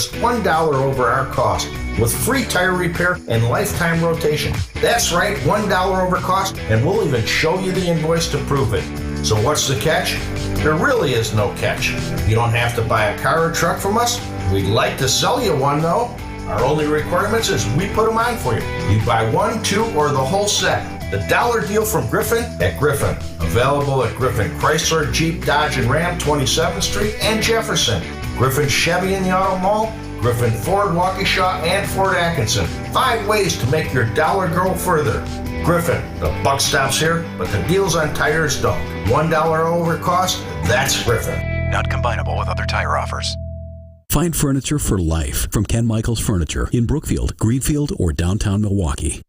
just $1 over our cost with free tire repair and lifetime rotation. That's right, $1 over cost, and we'll even show you the invoice to prove it. So what's the catch? There really is no catch. You don't have to buy a car or truck from us. We'd like to sell you one though. Our only requirements is we put them on for you. You buy one, two, or the whole set. The dollar deal from Griffin at Griffin. Available at Griffin Chrysler, Jeep, Dodge, and Ram, 27th Street and Jefferson. Griffin Chevy in the Auto Mall. Griffin Ford, Waukesha, and Fort Atkinson. 5 ways to make your dollar go further. Griffin, the buck stops here, but the deals on tires don't. $1 over cost, that's Griffin. Not combinable with other tire offers. Find furniture for life from Ken Michaels Furniture in Brookfield, Greenfield, or downtown Milwaukee.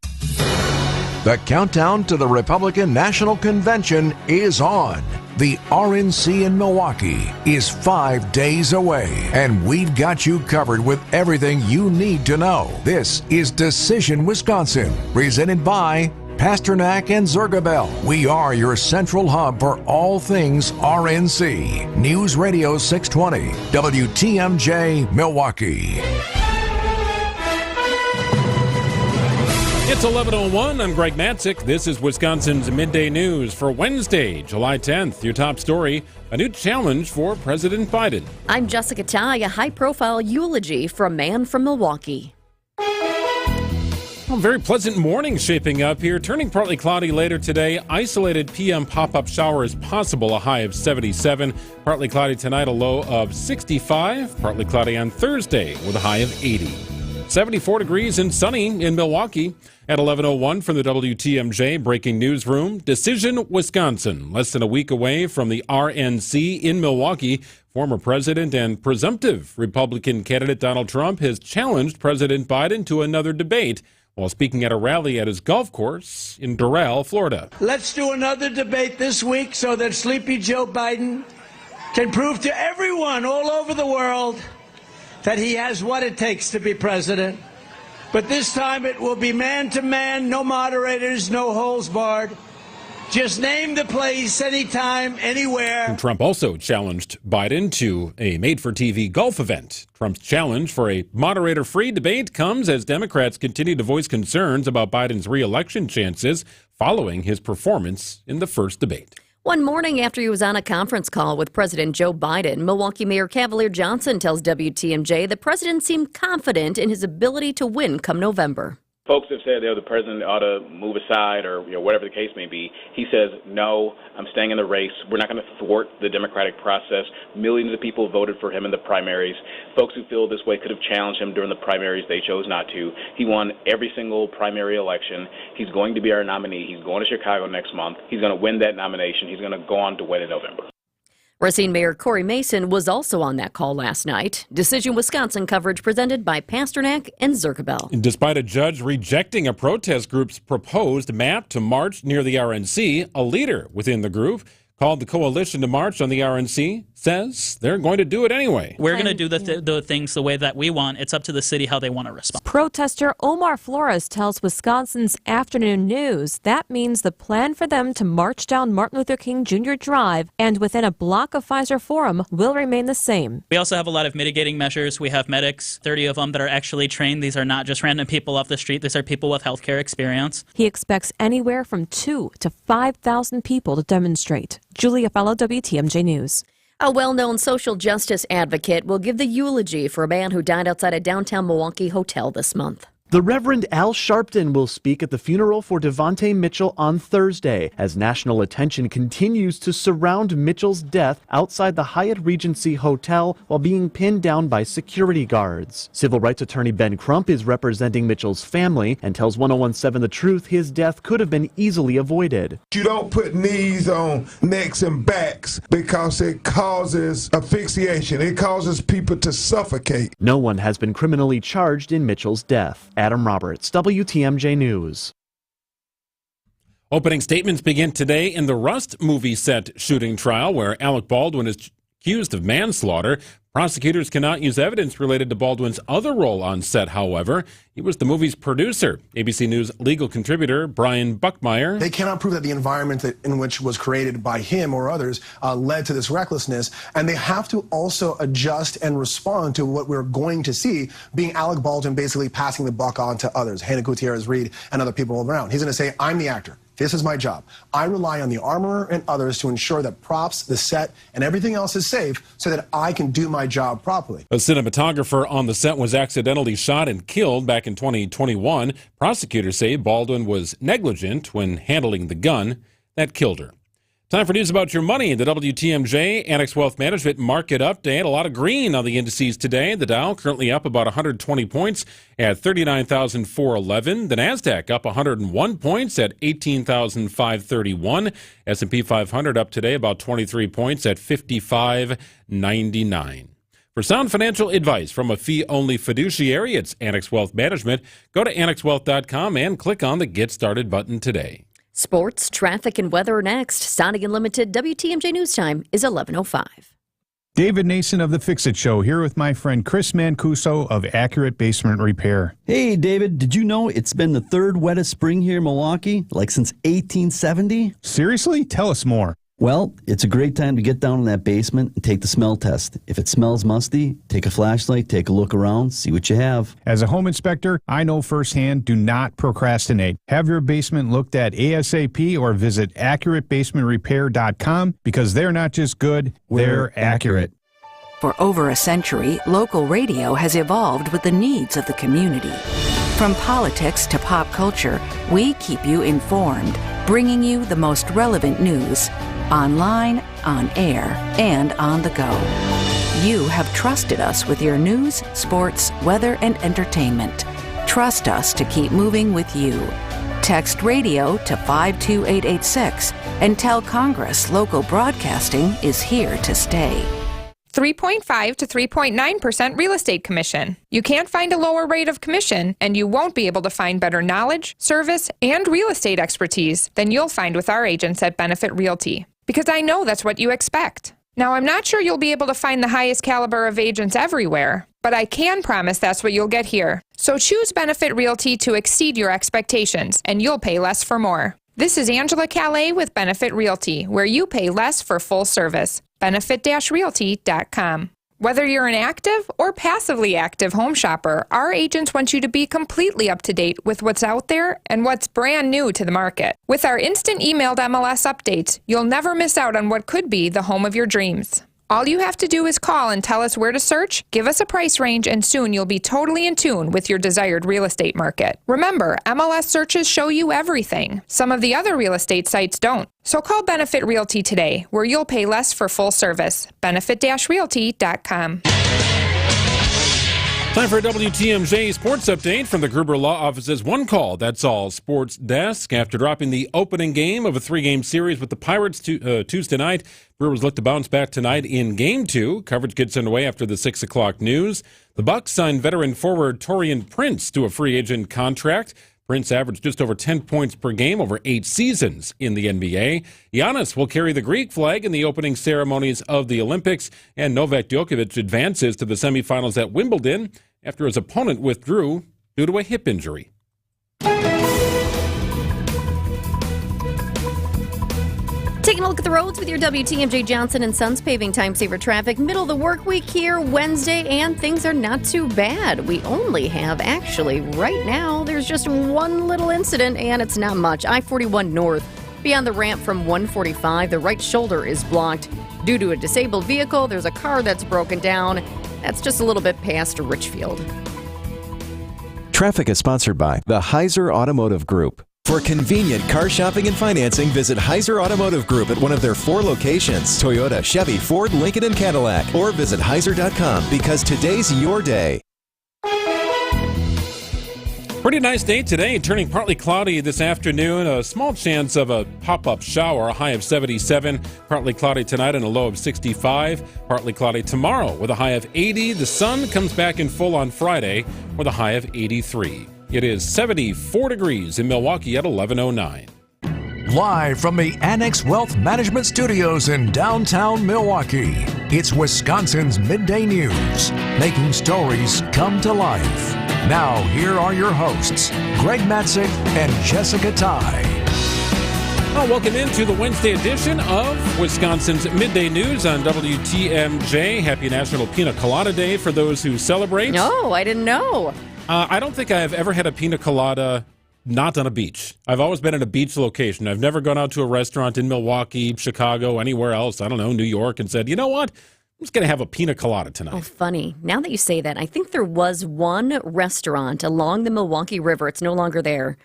The countdown to the Republican National Convention is on. The RNC in Milwaukee is 5 days away, and we've got you covered with everything you need to know. This is Decision Wisconsin, presented by Pasternak and Zergabel. We are your central hub for all things RNC. News Radio 620, WTMJ, Milwaukee. It's 11:01. I'm Greg Matzik. This is Wisconsin's Midday News for Wednesday, July 10th. Your top story, a new challenge for President Biden. I'm Jessica Ty. A high-profile eulogy for a man from Milwaukee. Well, very pleasant morning shaping up here. Turning partly cloudy later today. Isolated PM pop-up showers possible, a high of 77. Partly cloudy tonight, a low of 65. Partly cloudy on Thursday with a high of 80. 74 degrees and sunny in Milwaukee. At 11:01 from the WTMJ Breaking Newsroom, Decision Wisconsin. Less than a week away from the RNC in Milwaukee, former president and presumptive Republican candidate Donald Trump has challenged President Biden to another debate while speaking at a rally at his golf course in Doral, Florida. Let's do another debate this week so that Sleepy Joe Biden can prove to everyone all over the world that he has what it takes to be president. But this time it will be man to man, no moderators, no holes barred. Just name the place, anytime, anywhere. And Trump also challenged Biden to a made-for-TV golf event. Trump's challenge for a moderator-free debate comes as Democrats continue to voice concerns about Biden's re-election chances following his performance in the first debate. One morning after he was on a conference call with President Joe Biden, Milwaukee Mayor Cavalier Johnson tells WTMJ the president seemed confident in his ability to win come November. Folks have said the president ought to move aside or whatever the case may be. He says, no, I'm staying in the race. We're not going to thwart the democratic process. Millions of people voted for him in the primaries. Folks who feel this way could have challenged him during the primaries. They chose not to. He won every single primary election. He's going to be our nominee. He's going to Chicago next month. He's going to win that nomination. He's going to go on to win in November. Racine Mayor Corey Mason was also on that call last night. Decision Wisconsin coverage presented by Pasternak and Zerkabel. Despite a judge rejecting a protest group's proposed map to march near the RNC, a leader within the group called the coalition to march on the RNC, says they're going to do it anyway. We're going to do the things the way that we want. It's up to the city how they want to respond. Protester Omar Flores tells Wisconsin's Afternoon News that means the plan for them to march down Martin Luther King Jr. Drive and within a block of Pfizer Forum will remain the same. We also have a lot of mitigating measures. We have medics, 30 of them that are actually trained. These are not just random people off the street. These are people with healthcare experience. He expects anywhere from 2,000 to 5,000 people to demonstrate. Julia Fellow, WTMJ News. A well-known social justice advocate will give the eulogy for a man who died outside a downtown Milwaukee hotel this month. The Reverend Al Sharpton will speak at the funeral for Devontae Mitchell on Thursday as national attention continues to surround Mitchell's death outside the Hyatt Regency Hotel while being pinned down by security guards. Civil rights attorney Ben Crump is representing Mitchell's family and tells 1017 The Truth his death could have been easily avoided. You don't put knees on necks and backs because it causes asphyxiation. It causes people to suffocate. No one has been criminally charged in Mitchell's death. Adam Roberts, WTMJ News. Opening statements begin today in the Rust movie set shooting trial where Alec Baldwin is accused of manslaughter. Prosecutors cannot use evidence related to Baldwin's other role on set, however. He was the movie's producer. ABC News legal contributor Brian Buckmeyer. They cannot prove that the environment in which was created by him or others led to this recklessness, and they have to also adjust and respond to what we're going to see, being Alec Baldwin basically passing the buck on to others, Hannah Gutierrez-Reed and other people around. He's going to say, I'm the actor. This is my job. I rely on the armorer and others to ensure that props, the set, and everything else is safe so that I can do my job properly. A cinematographer on the set was accidentally shot and killed back in 2021. Prosecutors say Baldwin was negligent when handling the gun that killed her. Time for news about your money. The WTMJ Annex Wealth Management Market Update. A lot of green on the indices today. The Dow currently up about 120 points at 39,411. The NASDAQ up 101 points at 18,531. S&P 500 up today about 23 points at 55.99. For sound financial advice from a fee-only fiduciary, it's Annex Wealth Management. Go to annexwealth.com and click on the Get Started button today. Sports, traffic, and weather next. Sonic Unlimited WTMJ News Time is 11:05. David Nason of The Fix-It Show here with my friend Chris Mancuso of Accurate Basement Repair. Hey, David, did you know it's been the third wettest spring here in Milwaukee, like since 1870? Seriously? Tell us more. Well, it's a great time to get down in that basement and take the smell test. If it smells musty, take a flashlight, take a look around, see what you have. As a home inspector, I know firsthand, do not procrastinate. Have your basement looked at ASAP or visit AccurateBasementRepair.com because they're not just good, they're accurate. For over a century, local radio has evolved with the needs of the community. From politics to pop culture, we keep you informed, bringing you the most relevant news. Online, on air, and on the go. You have trusted us with your news, sports, weather, and entertainment. Trust us to keep moving with you. Text radio to 52886 and tell Congress local broadcasting is here to stay. 3.5 to 3.9% real estate commission. You can't find a lower rate of commission, and you won't be able to find better knowledge, service, and real estate expertise than you'll find with our agents at Benefit Realty. Because I know that's what you expect. Now, I'm not sure you'll be able to find the highest caliber of agents everywhere, but I can promise that's what you'll get here. So choose Benefit Realty to exceed your expectations, and you'll pay less for more. This is Angela Calais with Benefit Realty, where you pay less for full service. Benefit-realty.com. Whether you're an active or passively active home shopper, our agents want you to be completely up to date with what's out there and what's brand new to the market. With our instant emailed MLS updates, you'll never miss out on what could be the home of your dreams. All you have to do is call and tell us where to search, give us a price range, and soon you'll be totally in tune with your desired real estate market. Remember, MLS searches show you everything. Some of the other real estate sites don't. So call Benefit Realty today, where you'll pay less for full service. Benefit-realty.com. Time for a WTMJ sports update from the Gruber Law Office's One Call, That's All Sports Desk. After dropping the opening game of a three-game series with the Pirates Tuesday night, Brewers look to bounce back tonight in Game 2. Coverage gets underway after the 6 o'clock news. The Bucks signed veteran forward Taurean Prince to a free agent contract. Prince averaged just over 10 points per game over 8 seasons in the NBA. Giannis will carry the Greek flag in the opening ceremonies of the Olympics, and Novak Djokovic advances to the semifinals at Wimbledon after his opponent withdrew due to a hip injury. Taking a look at the roads with your WTMJ Johnson & Sons paving time saver traffic. Middle of the work week here, Wednesday, and things are not too bad. We only have, actually, right now, there's just one little incident, and it's not much. I-41 North. Beyond the ramp from 145, the right shoulder is blocked. Due to a disabled vehicle, there's a car that's broken down. That's just a little bit past Richfield. Traffic is sponsored by the Heiser Automotive Group. For convenient car shopping and financing, visit Heiser Automotive Group at one of their 4 locations, Toyota, Chevy, Ford, Lincoln, and Cadillac. Or visit Heiser.com because today's your day. Pretty nice day today, turning partly cloudy this afternoon. A small chance of a pop-up shower, a high of 77. Partly cloudy tonight and a low of 65. Partly cloudy tomorrow with a high of 80. The sun comes back in full on Friday with a high of 83. It is 74 degrees in Milwaukee at 11:09. Live from the Annex Wealth Management Studios in downtown Milwaukee, it's Wisconsin's Midday News, making stories come to life. Now, here are your hosts, Greg Matzik and Jessica Ty. Well, welcome into the Wednesday edition of Wisconsin's Midday News on WTMJ. Happy National Pina Colada Day for those who celebrate. No, I didn't know. I don't think I've ever had a pina colada not on a beach. I've always been at a beach location. I've never gone out to a restaurant in Milwaukee, Chicago, anywhere else, I don't know, New York, and said, you know what? I'm just going to have a pina colada tonight. Oh, funny. Now that you say that, I think there was one restaurant along the Milwaukee River. It's no longer there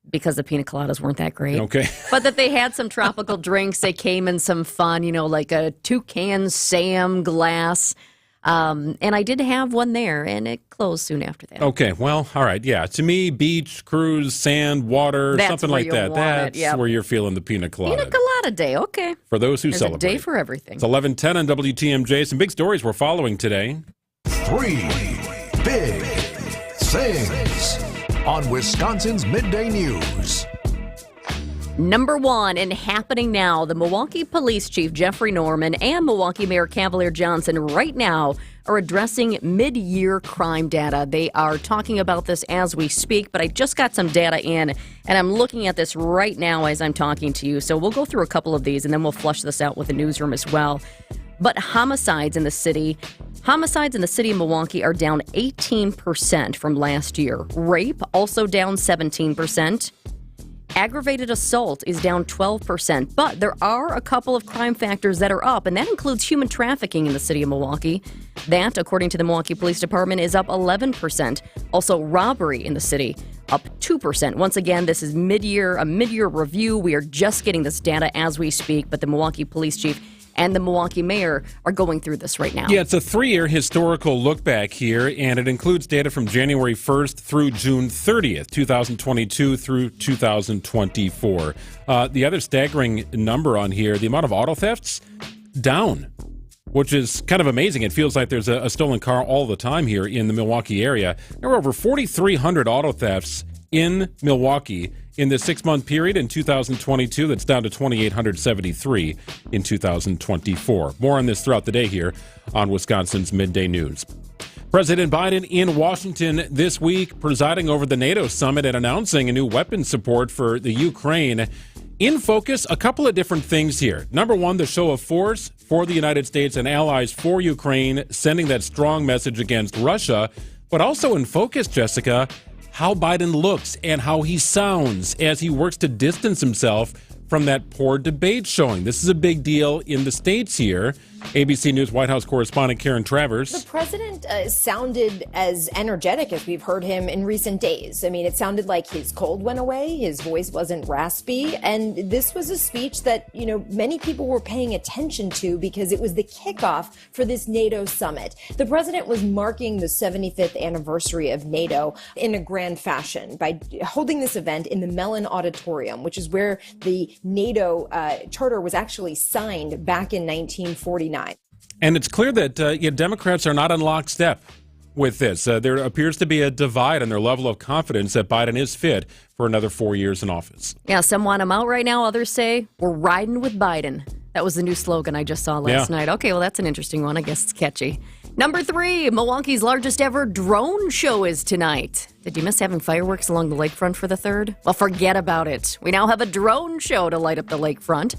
because the pina coladas weren't that great. Okay. But that they had some tropical drinks. They came in some fun, like a Toucan Sam glass. And I did have one there, and it closed soon after that. Okay, well, all right, yeah. To me, beach, cruise, sand, water, something like that. That's where you're feeling the pina colada. Pina colada day, okay. For those who There's celebrate. a day for everything. It's 11:10 on WTMJ. Some big stories we're following today. 3 big things on Wisconsin's Midday News. Number one, and happening now, the Milwaukee Police Chief Jeffrey Norman and Milwaukee Mayor Cavalier Johnson right now are addressing mid-year crime data. They are talking about this as we speak, but I just got some data in, and I'm looking at this right now as I'm talking to you. So we'll go through a couple of these, and then we'll flush this out with the newsroom as well. But homicides in the city of Milwaukee are down 18% from last year. Rape also down 17%. Aggravated assault is down 12%, but there are a couple of crime factors that are up, and that includes human trafficking in the city of Milwaukee. That, according to the Milwaukee Police Department, is up 11%. Also, robbery in the city, up 2%. Once again, this is a mid-year review. We are just getting this data as we speak, but the Milwaukee Police Chief and the Milwaukee Mayor are going through this right now. Yeah, it's a 3-year historical look back here, and it includes data from January 1st through June 30th, 2022 through 2024. The other staggering number on here, the amount of auto thefts, down, which is kind of amazing. It feels like there's a stolen car all the time here in the Milwaukee area. There were over 4,300 auto thefts in Milwaukee in the 6-month period in 2022. That's down to 2,873 in 2024. More on this throughout the day here on Wisconsin's Midday News. President Biden in Washington this week, presiding over the NATO summit and announcing a new weapons support for the Ukraine. In focus, a couple of different things here. Number one, the show of force for the United States and allies for Ukraine, sending that strong message against Russia. But also in focus, Jessica, how Biden looks and how he sounds as he works to distance himself from that poor debate showing. This is a big deal in the States here. ABC News White House correspondent Karen Travers. The president sounded as energetic as we've heard him in recent days. I mean, it sounded like his cold went away, his voice wasn't raspy, and this was a speech that, many people were paying attention to because it was the kickoff for this NATO summit. The president was marking the 75th anniversary of NATO in a grand fashion by holding this event in the Mellon Auditorium, which is where the NATO charter was actually signed back in 1949. And it's clear that Democrats are not in lockstep with this. There appears to be a divide in their level of confidence that Biden is fit for another 4 years in office. Yeah, some want him out right now. Others say, we're riding with Biden. That was the new slogan I just saw last night. Okay, well, that's an interesting one. I guess it's catchy. Number 3, Milwaukee's largest ever drone show is tonight. Did you miss having fireworks along the lakefront for the 3rd? Well, forget about it. We now have a drone show to light up the lakefront.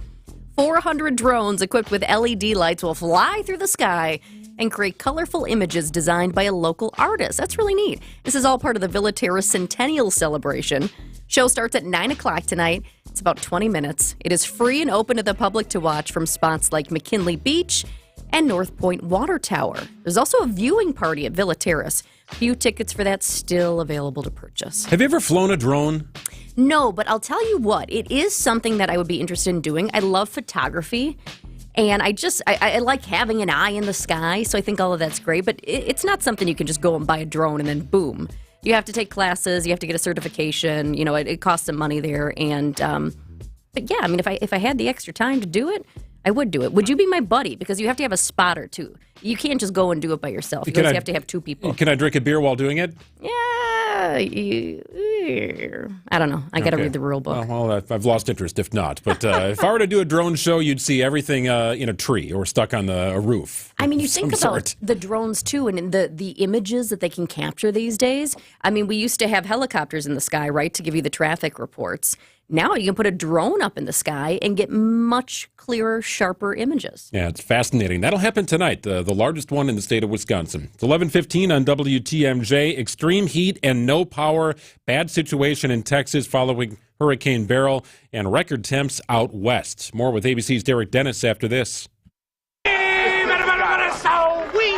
400 drones equipped with LED lights will fly through the sky and create colorful images designed by a local artist. That's really neat. This is all part of the Villa Terrace Centennial Celebration. Show starts at 9 o'clock tonight. It's about 20 minutes. It is free and open to the public to watch from spots like McKinley Beach and North Point Water Tower. There's also a viewing party at Villa Terrace. Few tickets for that still available to purchase. Have you ever flown a drone? No, but I'll tell you what, it is something that I would be interested in doing. I love photography, and I like having an eye in the sky, so I think all of that's great, but it's not something you can just go and buy a drone and then boom. You have to take classes, you have to get a certification, it costs some money there, and but yeah, I mean, if I had the extra time to do it, I would do it. Would you be my buddy? Because you have to have a spotter, too. You can't just go and do it by yourself. You have to have 2 people. Can I drink a beer while doing it? Yeah, I don't know. I got to read the rule book. Well, I've lost interest if not. But if I were to do a drone show, you'd see everything in a tree or stuck on a roof. I mean, you think about the drones, too, and the images that they can capture these days. I mean, we used to have helicopters in the sky, right, to give you the traffic reports. Now you can put a drone up in the sky and get much clearer, sharper images. Yeah, it's fascinating. That'll happen tonight, the largest one in the state of Wisconsin. It's 11:15 on WTMJ. Extreme heat and no power. Bad situation in Texas following Hurricane Beryl and record temps out west. More with ABC's Derek Dennis after this.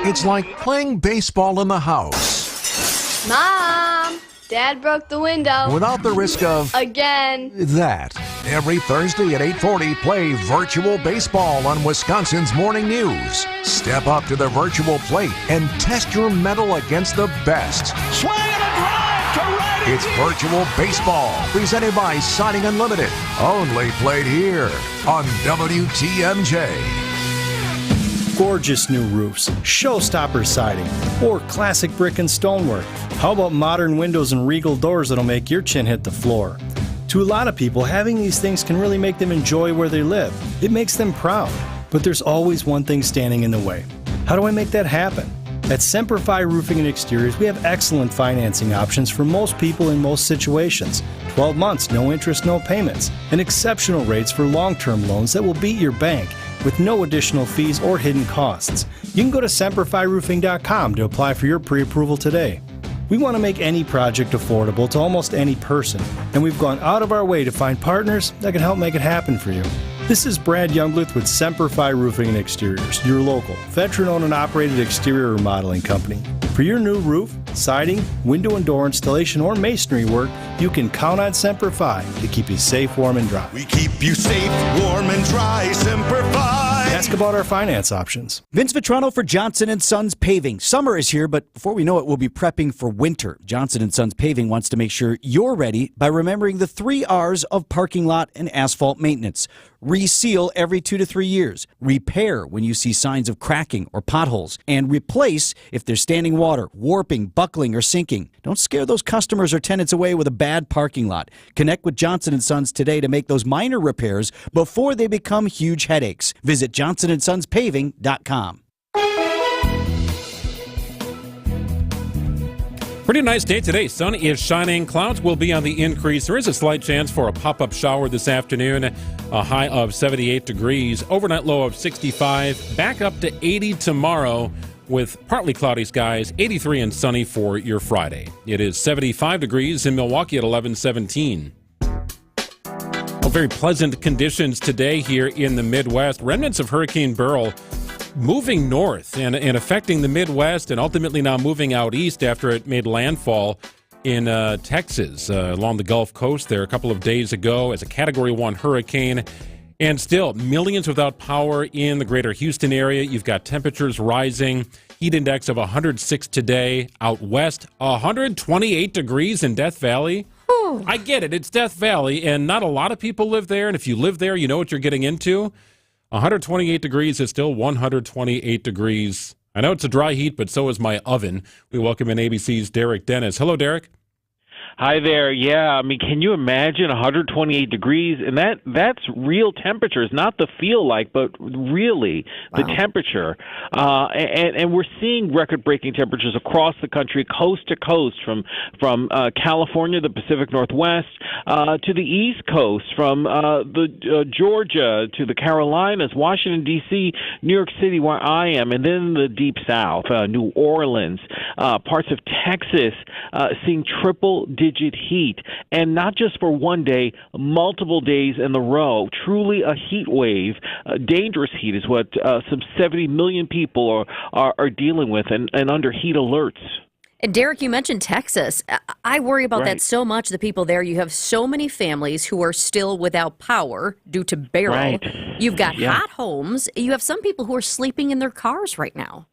It's like playing baseball in the house. Mom, Dad broke the window. Without the risk of... Again. That. Every Thursday at 8:40, play virtual baseball on Wisconsin's Morning News. Step up to the virtual plate and test your mettle against the best. Swing and a drive to right. It's virtual baseball, presented by Siding Unlimited. Only played here on WTMJ. Gorgeous new roofs, showstopper siding, or classic brick and stonework. How about modern windows and regal doors that'll make your chin hit the floor? To a lot of people, having these things can really make them enjoy where they live. It makes them proud. But there's always one thing standing in the way. How do I make that happen? At Semperfi Roofing and Exteriors, we have excellent financing options for most people in most situations. 12 months, no interest, no payments, and exceptional rates for long-term loans that will beat your bank with no additional fees or hidden costs. You can go to SemperfiRoofing.com to apply for your pre-approval today. We want to make any project affordable to almost any person, and we've gone out of our way to find partners that can help make it happen for you. This is Brad Younglith with Semperfi Roofing and Exteriors, your local, veteran-owned and operated exterior remodeling company. For your new roof, siding, window and door installation, or masonry work, you can count on Semperfi to keep you safe, warm, and dry. We keep you safe, warm, and dry, Semperfi. Ask about our finance options. Vince Vitrano for Johnson & Sons Paving. Summer is here, but before we know it, we'll be prepping for winter. Johnson & Sons Paving wants to make sure you're ready by remembering the 3 R's of parking lot and asphalt maintenance. Reseal every 2 to 3 years. Repair when you see signs of cracking or potholes. And replace if there's standing water, warping, buckling, or sinking. Don't scare those customers or tenants away with a bad parking lot. Connect with Johnson & Sons today to make those minor repairs before they become huge headaches. Visit johnsonsonspaving.com. Pretty nice day today. Sun is shining. Clouds will be on the increase. There is a slight chance for a pop-up shower this afternoon. A high of 78 degrees. Overnight low of 65. Back up to 80 tomorrow with partly cloudy skies. 83 and sunny for your Friday. It is 75 degrees in Milwaukee at 11:17. Very pleasant conditions today here in the Midwest. Remnants of Hurricane Beryl moving north and affecting the Midwest and ultimately now moving out east after it made landfall in Texas along the Gulf Coast there a couple of days ago as a Category 1 hurricane. And still, millions without power in the greater Houston area. You've got temperatures rising, heat index of 106 today. Out west, 128 degrees in Death Valley. I get it. It's Death Valley, and not a lot of people live there. And if you live there, you know what you're getting into. 128 degrees is still 128 degrees. I know it's a dry heat, but so is my oven. We welcome in ABC's Derek Dennis. Hello, Derek. Hi there. Yeah, I mean, can you imagine 128 degrees? And that's real temperatures, not the feel like, but really the temperature. And we're seeing record-breaking temperatures across the country, coast to coast, from California, the Pacific Northwest, to the East Coast, from Georgia to the Carolinas, Washington, D.C., New York City, where I am, and then the Deep South, New Orleans, parts of Texas, seeing triple-digit heat, and not just for one day, multiple days in a row. Truly a heat wave. Dangerous heat is what some 70 million people are dealing with and under heat alerts. And Derek, you mentioned Texas. I worry about that so much, the people there. You have so many families who are still without power due to Beryl. Right. You've got hot homes. You have some people who are sleeping in their cars right now.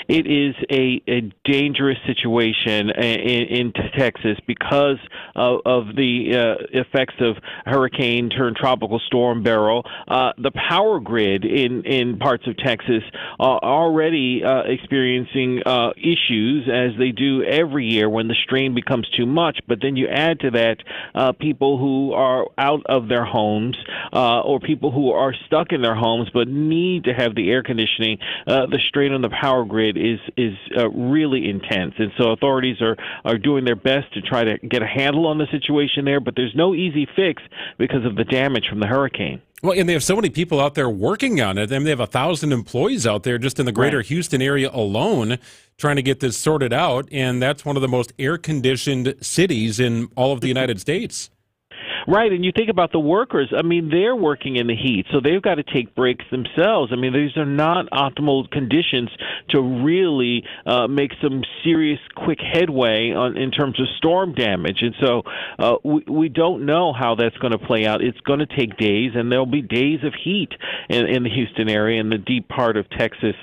it is a dangerous situation in Texas because of the effects of hurricane turned tropical storm Beryl. The power grid in parts of Texas are already experiencing issues, as they do every year when the strain becomes too much. But then you add to that people who are out of their homes or people who are stuck in their homes but need to have the air conditioning. The strain on the power grid is really intense, and so authorities are doing their best to try to get a handle on the situation there, but there's no easy fix because of the damage from the hurricane. Well, and they have so many people out there working on it. I mean, they have 1,000 employees out there just in the greater Houston area alone trying to get this sorted out, and that's one of the most air-conditioned cities in all of the United States. Right, and you think about the workers. I mean, they're working in the heat, so they've got to take breaks themselves. I mean, these are not optimal conditions to really make some serious, quick headway in terms of storm damage. And so we don't know how that's going to play out. It's going to take days, and there'll be days of heat in the Houston area and the deep part of Texas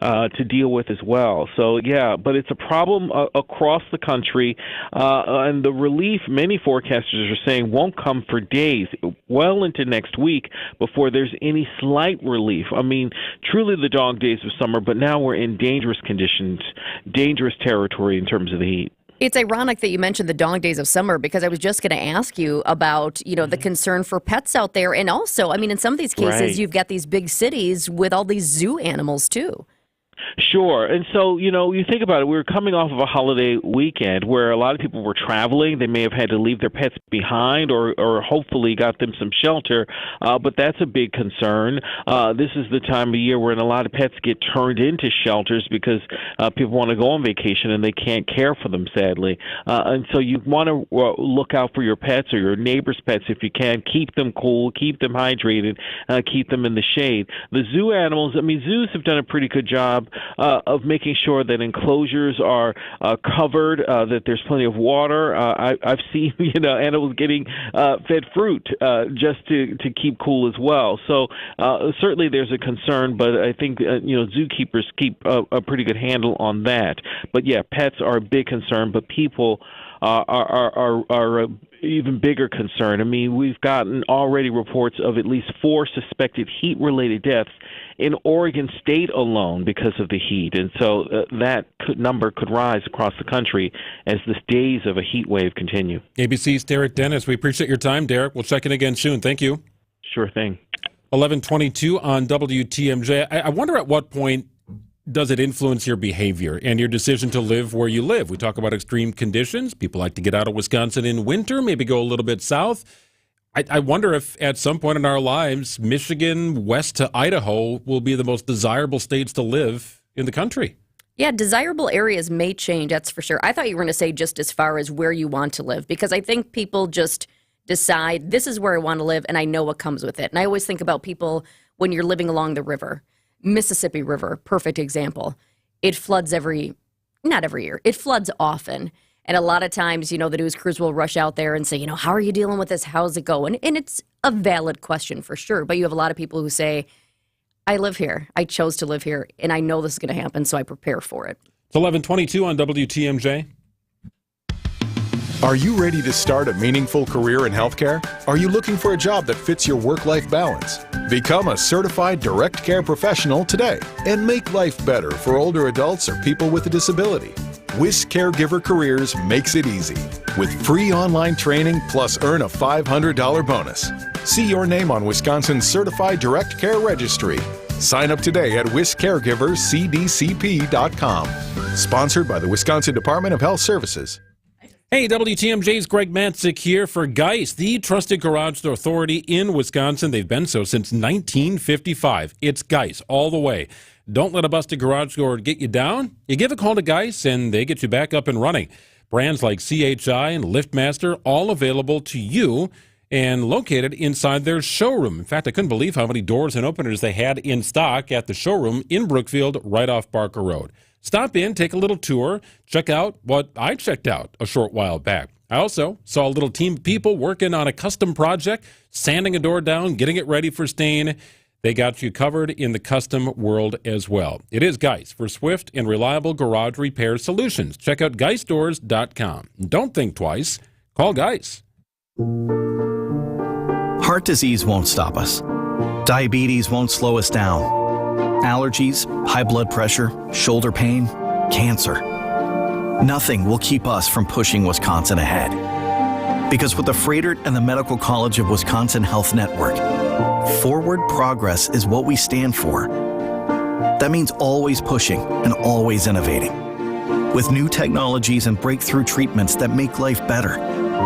to deal with as well. So, yeah, but it's a problem across the country, and the relief many forecasters are saying won't come for days, well into next week, before there's any slight relief. I mean, truly the dog days of summer, but now we're in dangerous conditions, dangerous territory in terms of the heat. It's ironic that you mentioned the dog days of summer, because I was just going to ask you about, the concern for pets out there. And also, I mean, in some of these cases, you've got these big cities with all these zoo animals too. Sure. And so, you think about it, we were coming off of a holiday weekend where a lot of people were traveling. They may have had to leave their pets behind or hopefully got them some shelter, but that's a big concern. This is the time of year when a lot of pets get turned into shelters because people want to go on vacation and they can't care for them, sadly. And so you want to look out for your pets or your neighbor's pets if you can. Keep them cool, keep them hydrated, keep them in the shade. The zoo animals, I mean, zoos have done a pretty good job of making sure that enclosures are covered, that there's plenty of water. I've seen animals getting fed fruit just to keep cool as well. So certainly there's a concern, but I think zookeepers keep a pretty good handle on that. But yeah, pets are a big concern, but people are even bigger concern. I mean, we've gotten already reports of at least 4 suspected heat-related deaths in Oregon State alone because of the heat. And so that number could rise across the country as the days of a heat wave continue. ABC's Derek Dennis. We appreciate your time, Derek. We'll check in again soon. Thank you. Sure thing. 11:22 on WTMJ. I wonder at what point does it influence your behavior and your decision to live where you live? We talk about extreme conditions. People like to get out of Wisconsin in winter, maybe go a little bit south. I wonder if at some point in our lives, Michigan, west to Idaho, will be the most desirable states to live in the country. Yeah, desirable areas may change, that's for sure. I thought you were going to say just as far as where you want to live, because I think people just decide, this is where I want to live, and I know what comes with it. And I always think about people when you're living along the river. Mississippi River, perfect example. It floods not every year, it floods often. And a lot of times, the news crews will rush out there and say, how are you dealing with this? How's it going? And it's a valid question for sure. But you have a lot of people who say, I live here. I chose to live here, and I know this is going to happen, so I prepare for it. It's 11:22 on WTMJ. Are you ready to start a meaningful career in healthcare? Are you looking for a job that fits your work-life balance? Become a certified direct care professional today and make life better for older adults or people with a disability. WIS Caregiver Careers makes it easy with free online training plus earn a $500 bonus. See your name on Wisconsin's Certified Direct Care Registry. Sign up today at wiscaregiverscdcp.com. Sponsored by the Wisconsin Department of Health Services. Hey, WTMJ's Greg Matzik here for Geis, the trusted garage door authority in Wisconsin. They've been so since 1955. It's Geis all the way. Don't let a busted garage door get you down. You give a call to Geis, and they get you back up and running. Brands like CHI and LiftMaster, all available to you and located inside their showroom. In fact, I couldn't believe how many doors and openers they had in stock at the showroom in Brookfield, right off Barker Road. Stop in, take a little tour, check out what I checked out a short while back. I also saw a little team of people working on a custom project, sanding a door down, getting it ready for stain. They got you covered in the custom world as well. It is Geis for swift and reliable garage repair solutions. Check out geisdoors.com. Don't think twice. Call Geis. Heart disease won't stop us. Diabetes won't slow us down. Allergies, high blood pressure, shoulder pain, cancer. Nothing will keep us from pushing Wisconsin ahead. Because with the Freighter and the Medical College of Wisconsin Health Network, forward progress is what we stand for. That means always pushing and always innovating. With new technologies and breakthrough treatments that make life better,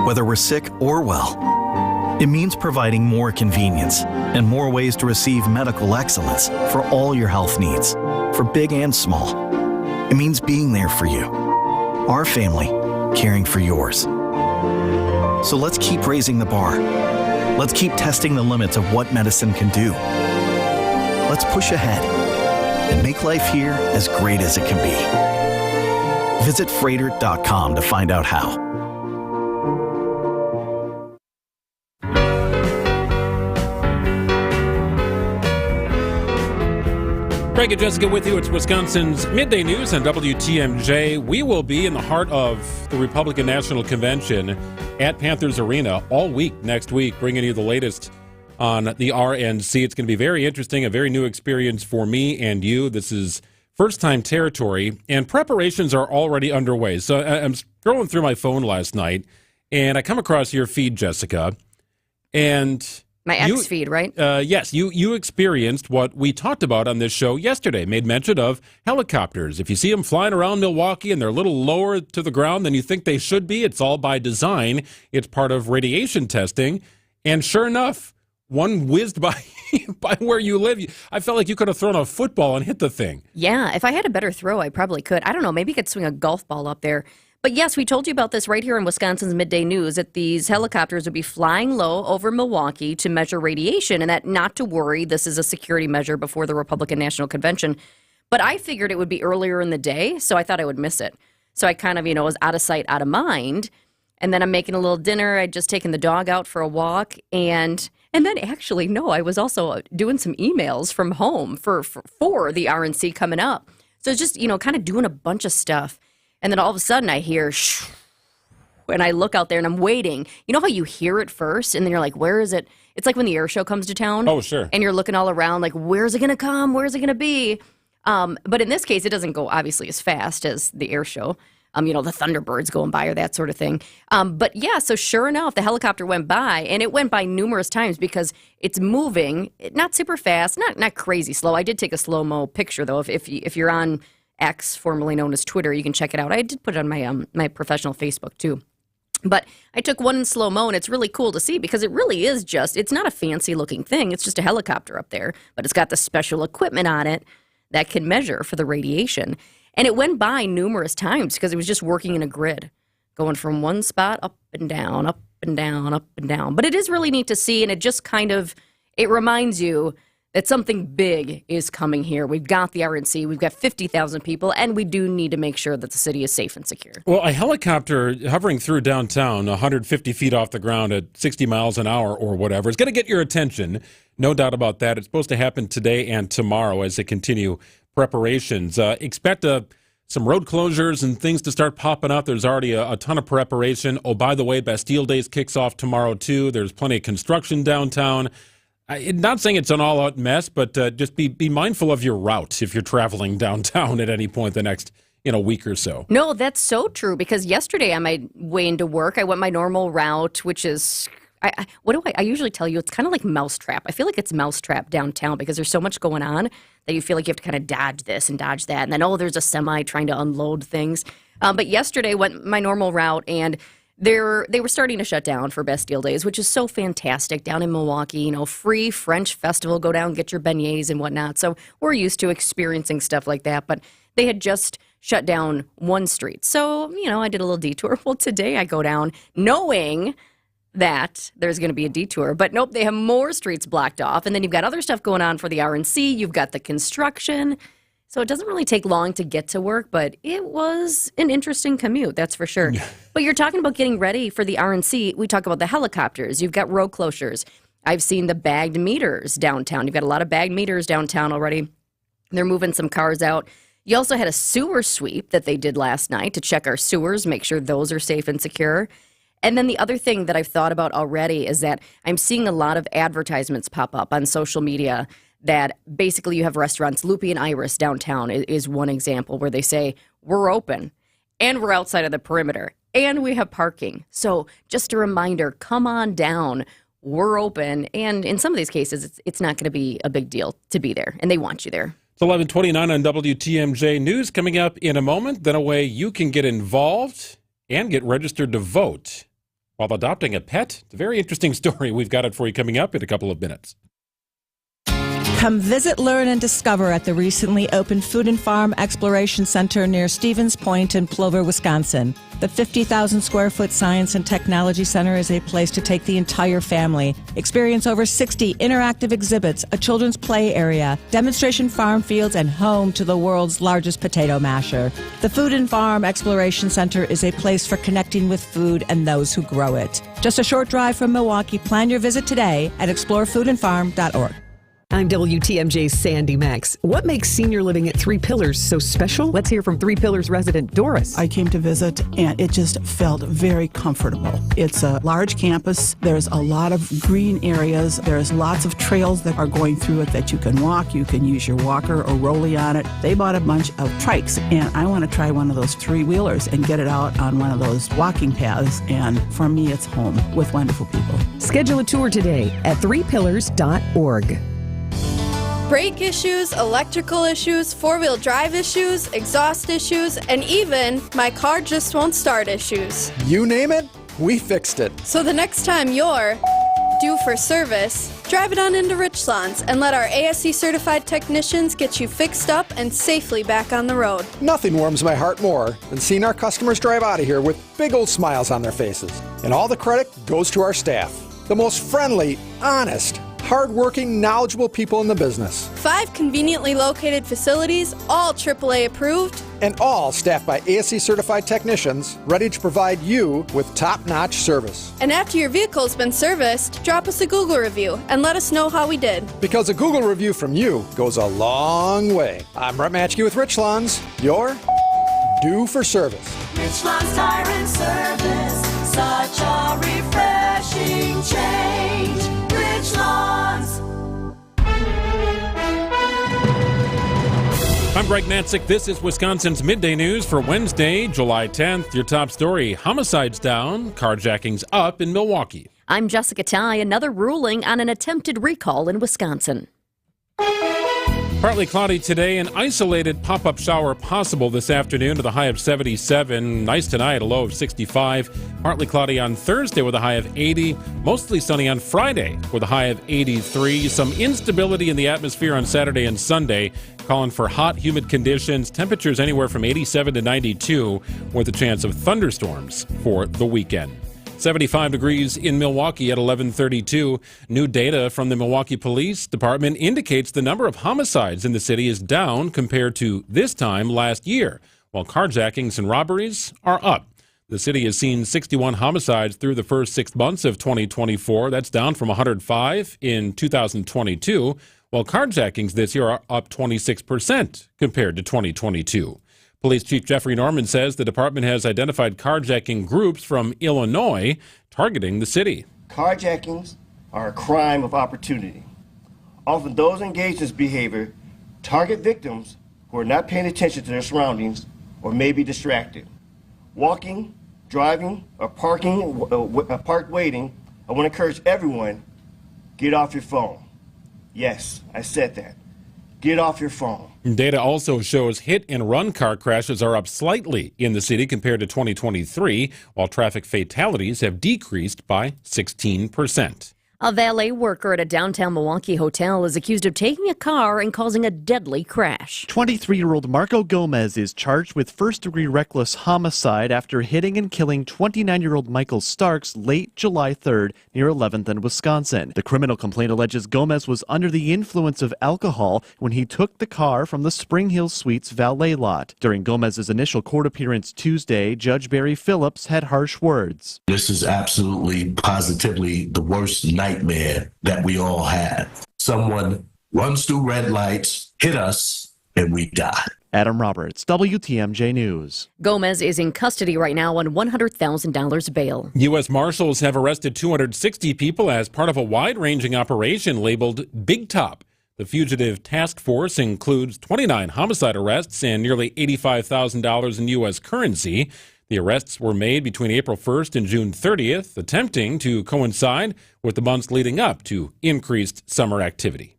whether we're sick or well. It means providing more convenience and more ways to receive medical excellence for all your health needs, for big and small. It means being there for you, our family, caring for yours. So let's keep raising the bar. Let's keep testing the limits of what medicine can do. Let's push ahead and make life here as great as it can be. Visit Freighter.com to find out how. Craig and Jessica with you. It's Wisconsin's Midday News on WTMJ. We will be in the heart of the Republican National Convention at Panthers Arena all week next week, bringing you the latest on the RNC. It's going to be very interesting, a very new experience for me and you. This is first-time territory, and preparations are already underway. So I'm scrolling through my phone last night, and I come across your feed, Jessica, and... My X feed, right? Yes, you experienced what we talked about on this show yesterday, made mention of helicopters. If you see them flying around Milwaukee and they're a little lower to the ground than you think they should be, it's all by design. It's part of radiation testing. And sure enough, one whizzed by by where you live. I felt like you could have thrown a football and hit the thing. Yeah, if I had a better throw, I probably could. I don't know, maybe I could swing a golf ball up there. But yes, we told you about this right here in Wisconsin's Midday News, that these helicopters would be flying low over Milwaukee to measure radiation, and that not to worry, this is a security measure before the Republican National Convention. But I figured it would be earlier in the day, so I thought I would miss it. So I kind of, was out of sight, out of mind. And then I'm making a little dinner. I'd just taken the dog out for a walk. And then actually, no, I was also doing some emails from home for the RNC coming up. So it's just, kind of doing a bunch of stuff. And then all of a sudden I hear shh, and I look out there and I'm waiting. You know how you hear it first and then you're like, where is it? It's like when the air show comes to town. Oh, sure. And you're looking all around like, where's it going to come? Where's it going to be? But in this case, it doesn't go obviously as fast as the air show. The Thunderbirds going by or that sort of thing. But yeah, so sure enough, the helicopter went by, and it went by numerous times because it's moving, not super fast, not crazy slow. I did take a slow-mo picture, though. If you're on X, formerly known as Twitter, you can check it out. I did put it on my professional Facebook, too. But I took one in slow-mo, and it's really cool to see because it really is it's not a fancy-looking thing. It's just a helicopter up there, but it's got the special equipment on it that can measure for the radiation. And it went by numerous times because it was just working in a grid, going from one spot up and down, up and down, up and down. But it is really neat to see, and it just it reminds you that something big is coming here. We've got the RNC, we've got 50,000 people, and we do need to make sure that the city is safe and secure. Well, a helicopter hovering through downtown, 150 feet off the ground at 60 miles an hour or whatever, is going to get your attention. No doubt about that. It's supposed to happen today and tomorrow as they continue preparations. Expect some road closures and things to start popping up. There's already a ton of preparation. Oh, by the way, Bastille Days kicks off tomorrow, too. There's plenty of construction downtown. Not saying it's an all-out mess, but just be mindful of your route if you're traveling downtown at any point the next week or so. No, that's so true, because yesterday on my way into work, I went my normal route, which is, I usually tell you, it's kind of like Mousetrap. I feel like it's Mousetrap downtown because there's so much going on that you feel like you have to kind of dodge this and dodge that. And then, there's a semi trying to unload things. But yesterday went my normal route, and they were starting to shut down for Bastille Days, which is so fantastic down in Milwaukee. Free French festival, go down, get your beignets and whatnot. So we're used to experiencing stuff like that. But they had just shut down one street. So, I did a little detour. Well, today I go down knowing that there's going to be a detour. But nope, they have more streets blocked off. And then you've got other stuff going on for the RNC. You've got the construction. So it doesn't really take long to get to work, but it was an interesting commute, that's for sure. But you're talking about getting ready for the RNC. We talk about the helicopters. You've got road closures. I've seen the bagged meters downtown. You've got a lot of bagged meters downtown already. They're moving some cars out. You also had a sewer sweep that they did last night to check our sewers, make sure those are safe and secure. And then the other thing that I've thought about already is that I'm seeing a lot of advertisements pop up on social media that basically you have restaurants. Loopy and Iris downtown is one example where they say, we're open and we're outside of the perimeter and we have parking. So just a reminder, come on down. We're open. And in some of these cases, it's not going to be a big deal to be there, and they want you there. It's 11:29 on WTMJ News. Coming up in a moment, then a way you can get involved and get registered to vote while adopting a pet. It's a very interesting story. We've got it for you coming up in a couple of minutes. Come visit, learn, and discover at the recently opened Food and Farm Exploration Center near Stevens Point in Plover, Wisconsin. The 50,000 square foot Science and Technology Center is a place to take the entire family. Experience over 60 interactive exhibits, a children's play area, demonstration farm fields, and home to the world's largest potato masher. The Food and Farm Exploration Center is a place for connecting with food and those who grow it. Just a short drive from Milwaukee. Plan your visit today at explorefoodandfarm.org. I'm WTMJ's Sandy Max. What makes senior living at Three Pillars so special? Let's hear from Three Pillars resident Doris. I came to visit and it just felt very comfortable. It's a large campus. There's a lot of green areas. There's lots of trails that are going through it that you can walk. You can use your walker or rollie on it. They bought a bunch of trikes and I want to try one of those three-wheelers and get it out on one of those walking paths. And for me, it's home with wonderful people. Schedule a tour today at threepillars.org. Brake issues, electrical issues, four-wheel drive issues, exhaust issues, and even my car just won't start issues. You name it, we fixed it. So the next time you're due for service, drive it on into Richlands and let our ASE certified technicians get you fixed up and safely back on the road. Nothing warms my heart more than seeing our customers drive out of here with big old smiles on their faces. And all the credit goes to our staff, the most friendly, honest, hard-working, knowledgeable people in the business. 5 conveniently located facilities, all AAA approved. And all staffed by ASE certified technicians, ready to provide you with top-notch service. And after your vehicle's been serviced, drop us a Google review and let us know how we did. Because a Google review from you goes a long way. I'm Brett Matchke with Richlands. You're due for service. Richlands Tire and Service, such a refreshing change. Richlands. I'm Greg Natzik. This is Wisconsin's Midday News for Wednesday, July 10th. Your top story, homicides down, carjackings up in Milwaukee. I'm Jessica Ty. Another ruling on an attempted recall in Wisconsin. Partly cloudy today, an isolated pop-up shower possible this afternoon with a high of 77. Nice tonight, a low of 65. Partly cloudy on Thursday with a high of 80. Mostly sunny on Friday with a high of 83. Some instability in the atmosphere on Saturday and Sunday, calling for hot, humid conditions. Temperatures anywhere from 87 to 92 with a chance of thunderstorms for the weekend. 75 degrees in Milwaukee at 11:32. New data from the Milwaukee Police Department indicates the number of homicides in the city is down compared to this time last year, while carjackings and robberies are up. The city has seen 61 homicides through the first 6 months of 2024. That's down from 105 in 2022, while carjackings this year are up 26% compared to 2022. Police Chief Jeffrey Norman says the department has identified carjacking groups from Illinois targeting the city. Carjackings are a crime of opportunity. Often those engaged in this behavior target victims who are not paying attention to their surroundings or may be distracted. Walking, driving, or parked waiting, I want to encourage everyone, get off your phone. Yes, I said that. Get off your phone. Data also shows hit-and-run car crashes are up slightly in the city compared to 2023, while traffic fatalities have decreased by 16%. A valet worker at a downtown Milwaukee hotel is accused of taking a car and causing a deadly crash. 23-year-old Marco Gomez is charged with first-degree reckless homicide after hitting and killing 29-year-old Michael Starks late July 3rd near 11th and Wisconsin. The criminal complaint alleges Gomez was under the influence of alcohol when he took the car from the Spring Hill Suites valet lot. During Gomez's initial court appearance Tuesday, Judge Barry Phillips had harsh words. This is absolutely, positively the worst night nightmare that we all had. Someone runs through red lights, hit us, and we die. Adam Roberts, WTMJ News. Gomez is in custody right now on $100,000 bail. U.S. Marshals have arrested 260 people as part of a wide-ranging operation labeled Big Top. The fugitive task force includes 29 homicide arrests and nearly $85,000 in U.S. currency. The arrests were made between April 1st and June 30th, attempting to coincide with the months leading up to increased summer activity.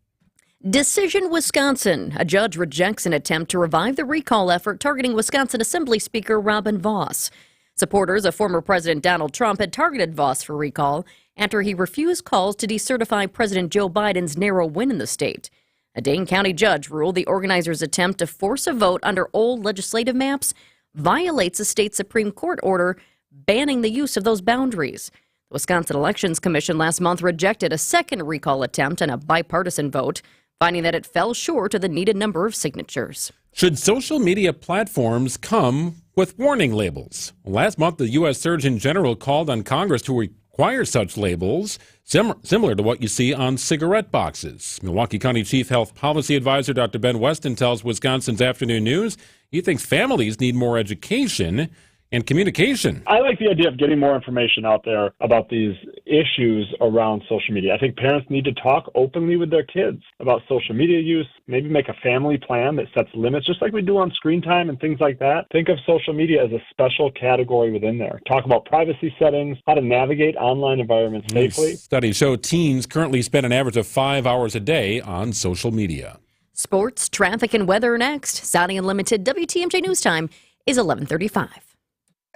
Decision, Wisconsin. A judge rejects an attempt to revive the recall effort targeting Wisconsin Assembly Speaker Robin Vos. Supporters of former President Donald Trump had targeted Vos for recall after he refused calls to decertify President Joe Biden's narrow win in the state. A Dane County judge ruled the organizers' attempt to force a vote under old legislative maps violates a state Supreme Court order banning the use of those boundaries. The Wisconsin Elections Commission last month rejected a second recall attempt in a bipartisan vote, finding that it fell short of the needed number of signatures. Should social media platforms come with warning labels? Last month, the U.S. Surgeon General called on Congress to require such labels, similar to what you see on cigarette boxes. Milwaukee County Chief Health Policy Advisor Dr. Ben Weston tells Wisconsin's Afternoon News he thinks families need more education and communication. I like the idea of getting more information out there about these issues around social media. I think parents need to talk openly with their kids about social media use, maybe make a family plan that sets limits, just like we do on screen time and things like that. Think of social media as a special category within there. Talk about privacy settings, how to navigate online environments safely. Studies show teens currently spend an average of 5 hours a day on social media. Sports, traffic, and weather next. Saudi Unlimited WTMJ News Time is 11:35.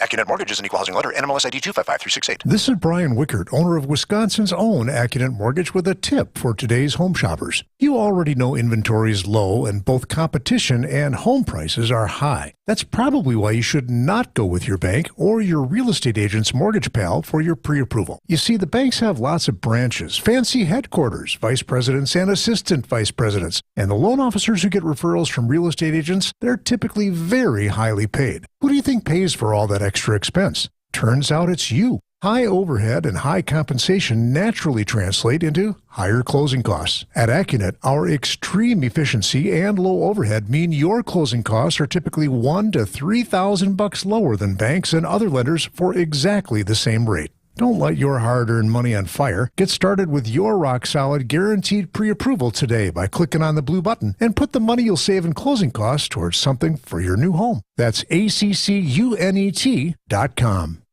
Accunet Mortgage is an equal housing lender. NMLS ID 255368. This is Brian Wickert, owner of Wisconsin's own Accunet Mortgage, with a tip for today's home shoppers. You already know inventory is low and both competition and home prices are high. That's probably why you should not go with your bank or your real estate agent's mortgage pal for your pre-approval. You see, the banks have lots of branches, fancy headquarters, vice presidents and assistant vice presidents. And the loan officers who get referrals from real estate agents, they're typically very highly paid. Who do you think pays for all that extra expense? Turns out it's you. High overhead and high compensation naturally translate into higher closing costs. At Accunet, our extreme efficiency and low overhead mean your closing costs are typically $1,000 to $3,000 lower than banks and other lenders for exactly the same rate. Don't light your hard-earned money on fire. Get started with your rock-solid guaranteed pre-approval today by clicking on the blue button and put the money you'll save in closing costs towards something for your new home. That's ACCUNET.com.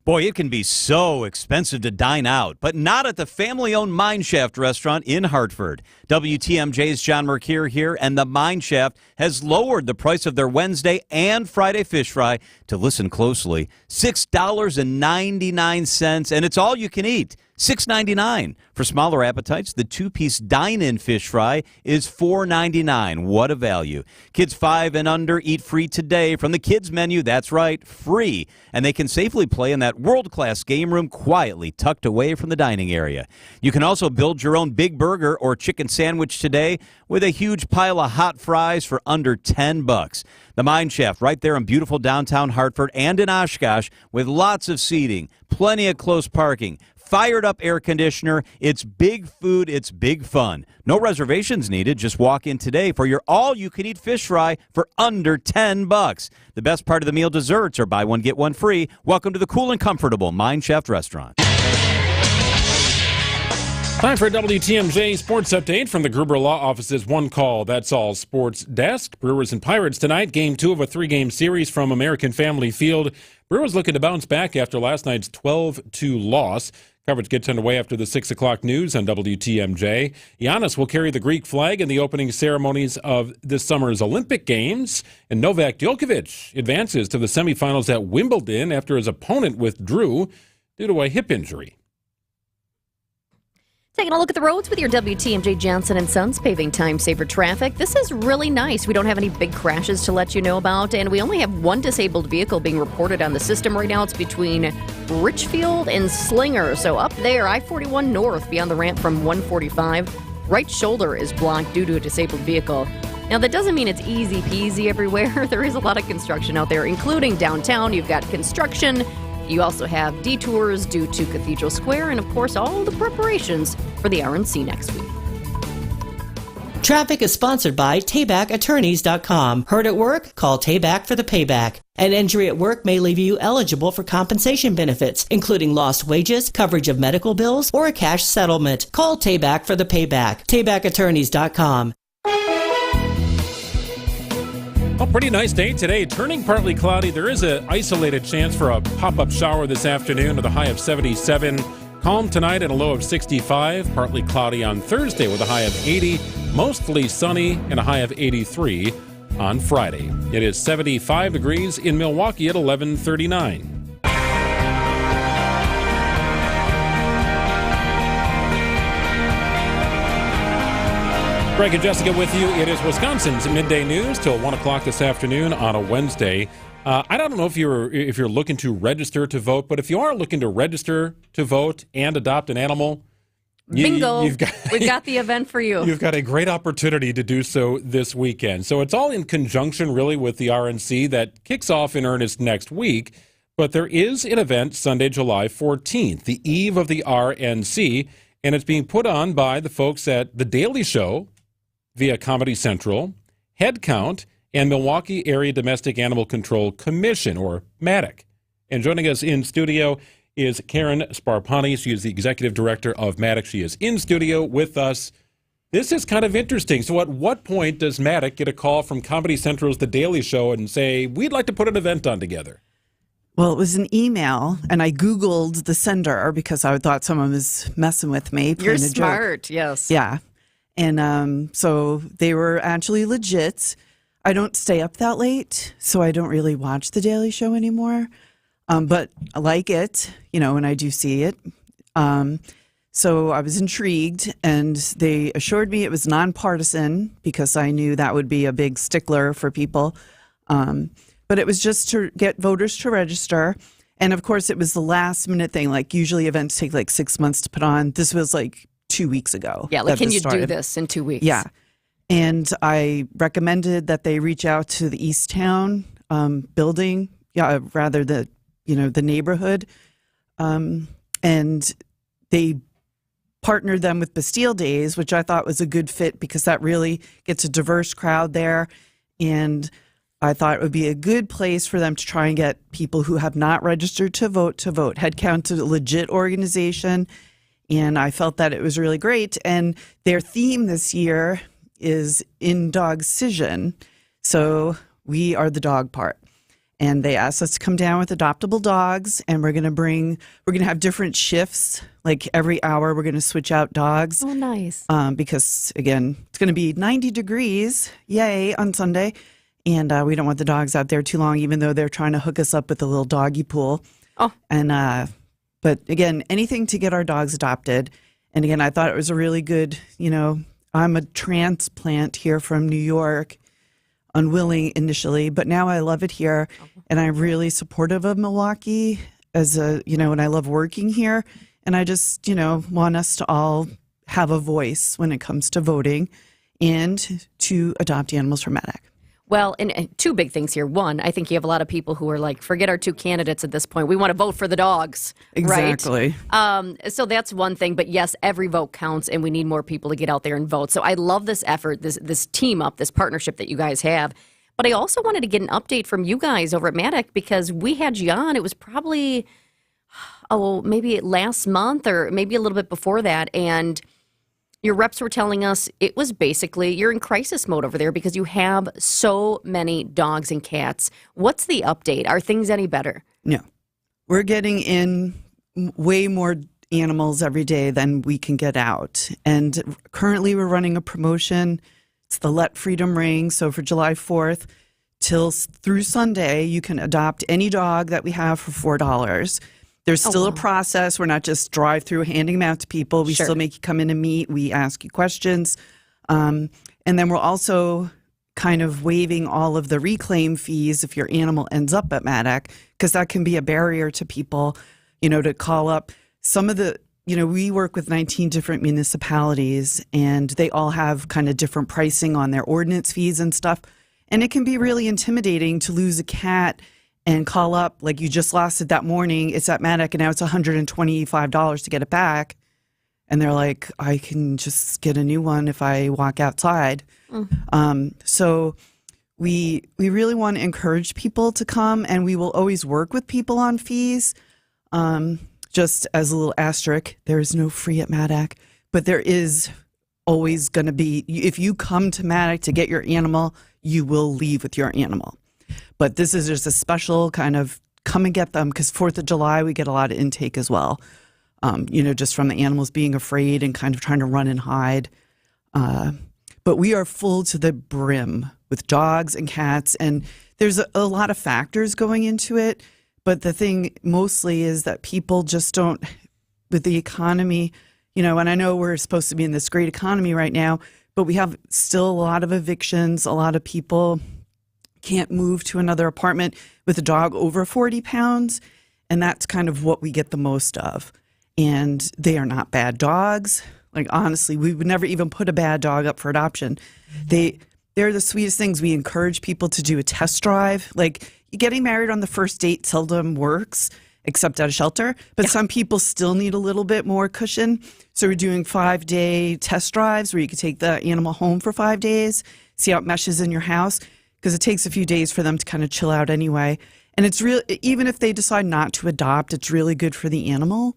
Boy, it can be so expensive to dine out, but not at the family-owned Mine Shaft restaurant in Hartford. WTMJ's John Mercure here, and the Mine Shaft has lowered the price of their Wednesday and Friday fish fry, to listen closely, $6.99, and it's all you can eat. $6.99. For smaller appetites, the two-piece dine-in fish fry is $4.99. What a value. Kids 5 and under eat free today from the kids menu. That's right, free. And they can safely play in that world-class game room quietly tucked away from the dining area. You can also build your own big burger or chicken sandwich today with a huge pile of hot fries for under $10. The Mine Shaft right there in beautiful downtown Hartford and in Oshkosh, with lots of seating, plenty of close parking, fired up air conditioner. It's big food, it's big fun. No reservations needed. Just walk in today for your all-you-can-eat fish fry for under $10. The best part of the meal, desserts, are buy one, get one free. Welcome to the cool and comfortable Mine Shaft Restaurant. Time for a WTMJ Sports Update from the Gruber Law Office's One Call, That's All Sports Desk. Brewers and Pirates tonight, Game 2 of a 3-game series from American Family Field. Brewers looking to bounce back after last night's 12-2 loss. Coverage gets underway after the 6 o'clock news on WTMJ. Giannis will carry the Greek flag in the opening ceremonies of this summer's Olympic Games. And Novak Djokovic advances to the semifinals at Wimbledon after his opponent withdrew due to a hip injury. Taking a look at the roads with your WTMJ Johnson & Sons paving time saver traffic. This is really nice. We don't have any big crashes to let you know about, and we only have one disabled vehicle being reported on the system right now. It's between Richfield and Slinger. So up there, I-41 north beyond the ramp from 145. Right shoulder is blocked due to a disabled vehicle. Now, that doesn't mean it's easy peasy everywhere. There is a lot of construction out there, including downtown. You've got construction You also have detours due to Cathedral Square and, of course, all the preparations for the RNC next week. Traffic is sponsored by TaybackAttorneys.com. Hurt at work? Call Tayback for the payback. An injury at work may leave you eligible for compensation benefits, including lost wages, coverage of medical bills, or a cash settlement. Call Tayback for the payback. TaybackAttorneys.com. Well, pretty nice day today. Turning partly cloudy. There is an isolated chance for a pop-up shower this afternoon with a high of 77. Calm tonight and a low of 65. Partly cloudy on Thursday with a high of 80. Mostly sunny and a high of 83 on Friday. It is 75 degrees in Milwaukee at 11:39. Greg and Jessica with you. It is Wisconsin's Midday News till 1 o'clock this afternoon on a Wednesday. I don't know if you're looking to register to vote, but if you are looking to register to vote and adopt an animal, Bingo. We've got the event for you. You've got a great opportunity to do so this weekend. So it's all in conjunction, really, with the RNC that kicks off in earnest next week. But there is an event Sunday, July 14th, the eve of the RNC, and it's being put on by the folks at The Daily Show via Comedy Central, Headcount, and Milwaukee Area Domestic Animal Control Commission, or MADC. And joining us in studio is Karen Sparpani. She is the executive director of MADC. She is in studio with us. This is kind of interesting. So at what point does MADC get a call from Comedy Central's The Daily Show and say, we'd like to put an event on together? Well, it was an email, and I Googled the sender because I thought someone was messing with me. You're smart, yes. Yeah. And so they were actually legit. I don't stay up that late, so I don't really watch The Daily Show anymore. But I like it, when I do see it. So I was intrigued, and they assured me it was nonpartisan because I knew that would be a big stickler for people. But it was just to get voters to register. And, of course, it was the last-minute thing. Like, usually events take, 6 months to put on. This was, 2 weeks ago. Yeah, can you do this in 2 weeks? Yeah. And I recommended that they reach out to the Easttown building, rather the neighborhood. And they partnered them with Bastille Days, which I thought was a good fit because that really gets a diverse crowd there. And I thought it would be a good place for them to try and get people who have not registered to vote. Headcount is a legit organization. And I felt that it was really great. And their theme this year is in dog cision. So we are the dog part. And they asked us to come down with adoptable dogs, and we're going to have different shifts. Like every hour, we're going to switch out dogs. Oh, nice. Because, again, it's going to be 90 degrees, yay, on Sunday. And we don't want the dogs out there too long, even though they're trying to hook us up with a little doggy pool. Oh. And, but again, anything to get our dogs adopted. And again, I thought it was a really good, I'm a transplant here from New York. Unwilling initially, but now I love it here, and I'm really supportive of Milwaukee and I love working here, and I just, want us to all have a voice when it comes to voting and to adopt animals from MADC. Well, and two big things here. One, I think you have a lot of people who are like, forget our two candidates at this point. We want to vote for the dogs. Exactly. Right? So that's one thing. But yes, every vote counts, and we need more people to get out there and vote. So I love this effort, this team up, this partnership that you guys have. But I also wanted to get an update from you guys over at MADC because we had you on. It was probably, maybe last month or maybe a little bit before that. And your reps were telling us it was basically you're in crisis mode over there because you have so many dogs and cats. What's the update? Are things any better? No. We're getting in way more animals every day than we can get out. And currently we're running a promotion. It's the Let Freedom Ring. So for July 4th through Sunday, you can adopt any dog that we have for $4. There's still a process. We're not just drive through handing them out to people. We still make you come in and meet. We ask you questions. And then we're also kind of waiving all of the reclaim fees if your animal ends up at MADC, because that can be a barrier to people, to call up. Some of the, we work with 19 different municipalities, and they all have kind of different pricing on their ordinance fees and stuff. And it can be really intimidating to lose a cat and call up, like you just lost it that morning, it's at Maddock, and now it's $125 to get it back. And they're like, I can just get a new one if I walk outside. So we really want to encourage people to come, and we will always work with people on fees. Just as a little asterisk, there is no free at Maddock, but there is always going to be, if you come to Maddock to get your animal, you will leave with your animal. But this is just a special kind of come and get them, because 4th of July, we get a lot of intake as well. Just from the animals being afraid and kind of trying to run and hide. But we are full to the brim with dogs and cats, and there's a lot of factors going into it. But the thing mostly is that people just don't, with the economy, and I know we're supposed to be in this great economy right now, but we have still a lot of evictions. A lot of people can't move to another apartment with a dog over 40 pounds, and that's kind of what we get the most of. And they are not bad dogs. Like, honestly, we would never even put a bad dog up for adoption. They're the sweetest things. We encourage people to do a test drive. Like, getting married on the first date seldom works, except at a shelter. But some people still need a little bit more cushion. So we're doing 5-day test drives where you can take the animal home for 5 days, see how it meshes in your house, because it takes a few days for them to kind of chill out anyway. And it's real, even if they decide not to adopt, it's really good for the animal.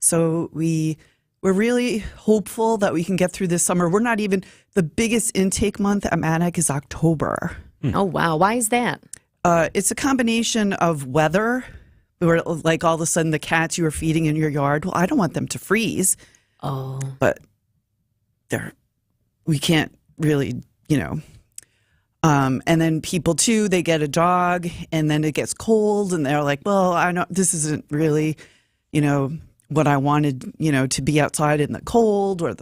So we're really hopeful that we can get through this summer. We're not even, the biggest intake month at Maddock is October. Oh, wow. Why is that? It's a combination of weather, where like all of a sudden the cats you are feeding in your yard, well, I don't want them to freeze. Oh. But we can't really, and then people too, they get a dog and then it gets cold and they're like, well, I know this isn't really, what I wanted, to be outside in the cold or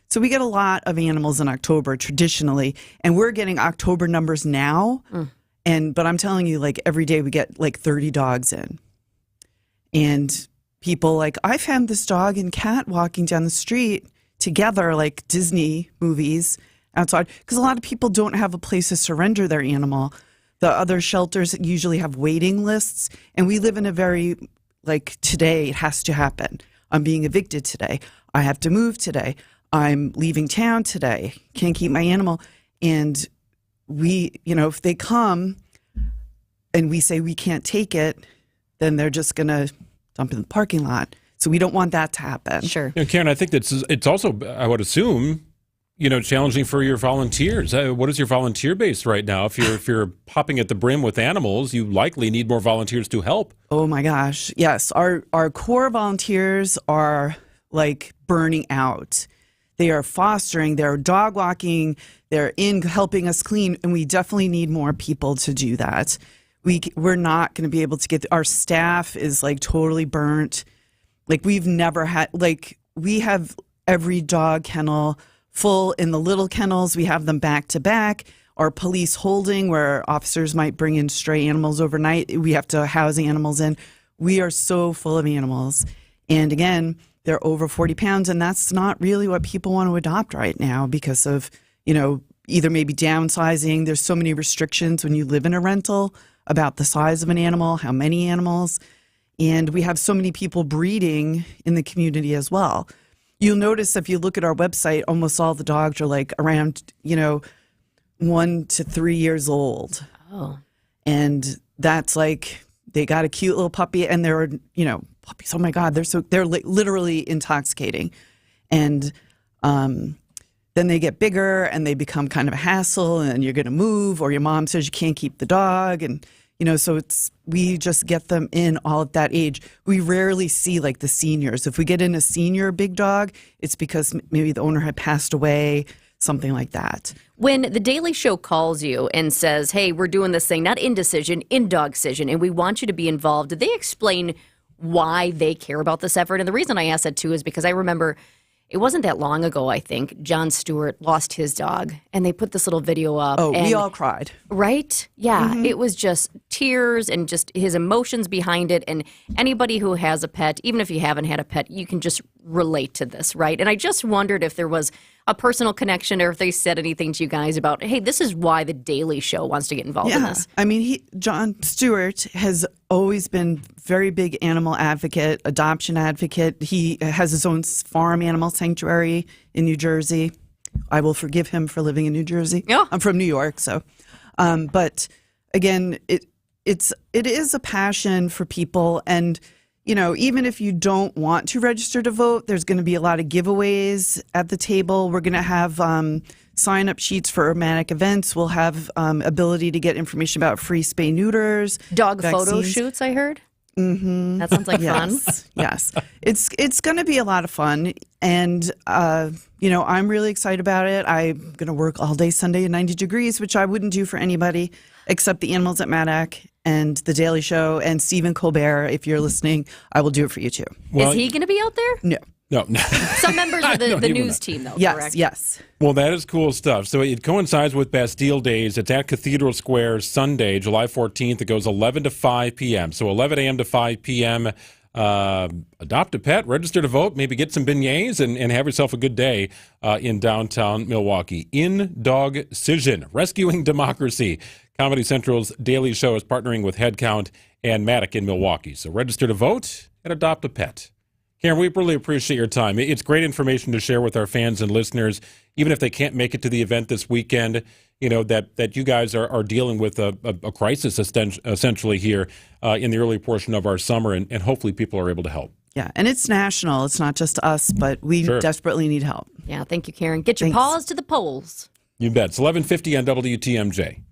so we get a lot of animals in October traditionally, and we're getting October numbers now. But I'm telling you, like, every day we get like 30 dogs in, and people like, I found this dog and cat walking down the street together, like Disney movies outside, because a lot of people don't have a place to surrender their animal. The other shelters usually have waiting lists, and we live in a very, like, today it has to happen. I'm being evicted today. I have to move today. I'm leaving town today. Can't keep my animal. And we, if they come and we say we can't take it, then they're just going to dump it in the parking lot. So we don't want that to happen. Sure. Karen, I think it's also, I would assume, challenging for your volunteers. What is your volunteer base right now? If you're popping at the brim with animals, you likely need more volunteers to help. Oh my gosh. Yes. Our core volunteers are like burning out. They are fostering, they're dog walking, they're in helping us clean, and we definitely need more people to do that. We're not going to be able to get, our staff is like totally burnt. Like, we've never had, like, we have every dog kennel full. In the little kennels, we have them back to back. Our police holding, where officers might bring in stray animals overnight, we have to house animals in. We are so full of animals. And again, they're over 40 pounds, and that's not really what people want to adopt right now because of, either maybe downsizing. There's so many restrictions when you live in a rental about the size of an animal, how many animals. And we have so many people breeding in the community as well. You'll notice if you look at our website, almost all the dogs are like around, 1 to 3 years old. Oh. And that's like, they got a cute little puppy, and they're, puppies, oh my God, they're literally intoxicating. And then they get bigger and they become kind of a hassle, and you're going to move, or your mom says you can't keep the dog. And, so we just get them in all at that age. We rarely see like the seniors. If we get in a senior big dog, it's because maybe the owner had passed away, something like that. When the Daily Show calls you and says, hey, we're doing this thing, not indecision, in dogcision, and we want you to be involved, did they explain why they care about this effort? And the reason I asked that too is because I remember it wasn't that long ago, I think, Jon Stewart lost his dog, and they put this little video up. Oh, we all cried. Right? Yeah. Mm-hmm. It was just tears and just his emotions behind it. And anybody who has a pet, even if you haven't had a pet, you can just relate to this, right? And I just wondered if there was a personal connection, or if they said anything to you guys about, hey, this is why the Daily Show wants to get involved in this. I mean, Jon Stewart has always been very big animal advocate, adoption advocate. He has his own farm animal sanctuary in New Jersey. I will forgive him for living in New Jersey. Yeah. I'm from New York, so. But again, it is a passion for people, and even if you don't want to register to vote, there's going to be a lot of giveaways at the table. We're going to have sign-up sheets for Urmanic events. We'll have ability to get information about free spay-neuters. Dog vaccines. photo shoots, I heard. Mm-hmm. That sounds like fun. Yes. It's going to be a lot of fun. And, I'm really excited about it. I'm going to work all day Sunday at 90 degrees, which I wouldn't do for anybody except the animals at Maddock and The Daily Show and Stephen Colbert. If you're listening, I will do it for you too. Is he going to be out there? No. No. Some members of the news team, though, correct? Yes. Well, that is cool stuff. So it coincides with Bastille Days. It's at Cathedral Square Sunday, July 14th. It goes 11 to 5 p.m. So 11 a.m. to 5 p.m. Adopt a pet, register to vote, maybe get some beignets, and have yourself a good day in downtown Milwaukee. In Dog Cision, Rescuing Democracy. Comedy Central's Daily Show is partnering with Headcount and Maddock in Milwaukee. So register to vote and adopt a pet. Karen, we really appreciate your time. It's great information to share with our fans and listeners, even if they can't make it to the event this weekend, that you guys are dealing with a crisis essentially here in the early portion of our summer, and hopefully people are able to help. Yeah, and it's national. It's not just us, but we desperately need help. Yeah, thank you, Karen. Get your paws to the polls. You bet. It's 11:50 on WTMJ.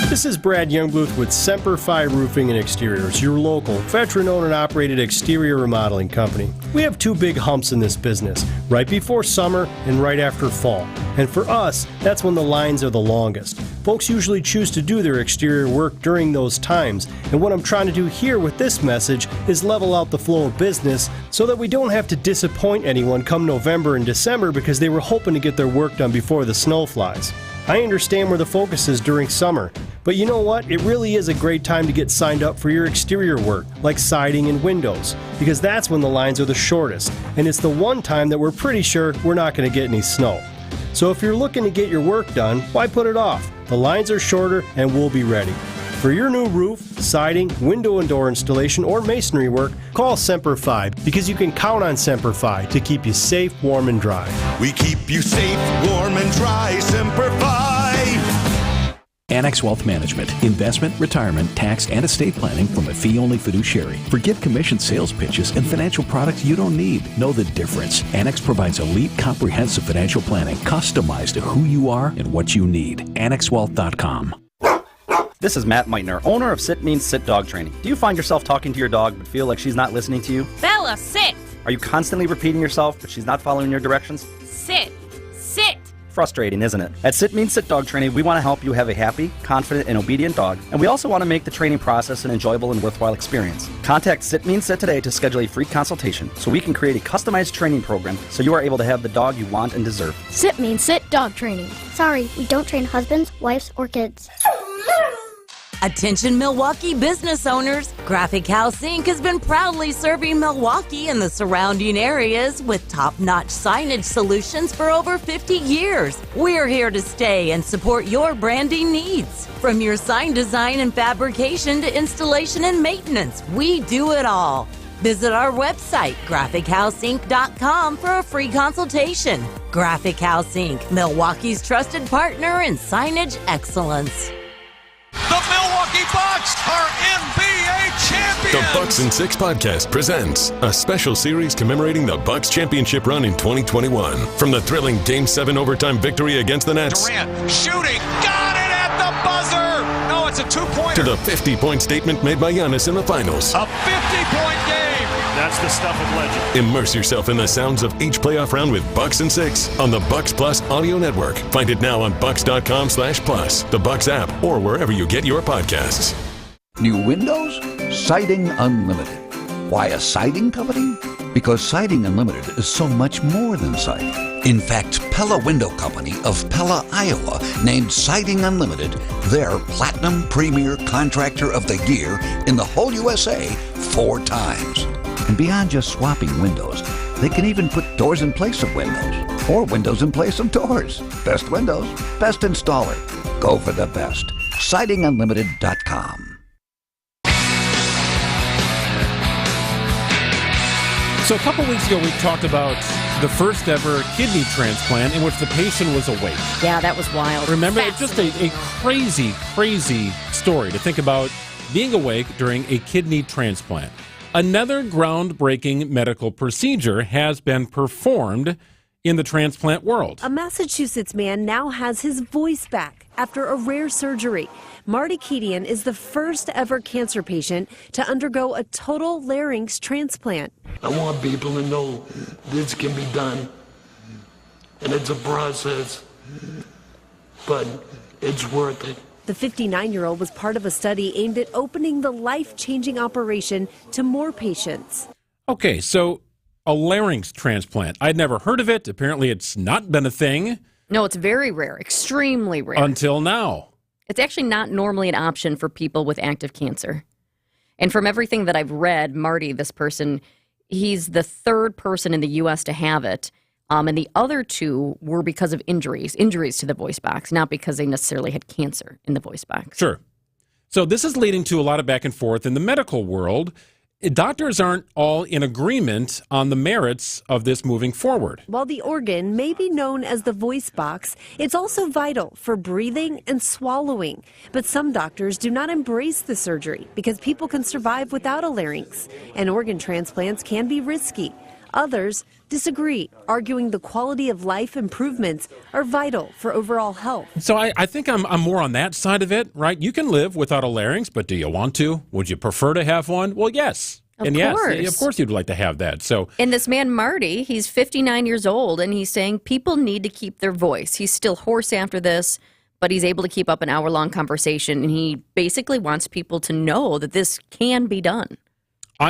This is Brad Youngbluth with Semper Fi Roofing and Exteriors, your local, veteran-owned and operated exterior remodeling company. We have two big humps in this business, right before summer and right after fall. And for us, that's when the lines are the longest. Folks usually choose to do their exterior work during those times, and what I'm trying to do here with this message is level out the flow of business so that we don't have to disappoint anyone come November and December because they were hoping to get their work done before the snow flies. I understand where the focus is during summer, but you know what? It really is a great time to get signed up for your exterior work, like siding and windows, because that's when the lines are the shortest, and it's the one time that we're pretty sure we're not going to get any snow. So if you're looking to get your work done, why put it off? The lines are shorter and we'll be ready. For your new roof, siding, window and door installation, or masonry work, call Semper Fi, because you can count on Semper Fi to keep you safe, warm, and dry. We keep you safe, warm, and dry, Semper Fi. Annex Wealth Management, investment, retirement, tax, and estate planning from a fee-only fiduciary. Forget commission sales pitches and financial products you don't need. Know the difference. Annex provides elite, comprehensive financial planning customized to who you are and what you need. AnnexWealth.com. This is Matt Meitner, owner of Sit Means Sit Dog Training. Do you find yourself talking to your dog but feel like she's not listening to you? Bella, sit! Are you constantly repeating yourself but she's not following your directions? Sit! Sit! Frustrating, isn't it? At Sit Means Sit Dog Training, we want to help you have a happy, confident, and obedient dog, and we also want to make the training process an enjoyable and worthwhile experience. Contact Sit Means Sit today to schedule a free consultation so we can create a customized training program so you are able to have the dog you want and deserve. Sit Means Sit Dog Training. Sorry, we don't train husbands, wives, or kids. Attention Milwaukee business owners, Graphic House Inc. has been proudly serving Milwaukee and the surrounding areas with top-notch signage solutions for over 50 years. We're here to stay and support your branding needs. From your sign design and fabrication to installation and maintenance, we do it all. Visit our website, GraphicHouseInc.com, for a free consultation. Graphic House Inc., Milwaukee's trusted partner in signage excellence. The Milwaukee Bucks are NBA champions! The Bucks in 6 podcast presents a special series commemorating the Bucks championship run in 2021. From the thrilling Game 7 overtime victory against the Nets. Durant shooting, got it at the buzzer! No, it's a two-pointer. To the 50-point statement made by Giannis in the finals. A 50-point game! That's the stuff of legend. Immerse yourself in the sounds of each playoff round with Bucks in 6 on the Bucks Plus audio network. Find it now on bucks.com/plus, the Bucks app, or wherever you get your podcasts. New windows? Siding Unlimited. Why a siding company? Because Siding Unlimited is so much more than siding. In fact, Pella Window Company of Pella, Iowa, named Siding Unlimited their Platinum Premier Contractor of the Year in the whole USA 4 times. And beyond just swapping windows, they can even put doors in place of windows. or windows-in-place of doors. Best windows, best installer. Go for the best. SidingUnlimited.com. So a couple weeks ago, we talked about the first ever kidney transplant in which the patient was awake. Yeah, that was wild. Remember, it's just a crazy, crazy story to think about being awake during a kidney transplant. Another groundbreaking medical procedure has been performed in the transplant world. A Massachusetts man now has his voice back after a rare surgery. Marty Kedian is the first ever cancer patient to undergo a total larynx transplant. I want people to know this can be done, and it's a process, but it's worth it. The 59-year-old was part of a study aimed at opening the life-changing operation to more patients. Okay, so a larynx transplant. I'd never heard of it. Apparently, it's not been a thing. No, it's very rare, extremely rare. Until now. It's actually not normally an option for people with active cancer. And from everything that I've read, Marty, this person, he's the third person in the U.S. to have it. And the other two were because of injuries to the voice box, not because they necessarily had cancer in the voice box. Sure. So this is leading to a lot of back and forth in the medical world. Doctors aren't all in agreement on the merits of this moving forward. While the organ may be known as the voice box, it's also vital for breathing and swallowing. But some doctors do not embrace the surgery because people can survive without a larynx, and organ transplants can be risky. Others disagree, arguing the quality of life improvements are vital for overall health. So I think I'm more on that side of it, right? You can live without a larynx, but do you want to? Would you prefer to have one? Well, yes. Of course you'd like to have that. So, and this man, Marty, he's 59 years old, and he's saying people need to keep their voice. He's still hoarse after this, but he's able to keep up an hour-long conversation, and he basically wants people to know that this can be done.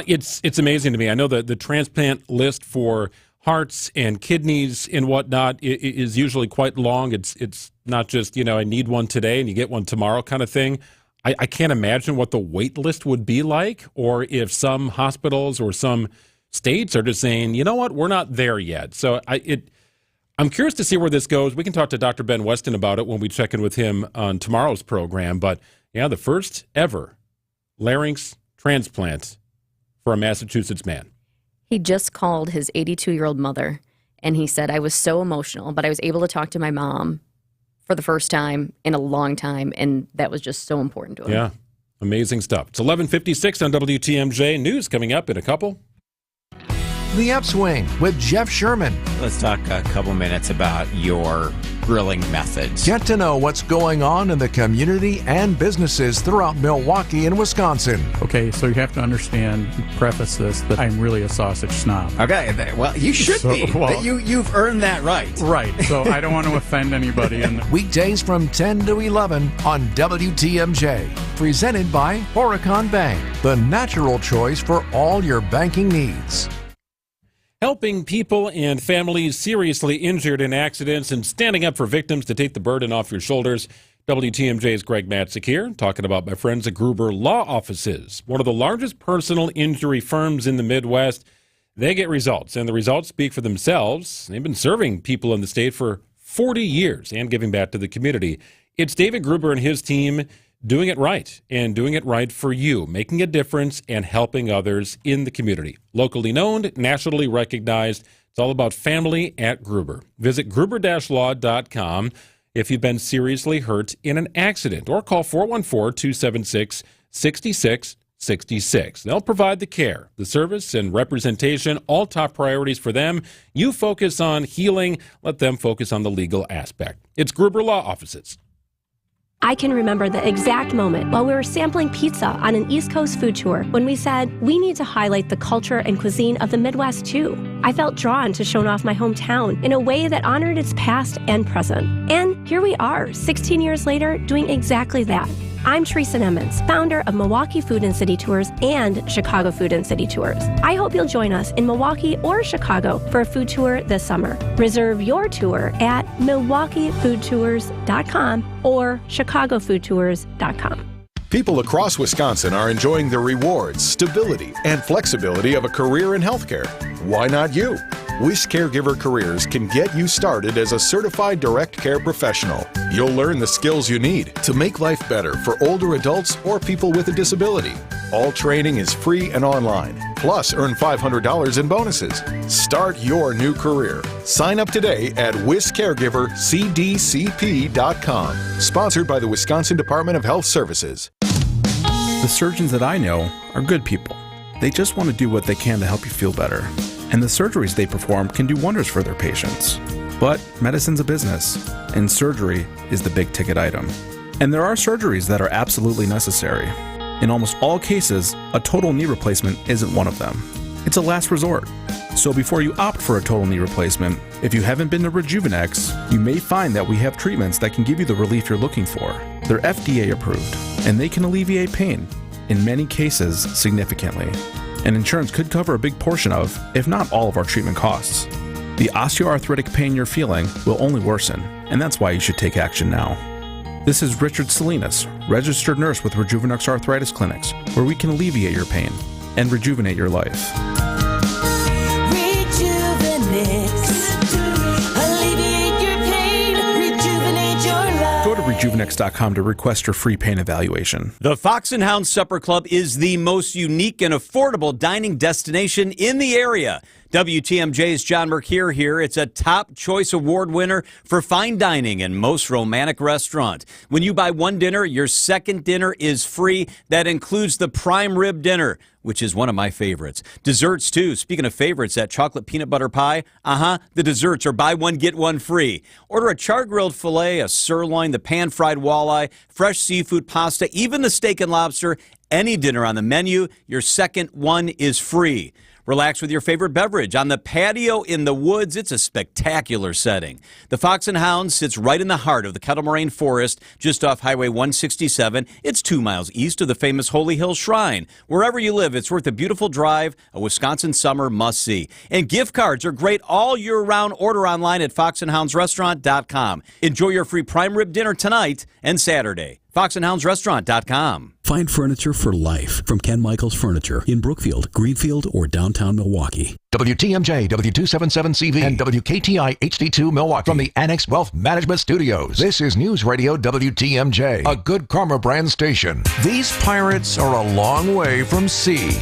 It's amazing to me. I know that the transplant list for hearts and kidneys and whatnot is usually quite long. It's not just, I need one today and you get one tomorrow kind of thing. I can't imagine what the wait list would be like, or if some hospitals or some states are just saying, you know what, we're not there yet. So I'm curious to see where this goes. We can talk to Dr. Ben Weston about it when we check in with him on tomorrow's program. But yeah, the first ever larynx transplant for a Massachusetts man. He just called his 82-year-old mother, and he said, I was so emotional, but I was able to talk to my mom for the first time in a long time, and that was just so important to him. Yeah, amazing stuff. It's 11:56 on WTMJ. News coming up in a couple. The Upswing with Jeff Sherman. Let's talk a couple minutes about your grilling methods. Get to know what's going on in the community and businesses throughout Milwaukee and Wisconsin. Okay, so you have to understand, preface this, that I'm really a sausage snob. Okay, well, you should be. Well, you've earned that right. Right, so I don't want to offend anybody. Weekdays from 10 to 11 on WTMJ. Presented by Horicon Bank, the natural choice for all your banking needs. Helping people and families seriously injured in accidents and standing up for victims to take the burden off your shoulders. WTMJ's Greg Matzik here, talking about my friends at Gruber Law Offices, one of the largest personal injury firms in the Midwest. They get results, and the results speak for themselves. They've been serving people in the state for 40 years and giving back to the community. It's David Gruber and his team doing it right, and doing it right for you, making a difference and helping others in the community. Locally known, nationally recognized. It's all about family at Gruber. Visit gruber-law.com if you've been seriously hurt in an accident, or call 414-276-6666. They'll provide the care, the service, and representation, all top priorities for them. You focus on healing, let them focus on the legal aspect. It's Gruber Law Offices. I can remember the exact moment while we were sampling pizza on an East Coast food tour when we said, we need to highlight the culture and cuisine of the Midwest too. I felt drawn to showing off my hometown in a way that honored its past and present. And here we are, 16 years later, doing exactly that. I'm Teresa Emmons, founder of Milwaukee Food and City Tours and Chicago Food and City Tours. I hope you'll join us in Milwaukee or Chicago for a food tour this summer. Reserve your tour at MilwaukeeFoodTours.com or ChicagoFoodTours.com. People across Wisconsin are enjoying the rewards, stability, and flexibility of a career in healthcare. Why not you? Wish Caregiver Careers can get you started as a certified direct care professional. You'll learn the skills you need to make life better for older adults or people with a disability. All training is free and online. Plus, earn $500 in bonuses. Start your new career. Sign up today at WisCaregiverCDCP.com. Sponsored by the Wisconsin Department of Health Services. The surgeons that I know are good people. They just want to do what they can to help you feel better. And the surgeries they perform can do wonders for their patients. But medicine's a business, and surgery is the big ticket item. And there are surgeries that are absolutely necessary. In almost all cases, a total knee replacement isn't one of them. It's a last resort. So before you opt for a total knee replacement, if you haven't been to Rejuvenex, you may find that we have treatments that can give you the relief you're looking for. They're FDA approved, and they can alleviate pain, in many cases significantly. And insurance could cover a big portion of, if not all of our treatment costs. The osteoarthritic pain you're feeling will only worsen, and that's why you should take action now. This is Richard Salinas, registered nurse with Rejuvenex Arthritis Clinics, where we can alleviate your pain and rejuvenate your life. Alleviate your pain, rejuvenate your life. Go to Rejuvenex.com to request your free pain evaluation. The Fox and Hound Supper Club is the most unique and affordable dining destination in the area. WTMJ's John Mercure here. It's a top choice award winner for fine dining and most romantic restaurant. When you buy one dinner, your second dinner is free. That includes the prime rib dinner, which is one of my favorites. Desserts, too. Speaking of favorites, that chocolate peanut butter pie, the desserts are buy one, get one free. Order a char-grilled filet, a sirloin, the pan-fried walleye, fresh seafood pasta, even the steak and lobster. Any dinner on the menu, your second one is free. Relax with your favorite beverage on the patio in the woods. It's a spectacular setting. The Fox and Hound sits right in the heart of the Kettle Moraine Forest, just off Highway 167. It's 2 miles east of the famous Holy Hill Shrine. Wherever you live, it's worth a beautiful drive, a Wisconsin summer must-see. And gift cards are great all year round. Order online at foxandhoundsrestaurant.com. Enjoy your free prime rib dinner tonight and Saturday. foxandhoundsrestaurant.com. Find furniture for life from Ken Michaels Furniture in Brookfield, Greenfield, or downtown Milwaukee. WTMJ, W277CV, and WKTI HD2 Milwaukee from the Annex Wealth Management Studios. This is News Radio WTMJ, a Good Karma brand station. These pirates are a long way from sea.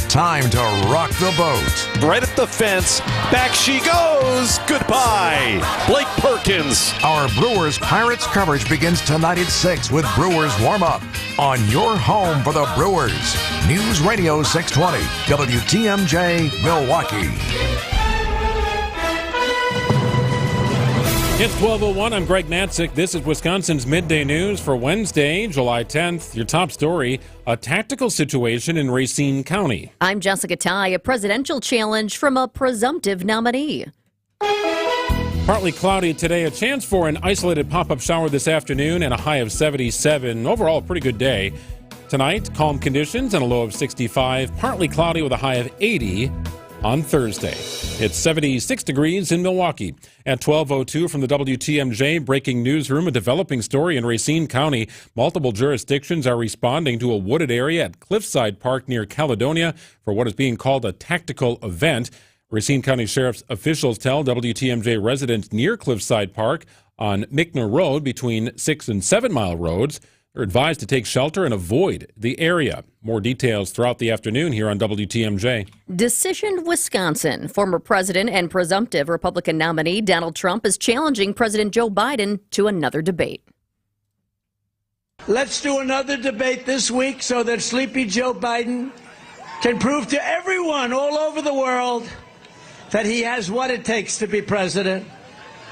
Time to rock the boat. Right at the fence. Back she goes. Goodbye, Blake Perkins. Our Brewers Pirates coverage begins tonight at 6 with Brewers Warm Up on your home for the Brewers. News Radio 620, WTMJ, Milwaukee. It's 12:01. I'm Greg Matzik. This is Wisconsin's Midday News for Wednesday, July 10th. Your top story, a tactical situation in Racine County. I'm Jessica Ty. A presidential challenge from a presumptive nominee. Partly cloudy today. A chance for an isolated pop-up shower this afternoon and a high of 77. Overall, a pretty good day. Tonight, calm conditions and a low of 65. Partly cloudy with a high of 80. On Thursday. It's 76 degrees in Milwaukee. At 12:02 from the WTMJ Breaking Newsroom, a developing story in Racine County. Multiple jurisdictions are responding to a wooded area at Cliffside Park near Caledonia for what is being called a tactical event. Racine County Sheriff's officials tell WTMJ residents near Cliffside Park on Mickner Road between 6 and 7 Mile roads are advised to take shelter and avoid the area. More details throughout the afternoon here on WTMJ. Decision Wisconsin. Former president and presumptive Republican nominee Donald Trump is challenging President Joe Biden to another debate. Let's do another debate this week so that Sleepy Joe Biden can prove to everyone all over the world that he has what it takes to be president.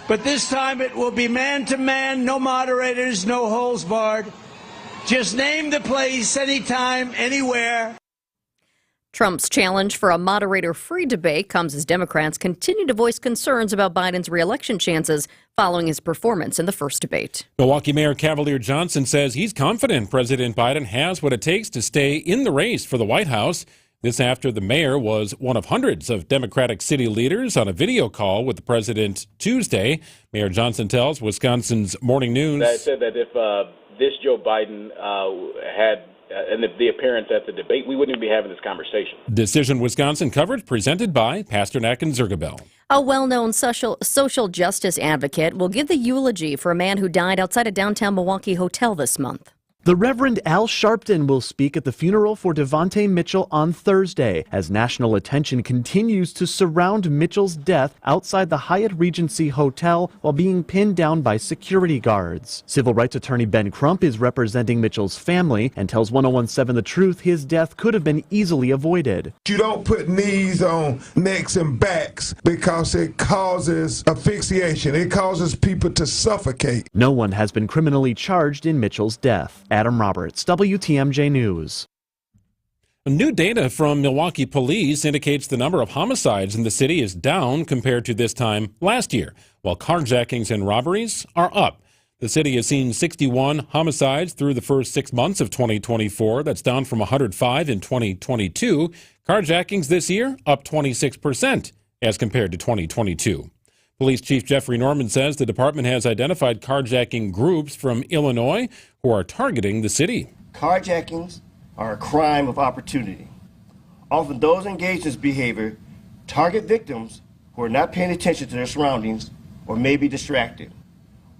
But this time it will be man to man, no moderators, no holes barred. Just name the place, anytime, anywhere. Trump's challenge for a moderator-free debate comes as Democrats continue to voice concerns about Biden's re-election chances following his performance in the first debate. Milwaukee Mayor Cavalier Johnson says he's confident President Biden has what it takes to stay in the race for the White House. This after the mayor was one of hundreds of Democratic city leaders on a video call with the president Tuesday. Mayor Johnson tells Wisconsin's Morning News. I said that if this Joe Biden had and the appearance at the debate, we wouldn't even be having this conversation. Decision Wisconsin coverage presented by Pasternak and Zergabel. A well-known social justice advocate will give the eulogy for a man who died outside a downtown Milwaukee hotel this month. The Reverend Al Sharpton will speak at the funeral for Devontae Mitchell on Thursday as national attention continues to surround Mitchell's death outside the Hyatt Regency Hotel while being pinned down by security guards. Civil rights attorney Ben Crump is representing Mitchell's family and tells 1017 The Truth his death could have been easily avoided. You don't put knees on necks and backs because it causes asphyxiation. It causes people to suffocate. No one has been criminally charged in Mitchell's death. Adam Roberts, WTMJ News. New data from Milwaukee police indicates the number of homicides in the city is down compared to this time last year, while carjackings and robberies are up. The city has seen 61 homicides through the first 6 months of 2024. That's down from 105 in 2022. Carjackings this year up 26% as compared to 2022. Police Chief Jeffrey Norman says the department has identified carjacking groups from Illinois who are targeting the city. Carjackings are a crime of opportunity. Often those engaged in this behavior target victims who are not paying attention to their surroundings or may be distracted.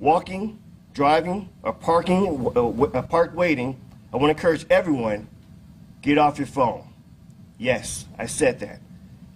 Walking, driving, or parked waiting, I want to encourage everyone, get off your phone. Yes, I said that.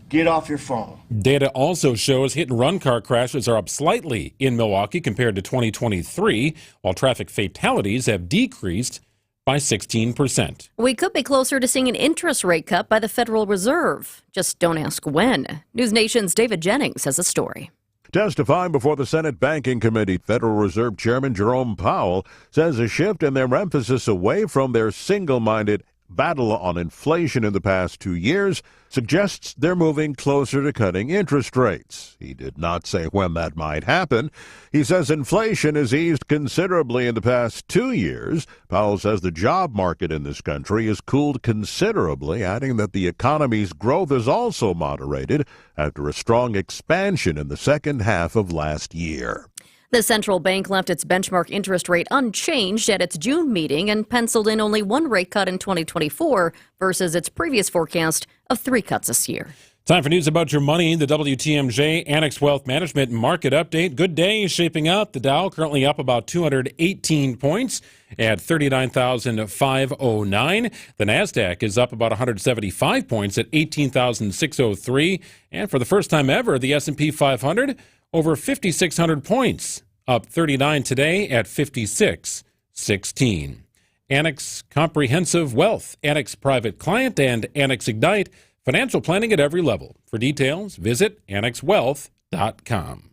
Get off your phone. Data also shows hit-and-run car crashes are up slightly in Milwaukee compared to 2023, while traffic fatalities have decreased by 16%. We could be closer to seeing an interest rate cut by the Federal Reserve. Just don't ask when. News Nation's David Jennings has a story. Testifying before the Senate Banking Committee, Federal Reserve Chairman Jerome Powell says a shift in their emphasis away from their single-minded battle on inflation in the past 2 years suggests they're moving closer to cutting interest rates. He did not say when that might happen. He says inflation has eased considerably in the past 2 years. Powell says the job market in this country has cooled considerably, adding that the economy's growth is also moderated after a strong expansion in the second half of last year. The central bank left its benchmark interest rate unchanged at its June meeting and penciled in only one rate cut in 2024 versus its previous forecast of 3 cuts this year. Time for news about your money. The WTMJ Annex Wealth Management Market Update. Good day shaping up. The Dow currently up about 218 points at 39,509. The NASDAQ is up about 175 points at 18,603. And for the first time ever, the S&P 500 over 5,600 points, up 39 today at 5616. Annex Comprehensive Wealth, Annex Private Client, and Annex Ignite. Financial planning at every level. For details, visit annexwealth.com.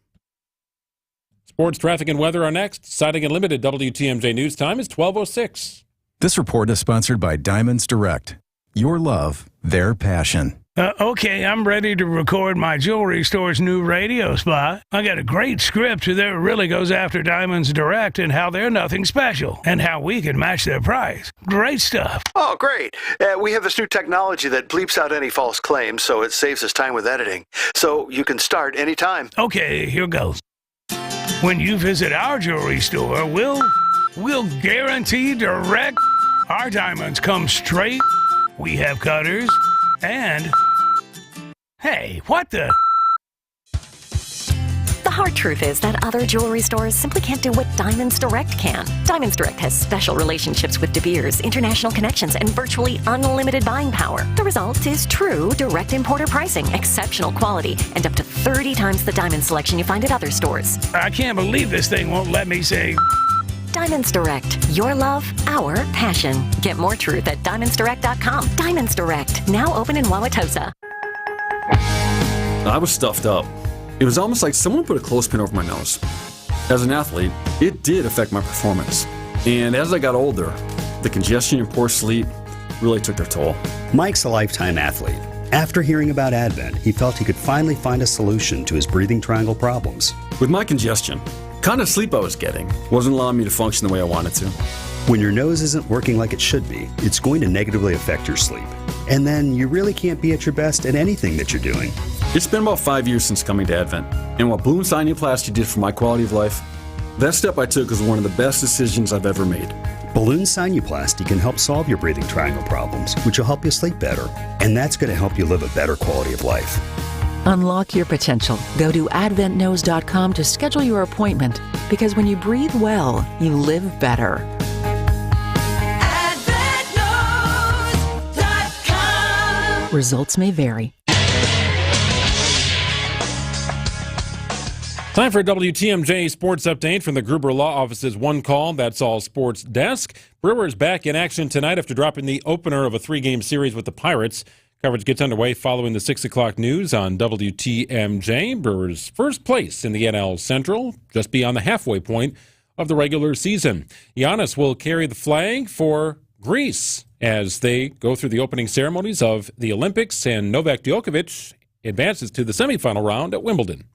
Sports, traffic, and weather are next. Siding Unlimited WTMJ News Time is 12:06. This report is sponsored by Diamonds Direct. Your love, their passion. Okay, I'm ready to record my jewelry store's new radio spot. I got a great script that really goes after Diamonds Direct and how they're nothing special and how we can match their price. Great stuff. Oh, great. We have this new technology that bleeps out any false claims, so it saves us time with editing. So you can start anytime. Okay, here goes. When you visit our jewelry store, we'll guarantee direct. Our diamonds come straight. We have cutters. And, hey, what the? The hard truth is that other jewelry stores simply can't do what Diamonds Direct can. Diamonds Direct has special relationships with De Beers, international connections, and virtually unlimited buying power. The result is true direct importer pricing, exceptional quality, and up to 30 times the diamond selection you find at other stores. I can't believe this thing won't let me say... Diamonds Direct. Your love, our passion. Get more truth at diamondsdirect.com. Diamonds Direct. Now open in Wauwatosa. I was stuffed up. It was almost like someone put a clothespin over my nose. As an athlete, it did affect my performance. And as I got older, the congestion and poor sleep really took their toll. Mike's a lifetime athlete. After hearing about Advent, he felt he could finally find a solution to his breathing triangle problems. With my congestion, kind of sleep I was getting wasn't allowing me to function the way I wanted to. When your nose isn't working like it should be, it's going to negatively affect your sleep. And then you really can't be at your best at anything that you're doing. It's been about 5 years since coming to Advent, and what Bloom Sinuplasty did for my quality of life, that step I took was one of the best decisions I've ever made. Balloon sinuplasty can help solve your breathing triangle problems, which will help you sleep better. And that's going to help you live a better quality of life. Unlock your potential. Go to adventknows.com to schedule your appointment, because when you breathe well, you live better. AdventKnows.com. Results may vary. Time for a WTMJ Sports Update from the Gruber Law Office's One Call, That's All Sports desk. Brewers back in action tonight after dropping the opener of a 3-game series with the Pirates. Coverage gets underway following the 6 o'clock news on WTMJ. Brewers first place in the NL Central, just beyond the halfway point of the regular season. Giannis will carry the flag for Greece as they go through the opening ceremonies of the Olympics, and Novak Djokovic advances to the semifinal round at Wimbledon.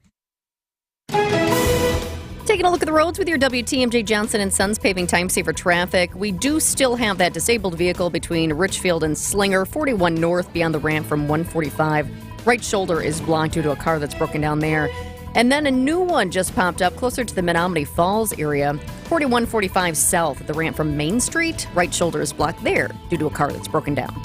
Taking a look at the roads with your WTMJ Johnson & Sons paving time saver traffic. We do still have that disabled vehicle between Richfield and Slinger, 41 north beyond the ramp from 145. Right shoulder is blocked due to a car that's broken down there. And then a new one just popped up closer to the Menominee Falls area, 4145 south at the ramp from Main Street. Right shoulder is blocked there due to a car that's broken down.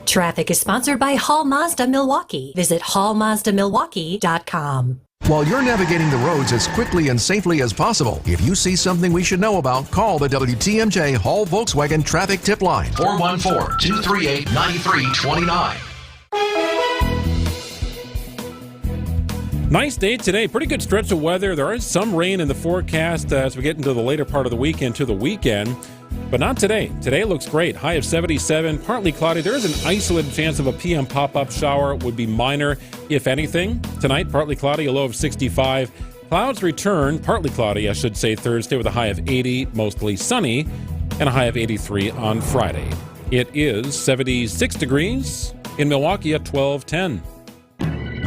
Traffic is sponsored by Hall Mazda Milwaukee. Visit hallmazdamilwaukee.com. While you're navigating the roads as quickly and safely as possible, if you see something we should know about, call the WTMJ Hall Volkswagen Traffic Tip Line, 414-238-9329. Nice day today. Pretty good stretch of weather. There is some rain in the forecast as we get into the later part of the weekend to the weekend, but not today. Today looks great. High of 77, partly cloudy. There is an isolated chance of a PM pop-up shower. Would be minor, if anything. Tonight, partly cloudy, a low of 65. Clouds return, partly cloudy, I should say, Thursday with a high of 80, mostly sunny, and a high of 83 on Friday. It is 76 degrees in Milwaukee at 12:10.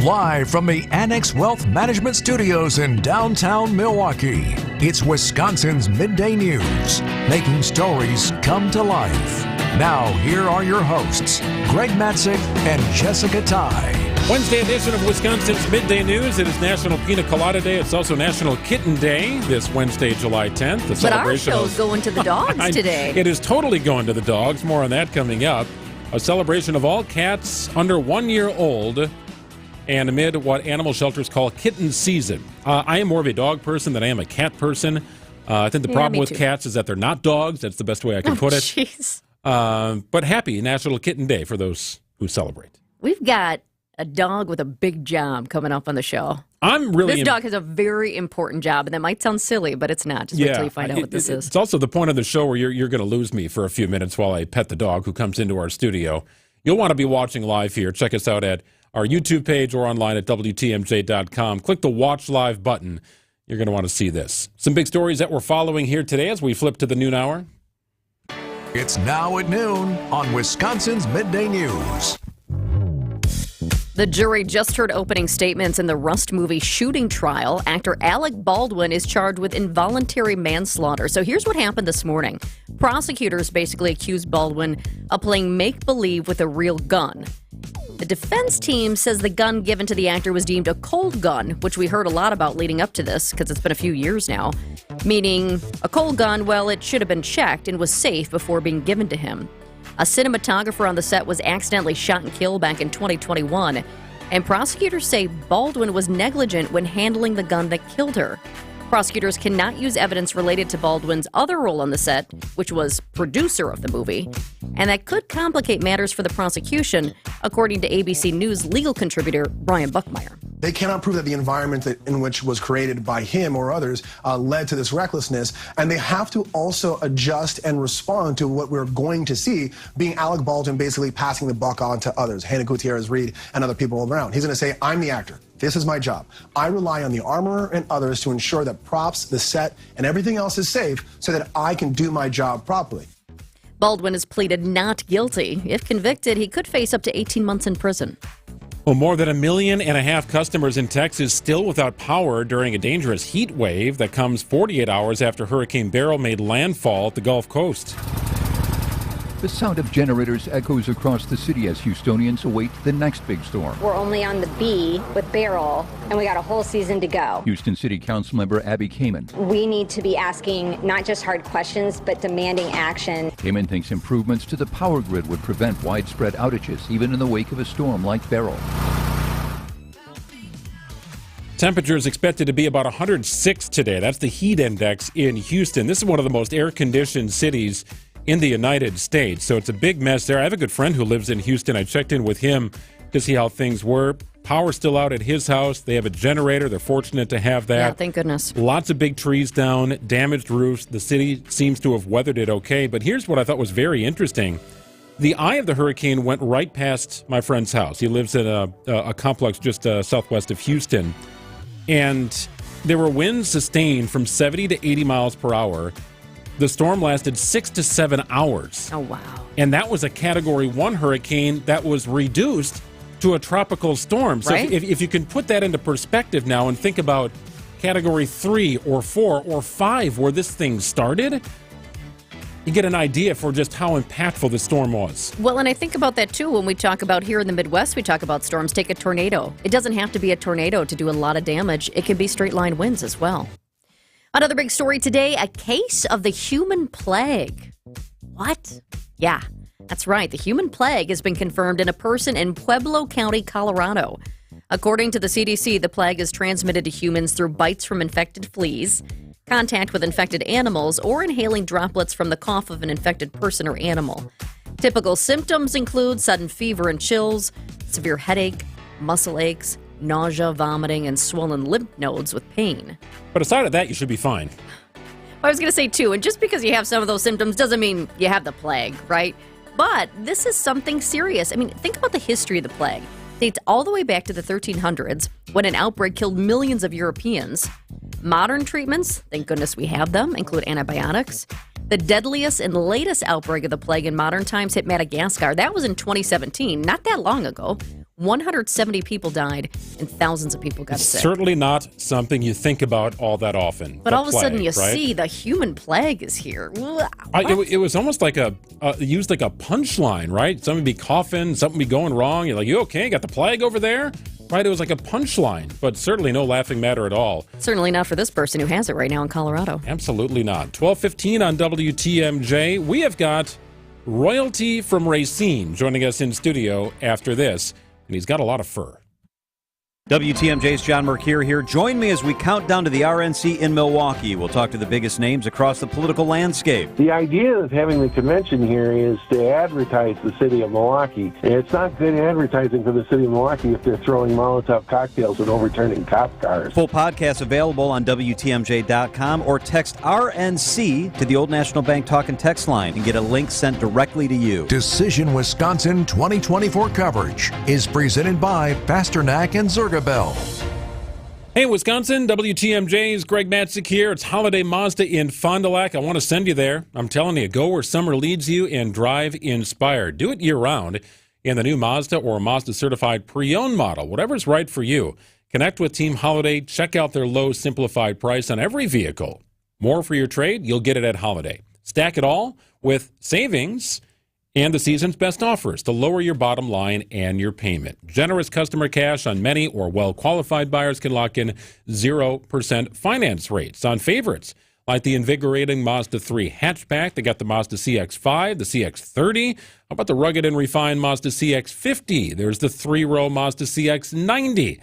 Live from the Annex Wealth Management Studios in downtown Milwaukee, it's Wisconsin's Midday News, making stories come to life. Now, here are your hosts, Greg Matzik and Jessica Ty. Wednesday edition of Wisconsin's Midday News. It is National Pina Colada Day. It's also National Kitten Day this Wednesday, July 10th. The but our show's going to the dogs today. It is totally going to the dogs. More on that coming up. A celebration of all cats under 1 year old, and amid what animal shelters call kitten season. I am more of a dog person than I am a cat person. I think the problem with cats is that they're not dogs. That's the best way I can put it. Jeez. But happy National Kitten Day for those who celebrate. We've got a dog with a big job coming up on the show. This dog has a very important job, and that might sound silly, but it's not. Just wait till you find out what this is. It's also the point of the show where you're going to lose me for a few minutes while I pet the dog who comes into our studio. You'll want to be watching live here. Check us out at our YouTube page or online at WTMJ.com. Click the Watch Live button. You're going to want to see this. Some big stories that we're following here today as we flip to the noon hour. It's now at noon on Wisconsin's Midday News. The jury just heard opening statements in the Rust movie shooting trial. Actor Alec Baldwin is charged with involuntary manslaughter. So here's what happened this morning. Prosecutors basically accused Baldwin of playing make-believe with a real gun. The defense team says the gun given to the actor was deemed a cold gun, which we heard a lot about leading up to this because it's been a few years now. Meaning a cold gun, well, it should have been checked and was safe before being given to him. A cinematographer on the set was accidentally shot and killed back in 2021, and prosecutors say Baldwin was negligent when handling the gun that killed her. Prosecutors cannot use evidence related to Baldwin's other role on the set, which was producer of the movie, and that could complicate matters for the prosecution, according to ABC News legal contributor Brian Buckmeyer. They cannot prove that the environment in which was created by him or others led to this recklessness, and they have to also adjust and respond to what we're going to see, being Alec Baldwin basically passing the buck on to others, Hannah Gutierrez-Reed and other people around. He's going to say, I'm the actor. This is my job. I rely on the armorer and others to ensure that props, the set, and everything else is safe so that I can do my job properly. Baldwin has pleaded not guilty. If convicted, he could face up to 18 months in prison. Well, more than 1.5 million customers in Texas still without power during a dangerous heat wave that comes 48 hours after Hurricane Beryl made landfall at the Gulf Coast. The sound of generators echoes across the city as Houstonians await the next big storm. We're only on the B with Beryl, and we got a whole season to go. Houston City Council member Abby Kamen. We need to be asking not just hard questions, but demanding action. Kamen thinks improvements to the power grid would prevent widespread outages, even in the wake of a storm like Beryl. Temperature is expected to be about 106 today. That's the heat index in Houston. This is one of the most air-conditioned cities in the United States, so it's a big mess there. I have a good friend who lives in Houston. I checked in with him to see how things were. Power's still out at his house. They have a generator. They're fortunate to have that. Yeah, thank goodness. Lots of big trees down, damaged roofs. The city seems to have weathered it okay, but here's what I thought was very interesting. The eye of the hurricane went right past my friend's house. He lives in a complex just southwest of Houston, and there were winds sustained from 70 to 80 miles per hour. The storm lasted 6 to 7 hours. Oh, wow. And that was a Category 1 hurricane that was reduced to a tropical storm. So Right. if you can put that into perspective now and think about Category 3 or 4 or 5 where this thing started, you get an idea for just how impactful the storm was. Well, and I think about that too when we talk about here in the Midwest, we talk about storms. Take a tornado. It doesn't have to be a tornado to do a lot of damage. It can be straight line winds as well. Another big story today, a case of the human plague. What? Yeah, that's right. The human plague has been confirmed in a person in Pueblo County, Colorado. According to the CDC, the plague is transmitted to humans through bites from infected fleas, contact with infected animals, or inhaling droplets from the cough of an infected person or animal. Typical symptoms include sudden fever and chills, severe headache, muscle aches, nausea, vomiting, and swollen lymph nodes with pain. But aside of that, you should be fine. I was going to say, too, and just because you have some of those symptoms doesn't mean you have the plague, right? But this is something serious. I mean, think about the history of the plague. It dates all the way back to the 1300s when an outbreak killed millions of Europeans. Modern treatments, thank goodness we have them, include antibiotics. The deadliest and latest outbreak of the plague in modern times hit Madagascar. That was in 2017, not that long ago. 170 people died and thousands of people got sick. Certainly not something you think about all that often. But all of a sudden you right? see the human plague is here. It was almost like used like a punchline, right? Somebody be coughing, something be going wrong. You're like, you okay? Got the plague over there? Right? It was like a punchline, but certainly no laughing matter at all. Certainly not for this person who has it right now in Colorado. Absolutely not. 12:15 on WTMJ. We have got royalty from Racine joining us in studio after this, and he's got a lot of fur. WTMJ's John Mercure here. Join me as we count down to the RNC in Milwaukee. We'll talk to the biggest names across the political landscape. The idea of having the convention here is to advertise the city of Milwaukee. And it's not good advertising for the city of Milwaukee if they're throwing Molotov cocktails and overturning cop cars. Full podcast available on WTMJ.com or text RNC to the Old National Bank Talk and Text line and get a link sent directly to you. Decision Wisconsin 2024 coverage is presented by Pasternak and Zerga Bell. Hey, Wisconsin, WTMJ's Greg Matzik here. It's Holiday Mazda in Fond du Lac. I want to send you there. I'm telling you, go where summer leads you and drive inspired. Do it year-round in the new Mazda or Mazda-certified pre-owned model, whatever's right for you. Connect with Team Holiday. Check out their low, simplified price on every vehicle. More for your trade, you'll get it at Holiday. Stack it all with savings and the season's best offers to lower your bottom line and your payment. Generous customer cash on many or well-qualified buyers can lock in 0% finance rates on favorites like the invigorating Mazda 3 hatchback. They got the Mazda CX-5, the CX-30. How about the rugged and refined Mazda CX-50? There's the three-row Mazda CX-90.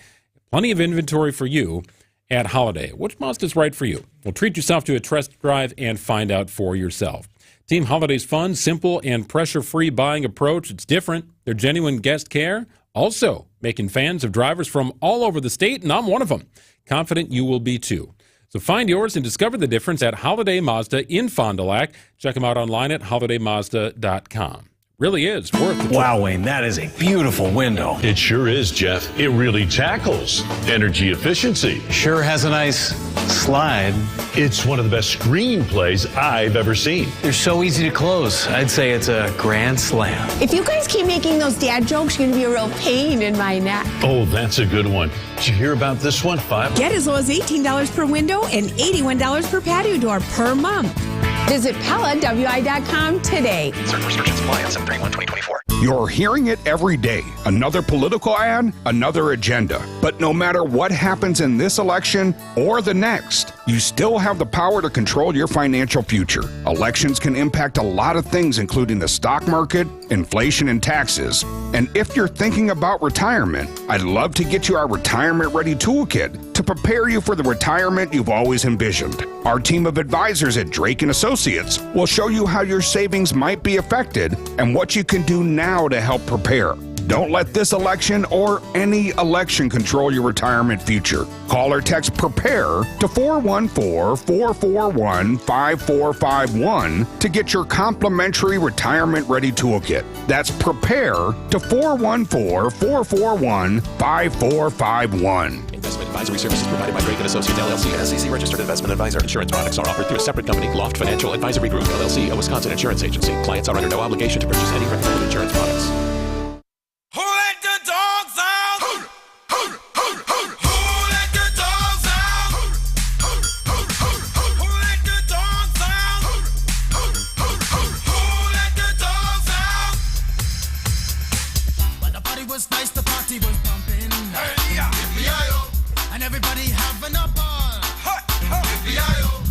Plenty of inventory for you at Holiday. Which Mazda's right for you? Well, treat yourself to a test drive and find out for yourself. Team Holiday's fun, simple, and pressure-free buying approach. It's different. Their genuine guest care, also making fans of drivers from all over the state, and I'm one of them. Confident you will be too. So find yours and discover the difference at Holiday Mazda in Fond du Lac. Check them out online at holidaymazda.com. Really is worth it. Wow, Wayne, that is a beautiful window. It sure is, Jeff. It really tackles energy efficiency. Sure has a nice slide. It's one of the best screenplays I've ever seen. They're so easy to close. I'd say it's a grand slam. If you guys keep making those dad jokes, you're going to be a real pain in my neck. Oh, that's a good one. Did you hear about this one? Get as low as $18 per window and $81 per patio door per month. Visit PellaWI.com today. Certain restrictions apply on 7/31/2024. You're hearing it every day. Another political ad, another agenda. But no matter what happens in this election or the next, you still have the power to control your financial future. Elections can impact a lot of things, including the stock market, inflation, and taxes. And if you're thinking about retirement, I'd love to get you our Retirement Ready Toolkit to prepare you for the retirement you've always envisioned. Our team of advisors at Drake & Associates will show you how your savings might be affected and what you can do now to help prepare. Don't let this election or any election control your retirement future. Call or text PREPARE to 414-441-5451 to get your complimentary Retirement Ready Toolkit. That's PREPARE to 414-441-5451. Investment advisory services provided by Drake & Associates, LLC, an SEC registered investment advisor. Insurance products are offered through a separate company, Loft Financial Advisory Group, LLC, a Wisconsin insurance agency. Clients are under no obligation to purchase any recommended insurance products. Who let the dogs out? Who let the dogs out? Who let the dogs out? Who let the dogs out? When the party was nice, the party was pumping. Hey, yeah. And everybody having a ball.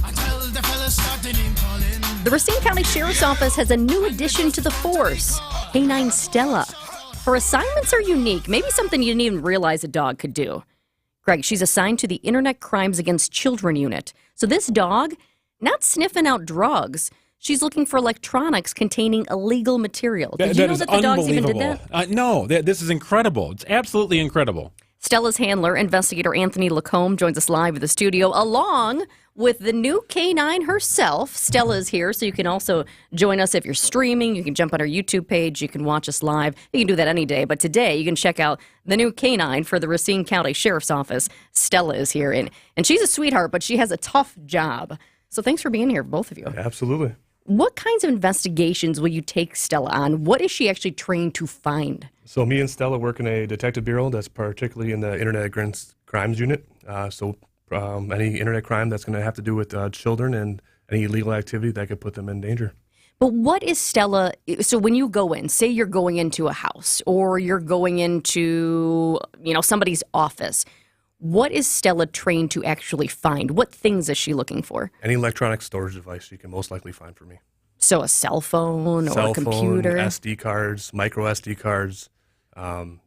Until the fellas started in calling. The Racine County Sheriff's Office has a new addition to the force, Canine Stella. Her assignments are unique, maybe something you didn't even realize a dog could do. Greg, she's assigned to the Internet Crimes Against Children unit. So this dog, not sniffing out drugs, she's looking for electronics containing illegal material. Did you know that the dogs even did that? No, this is incredible. It's absolutely incredible. Stella's handler, investigator Anthony Lacombe, joins us live in the studio, along with the new canine herself. Stella's here, so you can also join us if you're streaming. You can jump on our YouTube page. You can watch us live. You can do that any day. But today, you can check out the new canine for the Racine County Sheriff's Office. Stella is here, and she's a sweetheart, but she has a tough job. So thanks for being here, both of you. Absolutely. What kinds of investigations will you take Stella on? What is she actually trained to find? So me and Stella work in a detective bureau that's particularly in the Internet Crimes unit. Any internet crime that's going to have to do with children and any illegal activity that could put them in danger. But what is Stella, so when you go in, say you're going into a house or you're going into, somebody's office, what is Stella trained to actually find? What things is she looking for? Any electronic storage device you can most likely find for me. So a cell phone or a computer? SD cards, micro SD cards,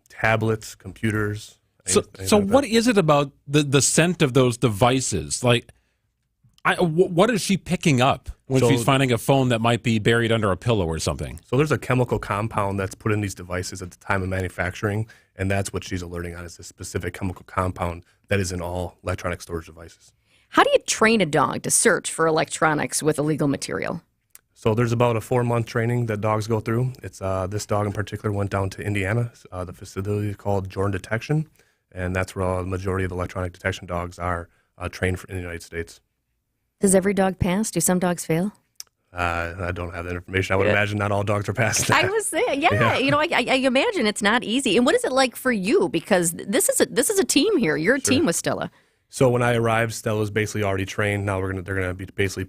tablets, computers. So what is it about the scent of those devices? What is she picking up when she's finding a phone that might be buried under a pillow or something? So there's a chemical compound that's put in these devices at the time of manufacturing, and that's what she's alerting on, is this specific chemical compound that is in all electronic storage devices. How do you train a dog to search for electronics with illegal material? So there's about a 4-month training that dogs go through. It's this dog in particular went down to Indiana. The facility is called Jordan Detection, and that's where the majority of electronic detection dogs are trained in the United States. Does every dog pass? Do some dogs fail? I don't have that information. I would imagine not all dogs are passing that. I was saying, I imagine it's not easy. And what is it like for you? Because this is a team here. You're a team with Stella. So when I arrived, Stella's basically already trained. Now they're gonna be basically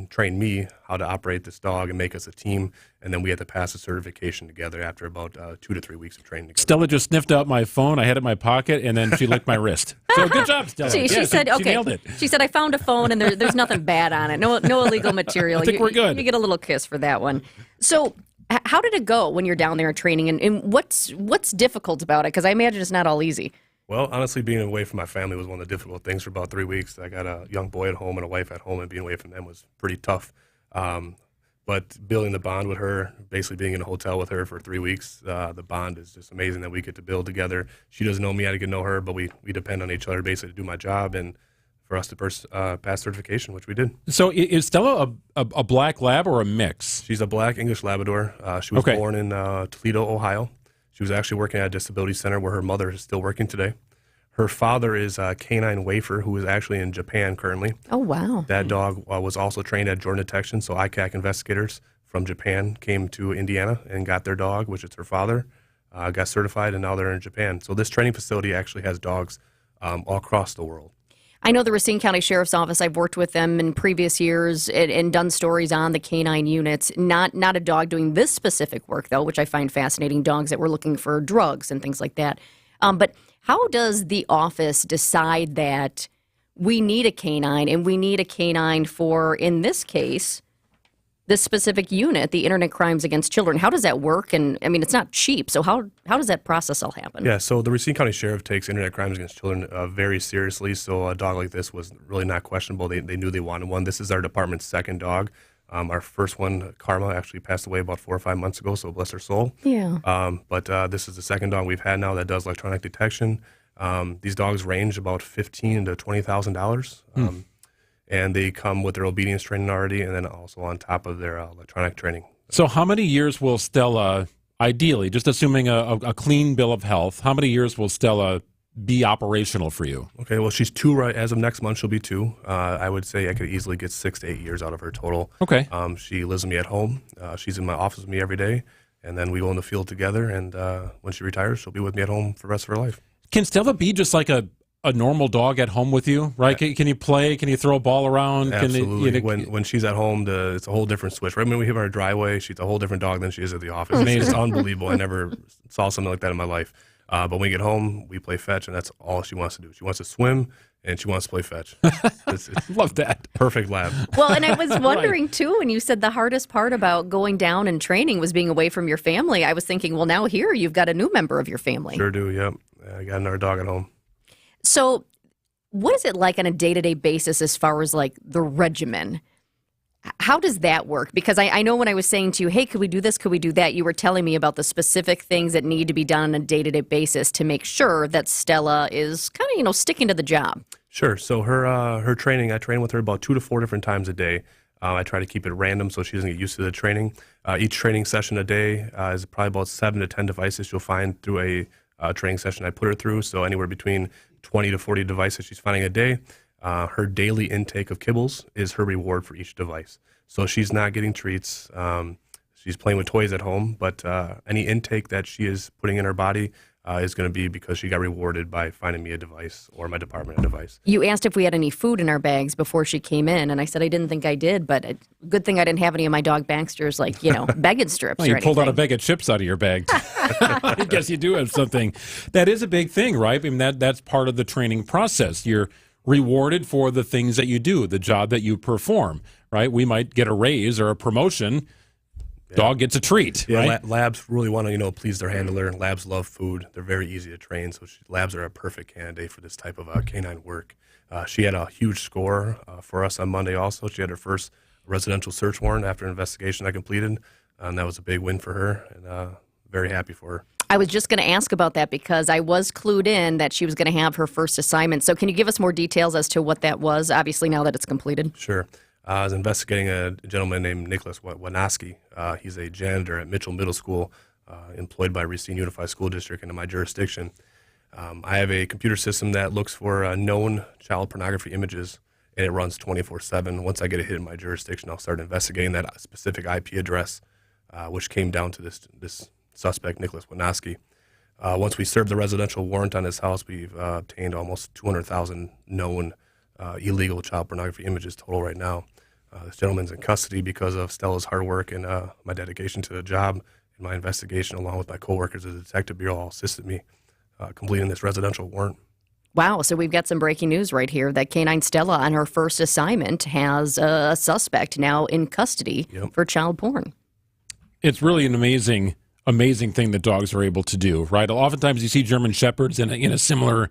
train me how to operate this dog and make us a team, and then we had to pass a certification together after about 2 to 3 weeks of training together. Stella just sniffed out my phone. I had it in my pocket, and then she licked my wrist. So good job, Stella. She said, she okay. nailed it. She said, I found a phone, and there's nothing bad on it. No illegal material. I think we're good. You get a little kiss for that one. So how did it go when you're down there training, and what's difficult about it? Because I imagine it's not all easy. Well, honestly, being away from my family was one of the difficult things for about 3 weeks. I got a young boy at home and a wife at home, and being away from them was pretty tough. But building the bond with her, basically being in a hotel with her for 3 weeks, the bond is just amazing that we get to build together. She doesn't know me, I get to know her, but we depend on each other basically to do my job and for us to pass certification, which we did. So is Stella a black lab or a mix? She's a black English Labrador. She was born in Toledo, Ohio. She was actually working at a disability center where her mother is still working today. Her father is Canine Wafer, who is actually in Japan currently. Oh, wow. That dog was also trained at Jordan Detection, so ICAC investigators from Japan came to Indiana and got their dog, which is her father, got certified, and now they're in Japan. So this training facility actually has dogs all across the world. I know the Racine County Sheriff's Office. I've worked with them in previous years and done stories on the canine units. Not a dog doing this specific work, though, which I find fascinating, dogs that were looking for drugs and things like that. But how does the office decide that we need a canine and we need a canine for, in this case, this specific unit, the Internet Crimes Against Children? How does that work? And I mean, it's not cheap. So how does that process all happen? Yeah, so the Racine County Sheriff takes Internet Crimes Against Children very seriously. So a dog like this was really not questionable. They knew they wanted one. This is our department's second dog. Our first one, Karma, actually passed away about 4 or 5 months ago, so bless her soul. Yeah. But this is the second dog we've had now that does electronic detection. These dogs range about $15,000 to $20,000. And they come with their obedience training already, and then also on top of their electronic training. So how many years will Stella, ideally, just assuming a clean bill of health, how many years will Stella be operational for you? Okay, well, she's 2 right as of next month. She'll be 2. I would say I could easily get 6 to 8 years out of her total. Okay. She lives with me at home. She's in my office with me every day, and then we go in the field together. And when she retires, she'll be with me at home for the rest of her life. Can Stella be just like a normal dog at home with you, right? Can you play? Can you throw a ball around? Absolutely. When she's at home, it's a whole different switch. Right when we hit our driveway, she's a whole different dog than she is at the office. It's unbelievable. I never saw something like that in my life. But when we get home, we play fetch, and that's all she wants to do. She wants to swim, and she wants to play fetch. It's Love that. Perfect lab. Well, and I was wondering, too, when you said the hardest part about going down and training was being away from your family, I was thinking, well, now here you've got a new member of your family. Sure do, yep. I got another dog at home. So what is it like on a day-to-day basis as far as like the regimen? How does that work? Because I know when I was saying to you, hey, could we do this? Could we do that? You were telling me about the specific things that need to be done on a day-to-day basis to make sure that Stella is kind of, sticking to the job. Sure. So her training, I train with her about 2 to 4 different times a day. I try to keep it random so she doesn't get used to the training. Each training session a day is probably about 7 to 10 devices she'll find through a training session I put her through. So anywhere between 20 to 40 devices she's finding a day. Her daily intake of kibbles is her reward for each device. So she's not getting treats. She's playing with toys at home, but any intake that she is putting in her body is going to be because she got rewarded by finding me a device or my department a device. You asked if we had any food in our bags before she came in, and I said I didn't think I did, but good thing I didn't have any of my dog Baxter's, begging strips. Well, you or pulled out a anything. bag of chips out of your bag. I guess you do have something. That is a big thing, right? I mean, that's part of the training process. You're rewarded for the things that you do, the job that you perform, right? We might get a raise or a promotion. Yeah. Dog gets a treat, right? Labs really want to, please their handler. Labs love food. They're very easy to train, so labs are a perfect candidate for this type of canine work. She had a huge score for us on Monday also. She had her first residential search warrant after an investigation I completed, and that was a big win for her, and very happy for her. I was just going to ask about that because I was clued in that she was going to have her first assignment. So can you give us more details as to what that was, obviously, now that it's completed? Sure. I was investigating a gentleman named Nicholas Wanaski. He's a janitor at Mitchell Middle School, employed by Racine Unified School District into my jurisdiction. I have a computer system that looks for known child pornography images, and it runs 24/7. Once I get a hit in my jurisdiction, I'll start investigating that specific IP address, which came down to this suspect, Nicholas Wanaski. Once we served the residential warrant on his house, we've obtained almost 200,000 known illegal child pornography images total right now. This gentleman's in custody because of Stella's hard work and my dedication to the job and my investigation, along with my coworkers at the Detective Bureau, all assisted me completing this residential warrant. Wow, so we've got some breaking news right here that Canine Stella on her first assignment has a suspect now in custody for child porn. It's really an amazing thing that dogs are able to do, right? Oftentimes you see German Shepherds in a similar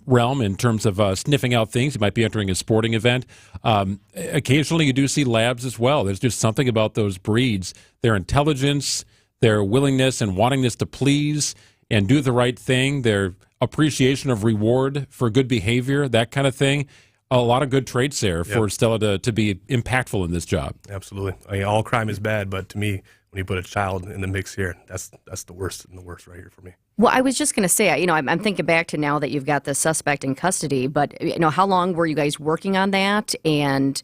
realm in terms of sniffing out things. You might be entering a sporting event. Occasionally you do see labs as well. There's just something about those breeds, their intelligence, their willingness and wantingness to please and do the right thing, their appreciation of reward for good behavior, that kind of thing. A lot of good traits there for Stella to be impactful in this job. Absolutely. I mean, all crime is bad, but to me, when you put a child in the mix here, that's the worst and the worst right here for me. Well, I was just going to say, I'm thinking back to now that you've got the suspect in custody, but how long were you guys working on that? And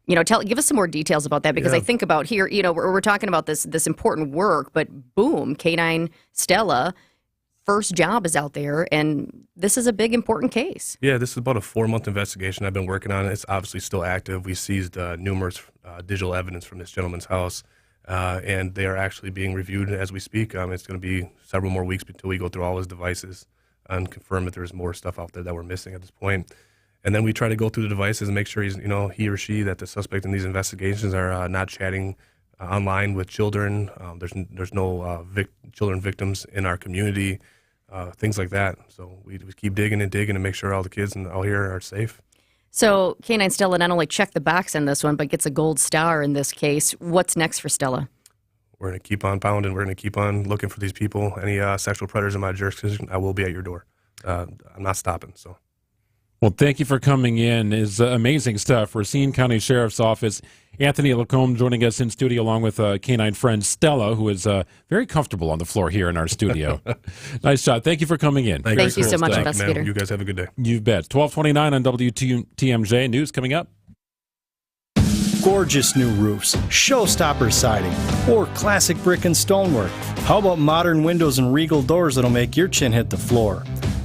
give us some more details about that, because I think about here, we're talking about this important work, but boom, Canine Stella first job is out there, and this is a big, important case. Yeah, this is about a 4-month investigation I've been working on. It's obviously still active. We seized numerous digital evidence from this gentleman's house, and they are actually being reviewed as we speak. It's going to be several more weeks until we go through all his devices and confirm that there's more stuff out there that we're missing at this point. And then we try to go through the devices and make sure he or she, that the suspect in these investigations are not chatting online with children. There's no children victims in our community, things like that. So we keep digging and make sure all the kids out here are safe. So Canine Stella not only checked the box on this one, but gets a gold star in this case. What's next for Stella? We're going to keep on pounding. We're going to keep on looking for these people. Any sexual predators in my jurisdiction, I will be at your door. I'm not stopping. So. Well, thank you for coming in. It's amazing stuff. Racine County Sheriff's Office. Anthony Lacombe joining us in studio along with canine friend Stella, who is very comfortable on the floor here in our studio. Nice shot. Thank you for coming in. Thank you so much, investigator. You guys have a good day. You bet. 12:29 on WTMJ. News coming up. Gorgeous new roofs, showstopper siding, or classic brick and stonework. How about modern windows and regal doors that'll make your chin hit the floor?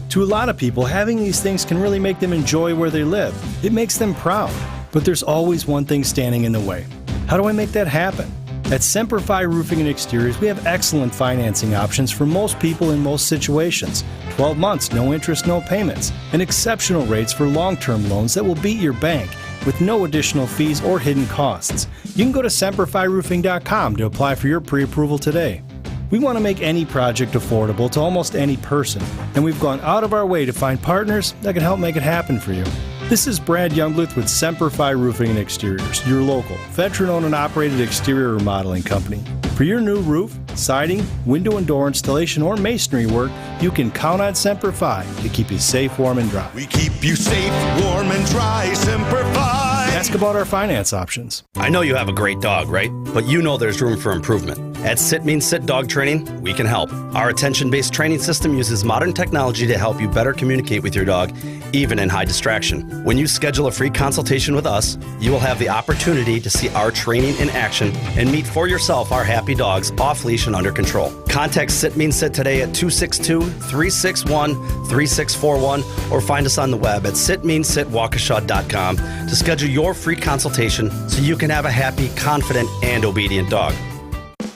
To a lot of people, having these things can really make them enjoy where they live. It makes them proud. But there's always one thing standing in the way. How do I make that happen? At Semperfi Roofing and Exteriors, we have excellent financing options for most people in most situations. 12 months, no interest, no payments, and exceptional rates for long-term loans that will beat your bank with no additional fees or hidden costs. You can go to SemperfiRoofing.com to apply for your pre-approval today. We want to make any project affordable to almost any person, and we've gone out of our way to find partners that can help make it happen for you. This is Brad Youngbluth with Semperfi Roofing and Exteriors, your local, veteran-owned and operated exterior remodeling company. For your new roof, siding, window and door installation, or masonry work, you can count on Semperfi to keep you safe, warm, and dry. We keep you safe, warm, and dry. Semperfi. Ask about our finance options. I know you have a great dog, right? But you know there's room for improvement. At Sit Means Sit Dog Training, we can help. Our attention-based training system uses modern technology to help you better communicate with your dog, even in high distraction. When you schedule a free consultation with us, you will have the opportunity to see our training in action and meet for yourself our happy dogs off leash and under control. Contact Sit Means Sit today at 262-361-3641 or find us on the web at sitmeansitwaukesha.com to schedule your free consultation so you can have a happy, confident, and obedient dog.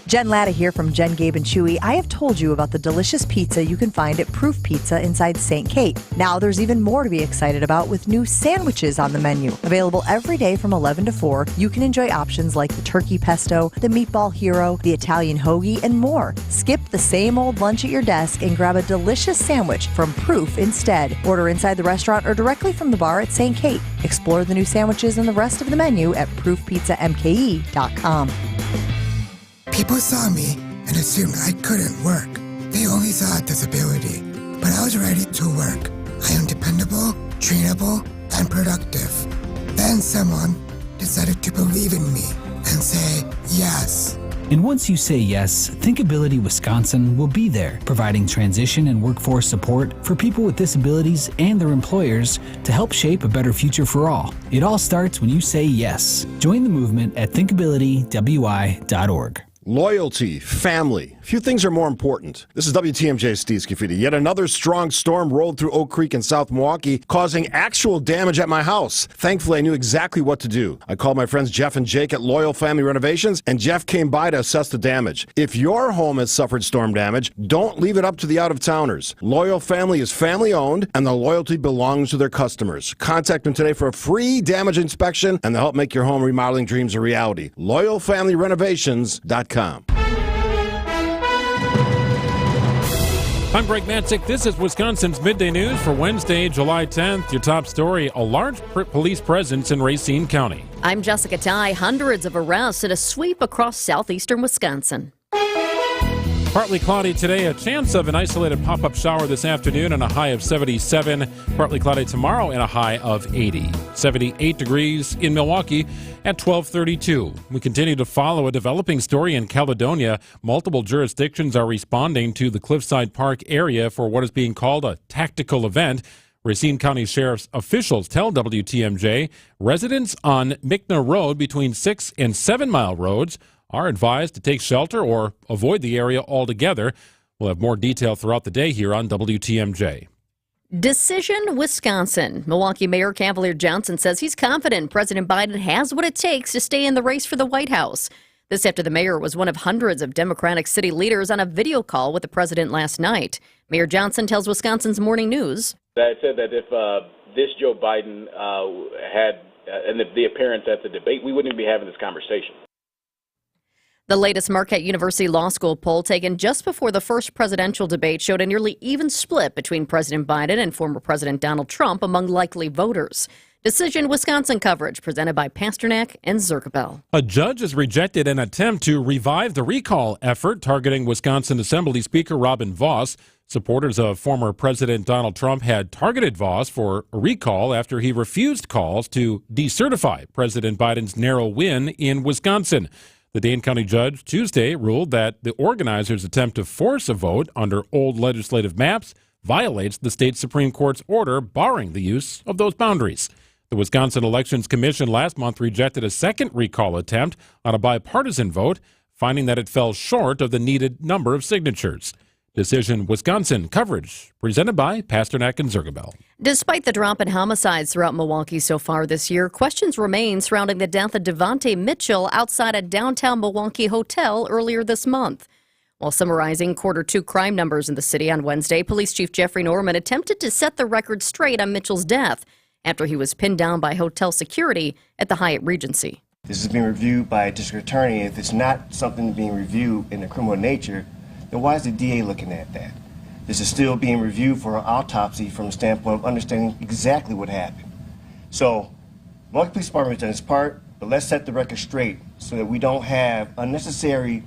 Jen Latta here from Jen, Gabe, and Chewy. I have told you about the delicious pizza you can find at Proof Pizza inside St. Kate. Now there's even more to be excited about with new sandwiches on the menu. Available every day from 11 to 4, you can enjoy options like the turkey pesto, the meatball hero, the Italian hoagie, and more. Skip the same old lunch at your desk and grab a delicious sandwich from Proof instead. Order inside the restaurant or directly from the bar at St. Kate. Explore the new sandwiches and the rest of the menu at proofpizzamke.com. People saw me and assumed I couldn't work. They only saw a disability, but I was ready to work. I am dependable, trainable, and productive. Then someone decided to believe in me and say yes. And once you say yes, Thinkability Wisconsin will be there, providing transition and workforce support for people with disabilities and their employers to help shape a better future for all. It all starts when you say yes. Join the movement at thinkabilitywi.org. Loyalty, family. Few things are more important. This is WTMJ Steve Scafidi. Yet another strong storm rolled through Oak Creek in South Milwaukee, causing actual damage at my house. Thankfully, I knew exactly what to do. I called my friends Jeff and Jake at Loyal Family Renovations, and Jeff came by to assess the damage. If your home has suffered storm damage, don't leave it up to the out-of-towners. Loyal Family is family-owned, and the loyalty belongs to their customers. Contact them today for a free damage inspection, and they'll help make your home remodeling dreams a reality. LoyalFamilyRenovations.com. I'm Greg Matzik. This is Wisconsin's Midday News for Wednesday, July 10th. Your top story, a large police presence in Racine County. I'm Jessica Ty. Hundreds of arrests in a sweep across southeastern Wisconsin. Partly cloudy today, a chance of an isolated pop-up shower this afternoon and a high of 77. Partly cloudy tomorrow and a high of 80. 78 degrees in Milwaukee at 12:32. We continue to follow a developing story in Caledonia. Multiple jurisdictions are responding to the Cliffside Park area for what is being called a tactical event. Racine County Sheriff's officials tell WTMJ residents on Mickna Road between 6 and 7 Mile roads are advised to take shelter or avoid the area altogether. We'll have more detail throughout the day here on WTMJ. Decision Wisconsin. Milwaukee Mayor Cavalier Johnson says he's confident President Biden has what it takes to stay in the race for the White House. This after the mayor was one of hundreds of Democratic city leaders on a video call with the president last night. Mayor Johnson tells Wisconsin's Morning News. I said that if this Joe Biden had the appearance at the debate, we wouldn't be having this conversation. The latest Marquette University Law School poll taken just before the first presidential debate showed a nearly even split between President Biden and former President Donald Trump among likely voters. Decision Wisconsin coverage presented by Pasternak and Zirkabel. A judge has rejected an attempt to revive the recall effort targeting Wisconsin Assembly Speaker Robin Vos. Supporters of former President Donald Trump had targeted Vos for a recall after he refused calls to decertify President Biden's narrow win in Wisconsin. The Dane County judge Tuesday ruled that the organizers' attempt to force a vote under old legislative maps violates the state Supreme Court's order barring the use of those boundaries. The Wisconsin Elections Commission last month rejected a second recall attempt on a bipartisan vote, finding that it fell short of the needed number of signatures. Decision Wisconsin coverage presented by Pasternak and Zirkabel. Despite the drop in homicides throughout Milwaukee so far this year, questions remain surrounding the death of Devontae Mitchell outside a downtown Milwaukee hotel earlier this month. While summarizing Q2 crime numbers in the city on Wednesday, Police Chief Jeffrey Norman attempted to set the record straight on Mitchell's death after he was pinned down by hotel security at the Hyatt Regency. This is being reviewed by a district attorney. If it's not something being reviewed in a criminal nature, then why is the DA looking at that? This is still being reviewed for an autopsy from a standpoint of understanding exactly what happened. So, Milwaukee Police Department has done its part, but let's set the record straight so that we don't have unnecessary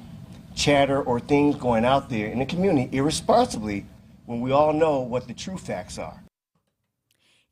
chatter or things going out there in the community irresponsibly when we all know what the true facts are.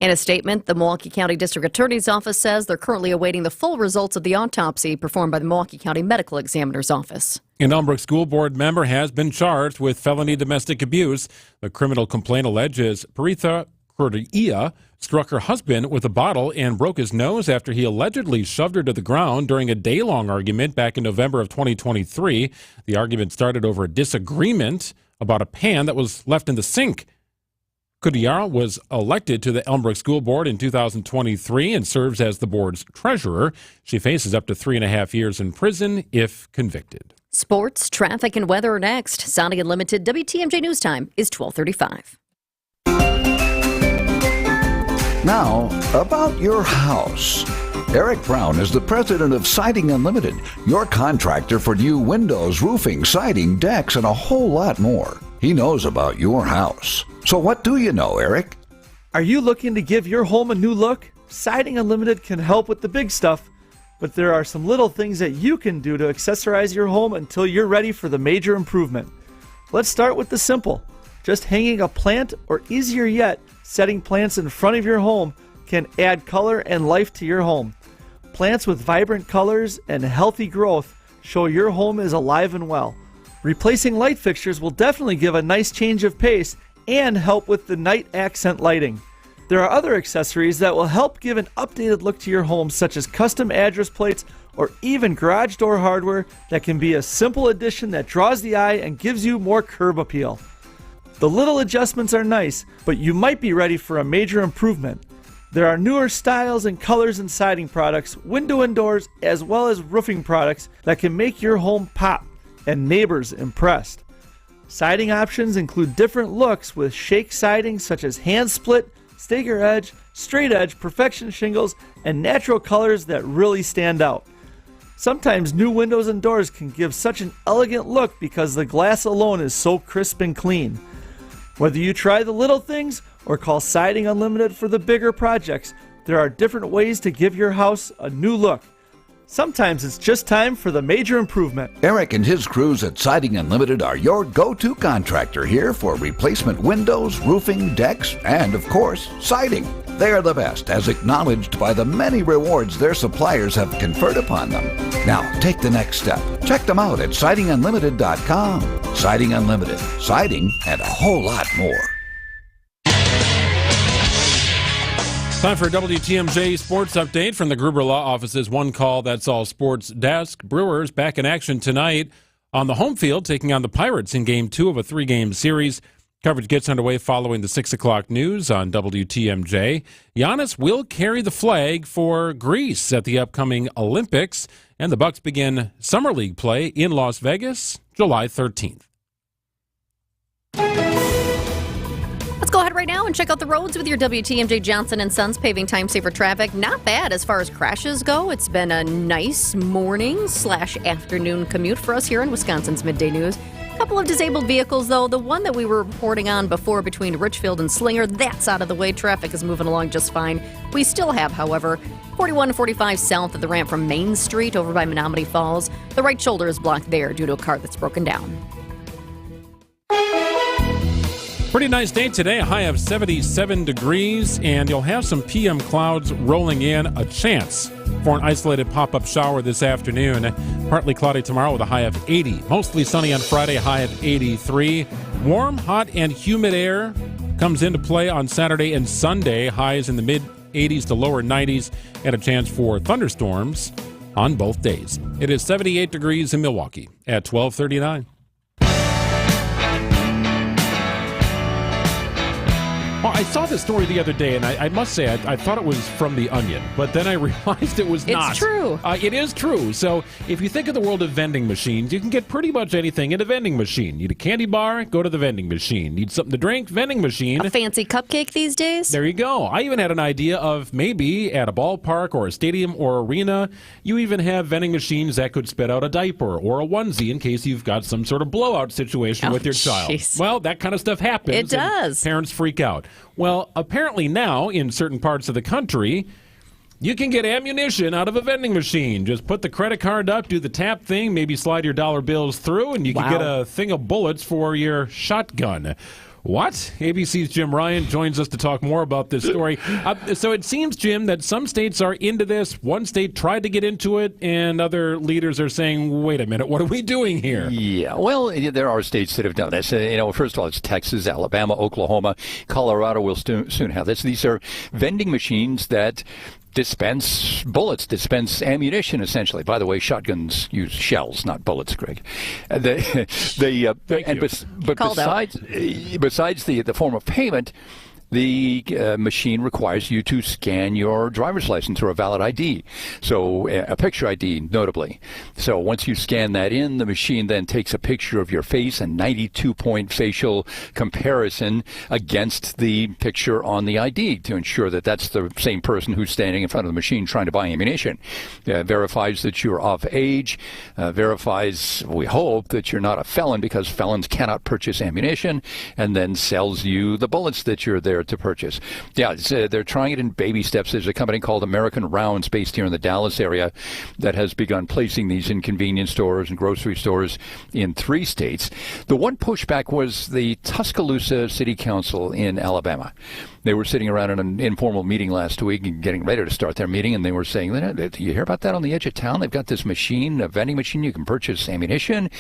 In a statement, the Milwaukee County District Attorney's Office says they're currently awaiting the full results of the autopsy performed by the Milwaukee County Medical Examiner's Office. An Elmbrook School Board member has been charged with felony domestic abuse. The criminal complaint alleges Paritha Kurdia struck her husband with a bottle and broke his nose after he allegedly shoved her to the ground during a day-long argument back in November of 2023. The argument started over a disagreement about a pan that was left in the sink. Kudiara was elected to the Elmbrook School Board in 2023 and serves as the board's treasurer. She faces up to 3.5 years in prison if convicted. Sports, traffic, and weather are next. Sounding Unlimited WTMJ News Time is 12:35. Now, about your house. Eric Brown is the president of Siding Unlimited, your contractor for new windows, roofing, siding, decks, and a whole lot more. He knows about your house. So what do you know, Eric? Are you looking to give your home a new look? Siding Unlimited can help with the big stuff, but there are some little things that you can do to accessorize your home until you're ready for the major improvement. Let's start with the simple. Just hanging a plant, or easier yet, setting plants in front of your home can add color and life to your home. Plants with vibrant colors and healthy growth show your home is alive and well. Replacing light fixtures will definitely give a nice change of pace and help with the night accent lighting. There are other accessories that will help give an updated look to your home, such as custom address plates or even garage door hardware that can be a simple addition that draws the eye and gives you more curb appeal. The little adjustments are nice, but you might be ready for a major improvement. There are newer styles and colors in siding products, window and doors, as well as roofing products that can make your home pop and neighbors impressed. Siding options include different looks with shake siding such as hand split, stagger edge, straight edge, perfection shingles, and natural colors that really stand out. Sometimes new windows and doors can give such an elegant look because the glass alone is so crisp and clean. Whether you try the little things or call Siding Unlimited for the bigger projects, there are different ways to give your house a new look. Sometimes it's just time for the major improvement. Eric and his crews at Siding Unlimited are your go-to contractor here for replacement windows, roofing, decks, and, of course, siding. They are the best, as acknowledged by the many rewards their suppliers have conferred upon them. Now, take the next step. Check them out at sidingunlimited.com. Siding Unlimited. Siding and a whole lot more. Time for a WTMJ Sports Update from the Gruber Law Office's One Call That's All Sports Desk. Brewers back in action tonight on the home field, taking on the Pirates in Game 2 of a 3-game series. Coverage gets underway following the 6 o'clock news on WTMJ. Giannis will carry the flag for Greece at the upcoming Olympics, and the Bucks begin Summer League play in Las Vegas July 13th. Let's go ahead right now and check out the roads with your WTMJ Johnson & Sons paving time saver traffic. Not bad as far as crashes go. It's been a nice morning/afternoon commute for us here in Wisconsin's Midday News. A couple of disabled vehicles, though. The one that we were reporting on before between Richfield and Slinger, that's out of the way. Traffic is moving along just fine. We still have, however, 41 and 45 south of the ramp from Main Street over by Menominee Falls. The right shoulder is blocked there due to a car that's broken down. Pretty nice day today, a high of 77 degrees, and you'll have some PM clouds rolling in, a chance for an isolated pop-up shower this afternoon. Partly cloudy tomorrow with a high of 80. Mostly sunny on Friday, high of 83. Warm, hot, and humid air comes into play on Saturday and Sunday. Highs in the mid-80s to lower 90s, and a chance for thunderstorms on both days. It is 78 degrees in Milwaukee at 12:39. Well, I saw this story the other day, and I must say, I thought it was from The Onion, but then I realized it was not. It's true. It is true. So if you think of the world of vending machines, you can get pretty much anything in a vending machine. Need a candy bar? Go to the vending machine. Need something to drink? Vending machine. A fancy cupcake these days? There you go. I even had an idea of maybe at a ballpark or a stadium or arena, you even have vending machines that could spit out a diaper or a onesie in case you've got some sort of blowout situation with your child. Geez. Well, that kind of stuff happens. It does. Parents freak out. Well, apparently now, in certain parts of the country, you can get ammunition out of a vending machine. Just put the credit card up, do the tap thing, maybe slide your dollar bills through, and you can get a thing of bullets for your shotgun. What? ABC's Jim Ryan joins us to talk more about this story. So it seems, Jim, that some states are into this. One state tried to get into it, and other leaders are saying, wait a minute, what are we doing here? Yeah, well, there are states that have done this. First of all, it's Texas, Alabama, Oklahoma, Colorado will soon have this. These are vending machines that dispense bullets, dispense ammunition, essentially. By the way, shotguns use shells, not bullets, Greg. But besides the form of payment, the machine requires you to scan your driver's license or a valid ID, so a picture ID, notably. So once you scan that in, the machine then takes a picture of your face, a 92-point facial comparison against the picture on the ID to ensure that that's the same person who's standing in front of the machine trying to buy ammunition. Verifies that you're of age, verifies, we hope, that you're not a felon because felons cannot purchase ammunition, and then sells you the bullets that you're there to purchase. Yeah, they're trying it in baby steps. There's a company called American Rounds based here in the Dallas area that has begun placing these in convenience stores and grocery stores in 3 states. The one pushback was the Tuscaloosa City Council in Alabama. They were sitting around in an informal meeting last week and getting ready to start their meeting, and they were saying, you hear about that on the edge of town? They've got this machine, a vending machine, you can purchase ammunition.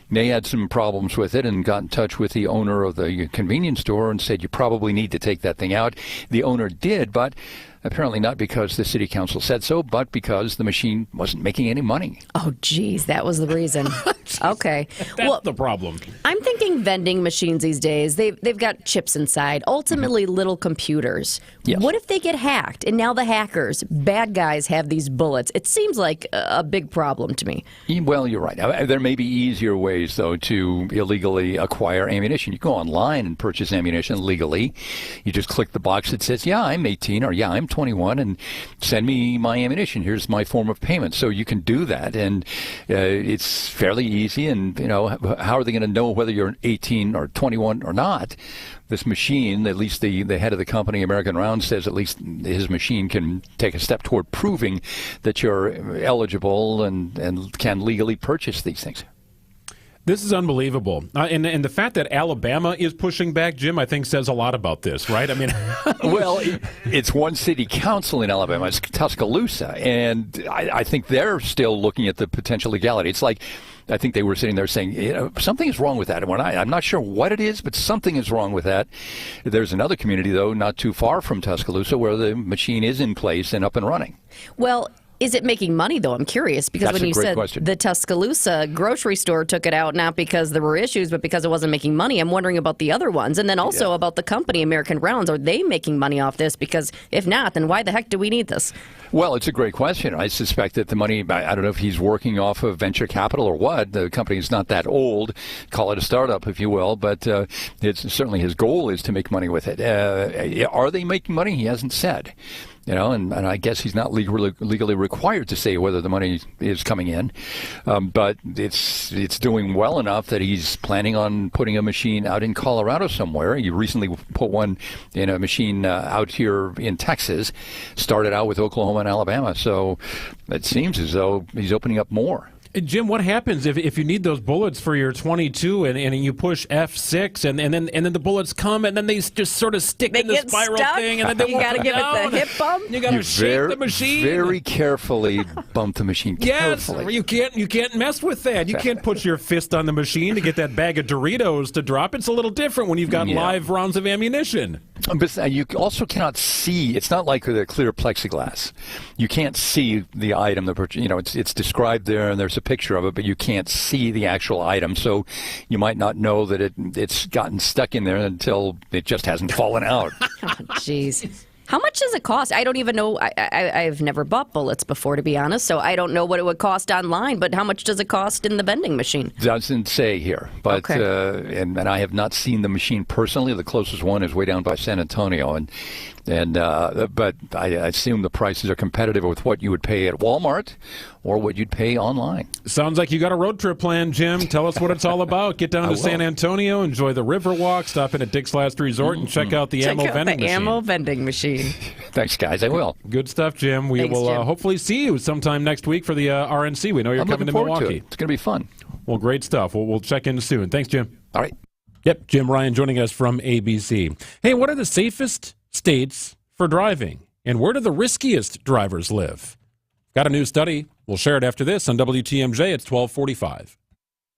They had some problems with it and got in touch with the owner of the convenience store and said, you probably need to take that thing out. The owner did, but apparently not because the city council said so, but because the machine wasn't making any money. Oh, geez, that was the reason. Okay. That's the problem. I'm thinking vending machines these days, they've got chips inside, ultimately little computers. Yes. What if they get hacked and now the hackers, bad guys, have these bullets? It seems like a big problem to me. Well, you're right. There may be easier ways, though, to illegally acquire ammunition. You go online and purchase ammunition legally. You just click the box that says, yeah, I'm 18 or yeah, I'm 21 and send me my ammunition. Here's my form of payment. So you can do that, and it's fairly easy. And, how are they going to know whether you're 18 or 21 or not? This machine, at least the head of the company, American Round, says at least his machine can take a step toward proving that you're eligible and can legally purchase these things. This is unbelievable. And the fact that Alabama is pushing back, Jim, I think says a lot about this, right? I mean, well, it's one city council in Alabama. It's Tuscaloosa. And I think they're still looking at the potential legality. It's like, I think they were sitting there saying, something is wrong with that. And I'm not sure what it is, but something is wrong with that. There's another community, though, not too far from Tuscaloosa, where the machine is in place and up and running. Well, Is it making money, though? I'm curious, because That's when a you great said question. the Tuscaloosa grocery store took it out, not because there were issues, but because it wasn't making money, I'm wondering about the other ones. And then also about the company, American Rounds. Are they making money off this? Because if not, then why the heck do we need this? Well, it's a great question. I suspect that the money, I don't know if he's working off of venture capital or what. The company's not that old. Call it a startup, if you will. But it's certainly his goal is to make money with it. Are they making money? He hasn't said. And I guess he's not legally required to say whether the money is coming in, but it's doing well enough that he's planning on putting a machine out in Colorado somewhere. He recently put one in a machine out here in Texas, started out with Oklahoma and Alabama, so it seems as though he's opening up more. Jim, what happens if you need those bullets for your 22 and you push F6 and then the bullets come and then they just sort of stick in the spiral thing and then they you got to give it the hip bump. You got to shake the machine. Very carefully bump the machine. Yes, Carefully. you can't mess with that. You can't put your fist on the machine to get that bag of Doritos to drop. It's a little different when you've got live rounds of ammunition. But you also cannot see. It's not like the clear plexiglass. You can't see the item. It's described there, and there's a picture of it, but you can't see the actual item. So you might not know that it's gotten stuck in there until it just hasn't fallen out. Jeez. How much does it cost? I don't even know. I've never bought bullets before, to be honest, so I don't know what it would cost online, but how much does it cost in the vending machine? Doesn't say here, but and I have not seen the machine personally. The closest one is way down by San Antonio, but I assume the prices are competitive with what you would pay at Walmart or what you'd pay online. Sounds like you got a road trip planned, Jim. Tell us what it's all about. Get down to San Antonio, enjoy the Riverwalk, stop in at Dick's Last Resort, and check out the ammo vending machine. Thanks, guys. I will. Good stuff, Jim. We will hopefully see you sometime next week for the RNC. We know you're coming to Milwaukee. It's going to be fun. Well, great stuff. We'll check in soon. Thanks, Jim. All right. Yep, Jim Ryan joining us from ABC. Hey, what are the safest states for driving? And where do the riskiest drivers live? Got a new study. We'll share it after this on WTMJ. It's 1245.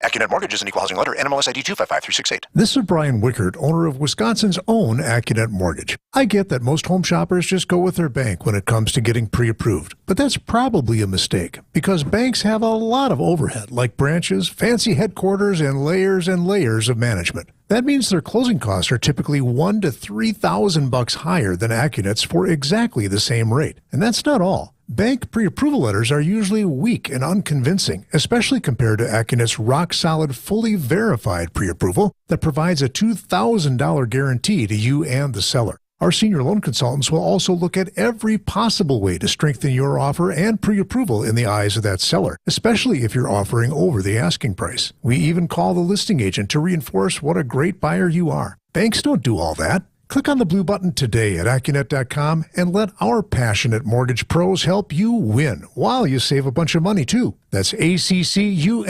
Accunet Mortgage is an equal housing lender. NMLS ID 255368. This is Brian Wickert, owner of Wisconsin's own Accunet Mortgage. I get that most home shoppers just go with their bank when it comes to getting pre-approved, but that's probably a mistake because banks have a lot of overhead, like branches, fancy headquarters, and layers of management. That means their closing costs are typically $1,000 to $3,000 higher than Accunet's for exactly the same rate. And that's not all. Bank pre-approval letters are usually weak and unconvincing, especially compared to Accunet's rock-solid, fully verified pre-approval that provides a $2,000 guarantee to you and the seller. Our senior loan consultants will also look at every possible way to strengthen your offer and pre-approval in the eyes of that seller, especially if you're offering over the asking price. We even call the listing agent to reinforce what a great buyer you are. Banks don't do all that. Click on the blue button today at Accunet.com and let our passionate mortgage pros help you win while you save a bunch of money, too. That's ACCUNET.com.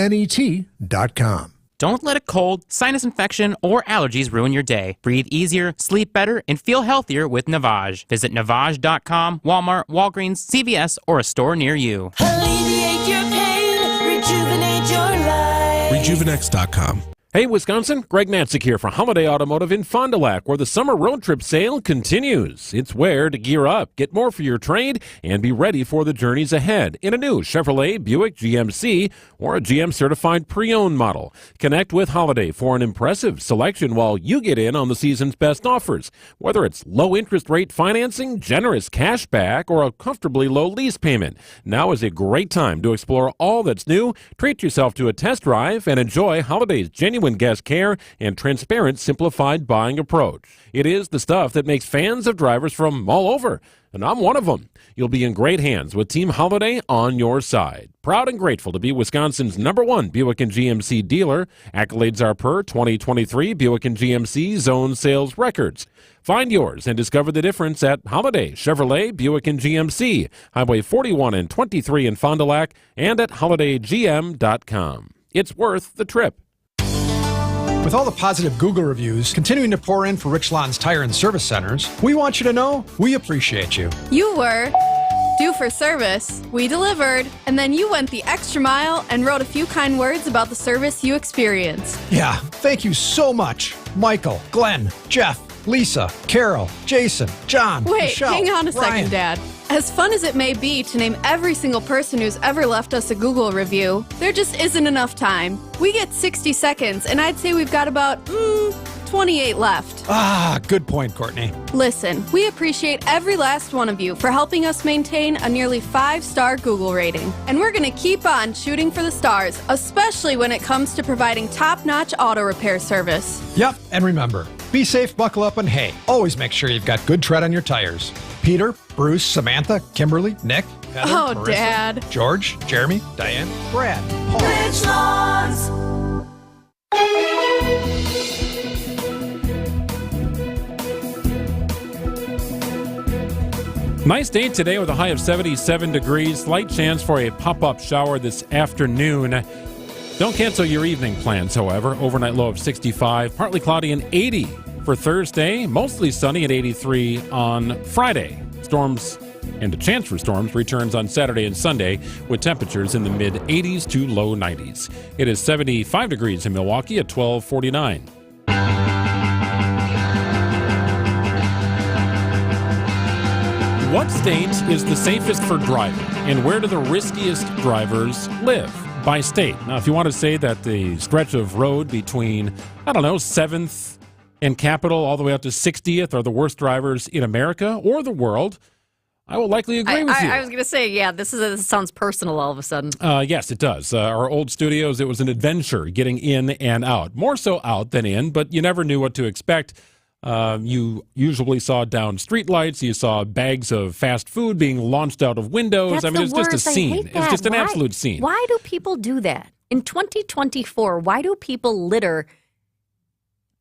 Don't let a cold, sinus infection, or allergies ruin your day. Breathe easier, sleep better, and feel healthier with Navage. Visit Navage.com, Walmart, Walgreens, CVS, or a store near you. Alleviate your pain, rejuvenate your life. Rejuvenex.com. Hey, Wisconsin, Greg Nancyk here for Holiday Automotive in Fond du Lac, where the summer road trip sale continues. It's where to gear up, get more for your trade, and be ready for the journeys ahead in a new Chevrolet, Buick, GMC, or a GM-certified pre-owned model. Connect with Holiday for an impressive selection while you get in on the season's best offers. Whether it's low interest rate financing, generous cash back, or a comfortably low lease payment, now is a great time to explore all that's new, treat yourself to a test drive, and enjoy Holiday's genuine guest care and transparent, simplified buying approach. It is the stuff that makes fans of drivers from all over, and I'm one of them. You'll be in great hands with Team Holiday on your side. Proud and grateful to be Wisconsin's #1 Buick and GMC dealer. Accolades are per 2023 Buick and GMC Zone Sales Records. Find yours and discover the difference at Holiday Chevrolet, Buick and GMC, Highway 41 and 23 in Fond du Lac, and at holidaygm.com. It's worth the trip. With all the positive Google reviews continuing to pour in for Richlands Tire and Service Centers, we want you to know we appreciate you. You were due for service, we delivered, and then you went the extra mile and wrote a few kind words about the service you experienced. Yeah, thank you so much. Michael, Glenn, Jeff, Lisa, Carol, Jason, John, Wait, Michelle, hang on a Ryan. second, Dad. As fun as it may be to name every single person who's ever left us a Google review, there just isn't enough time. We get 60 seconds, and I'd say we've got about 28 left. Ah, good point, Courtney. Listen, we appreciate every last one of you for helping us maintain a nearly 5-star Google rating. And we're going to keep on shooting for the stars, especially when it comes to providing top-notch auto repair service. Yep, and remember, be safe, buckle up, and hey, always make sure you've got good tread on your tires. Peter, Bruce, Samantha, Kimberly, Nick, Heather, Oh, Marissa, Dad. George, Jeremy, Diane, Brad, Paul. Richlands. Nice day today with a high of 77 degrees. Slight chance for a pop-up shower this afternoon. Don't cancel your evening plans, however. Overnight low of 65. Partly cloudy and 80 for Thursday. Mostly sunny at 83 on Friday. Storms and a chance for storms returns on Saturday and Sunday with temperatures in the mid-80s to low 90s. It is 75 degrees in Milwaukee at 12:49. What state is the safest for driving, and where do the riskiest drivers live by state? Now, if you want to say that the stretch of road between, 7th and Capitol all the way up to 60th are the worst drivers in America or the world, I will likely agree with you. I was going to say, yeah, this sounds personal all of a sudden. Yes, it does. Our old studios, it was an adventure getting in and out. More so out than in, but you never knew what to expect. You usually saw down streetlights. You saw bags of fast food being launched out of windows. That's It's just a worst. I scene. hate that. It's just an Why? absolute scene. Why do people do that? In 2024, why do people litter,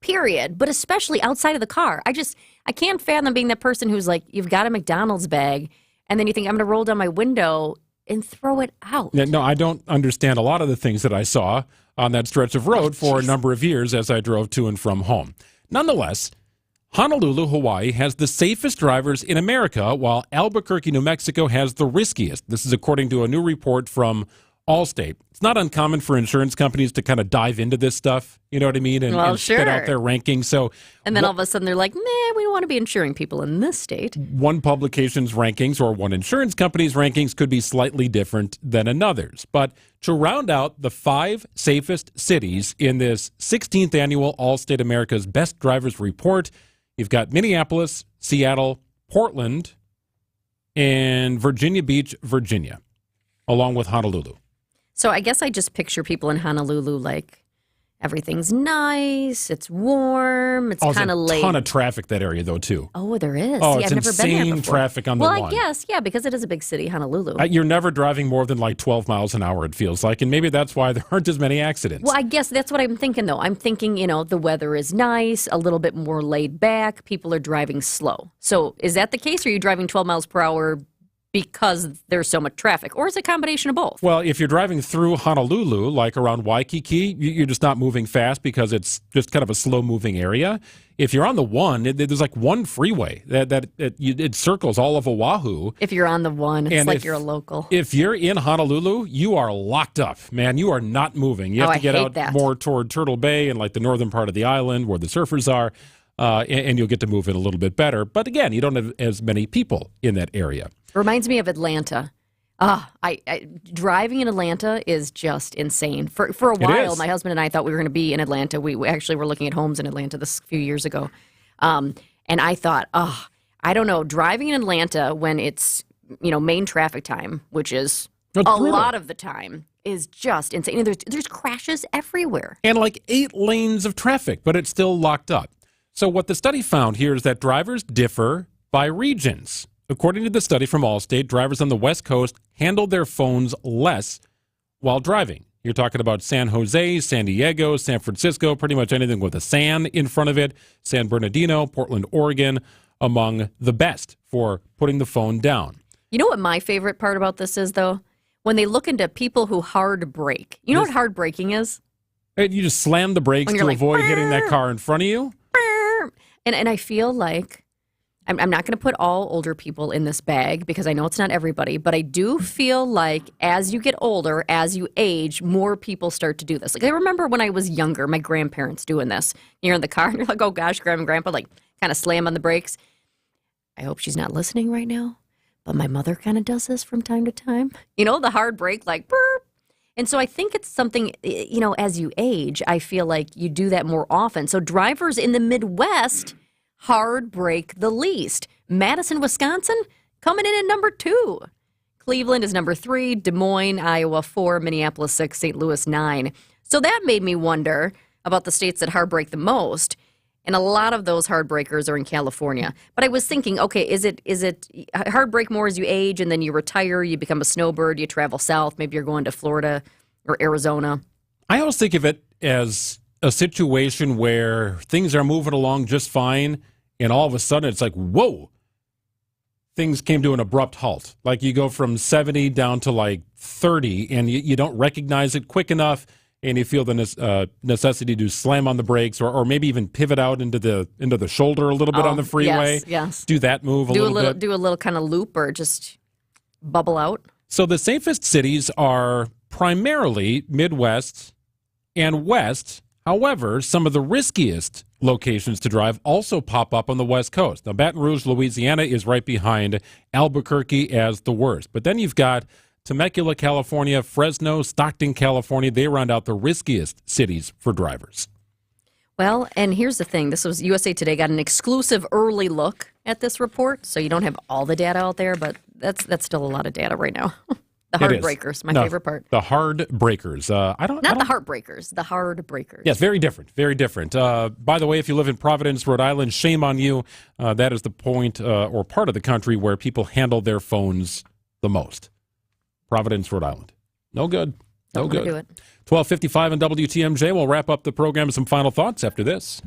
period, but especially outside of the car? I can't fathom being that person who's like, you've got a McDonald's bag, and then you think, I'm going to roll down my window and throw it out. No, I don't understand a lot of the things that I saw on that stretch of road for a number of years as I drove to and from home. Nonetheless, Honolulu, Hawaii has the safest drivers in America, while Albuquerque, New Mexico has the riskiest. This is according to a new report from Allstate. It's not uncommon for insurance companies to kind of dive into this stuff, you know what I mean, and spit out their rankings. So, And then all of a sudden they're like, we don't want to be insuring people in this state. one publication's rankings or one insurance company's rankings could be slightly different than another's. But to round out the 5 safest cities in this 16th annual Allstate America's Best Drivers Report, you've got Minneapolis, Seattle, Portland, and Virginia Beach, Virginia, along with Honolulu. So I guess I just picture people in Honolulu like everything's nice, it's warm, it's kind of There's late. a ton of traffic that area, though, too. Oh, there is. Oh, See, it's I've never been there insane before. traffic on the Well, one. I guess, yeah, because it is a big city, Honolulu. You're never driving more than like 12 miles an hour, it feels like, and maybe that's why there aren't as many accidents. Well, I guess that's what I'm thinking, though. I'm thinking, the weather is nice, a little bit more laid back, people are driving slow. So is that the case, or are you driving 12 miles per hour because there's so much traffic, or is it a combination of both? Well, if you're driving through Honolulu, like around Waikiki, you're just not moving fast because it's just kind of a slow-moving area. If you're on the one, there's like one freeway that it circles all of Oahu. If you're on the one, it's And like if- you're a local. If you're in Honolulu, you are locked up, man. You are not moving. You have Oh, to I get hate out that. more toward Turtle Bay and like the northern part of the island where the surfers are, and you'll get to move in a little bit better. But again, you don't have as many people in that area. Reminds me of Atlanta. Driving in Atlanta is just insane. For a It while, is. my husband and I thought we were going to be in Atlanta. We actually were looking at homes in Atlanta this few years ago. And I thought, I don't know, driving in Atlanta when it's, main traffic time, which is That's a brutal. lot of the time, is just insane. And there's crashes everywhere. And like 8 lanes of traffic, but it's still locked up. So what the study found here is that drivers differ by regions. According to the study from Allstate, drivers on the West Coast handled their phones less while driving. You're talking about San Jose, San Diego, San Francisco, pretty much anything with a San in front of it, San Bernardino, Portland, Oregon, among the best for putting the phone down. You know what my favorite part about this is, though? When they look into people who hard brake. You know what hard braking is? You just slam the brakes When to you're like, avoid hitting that car in front of you. And I feel like I'm not going to put all older people in this bag because I know it's not everybody, but I do feel like as you get older, as you age, more people start to do this. Like I remember when I was younger, my grandparents doing this. You're in the car and you're like, oh gosh, Grandma and Grandpa, like kind of slam on the brakes. I hope she's not listening right now, but my mother kind of does this from time to time. You know, the hard brake, like burp. And so I think it's something, you know, as you age, I feel like you do that more often. So drivers in the Midwest hard brake the least. Madison, Wisconsin, coming in at number 2. Cleveland is number 3, Des Moines, Iowa 4, Minneapolis 6, St. Louis 9. So that made me wonder about the states that hard brake the most. And a lot of those hard breakers are in California. But I was thinking, okay, is it hard brake more as you age and then you retire, you become a snowbird, you travel south, maybe you're going to Florida or Arizona? I always think of it as a situation where things are moving along just fine, and all of a sudden it's like, whoa, things came to an abrupt halt. Like you go from 70 down to like 30, and you don't recognize it quick enough, and you feel the necessity to slam on the brakes or maybe even pivot out into the shoulder a little bit on the freeway. Yes. Do that move a little bit. Do a little kind of loop or just bubble out. So the safest cities are primarily Midwest and West. However, some of the riskiest locations to drive also pop up on the West Coast. Now, Baton Rouge, Louisiana is right behind Albuquerque as the worst. But then you've got Temecula, California, Fresno, Stockton, California. They round out the riskiest cities for drivers. Well, and here's the thing. This was USA Today got an exclusive early look at this report, so you don't have all the data out there, but that's still a lot of data right now. The hard breakers, my favorite part. The hard breakers. Not the heartbreakers, the hard breakers. Yes, very different, very different. By the way, if you live in Providence, Rhode Island, shame on you. That is the point or part of the country where people handle their phones the most. Providence, Rhode Island. No good. No good. 12:55 on WTMJ. We'll wrap up the program with some final thoughts after this.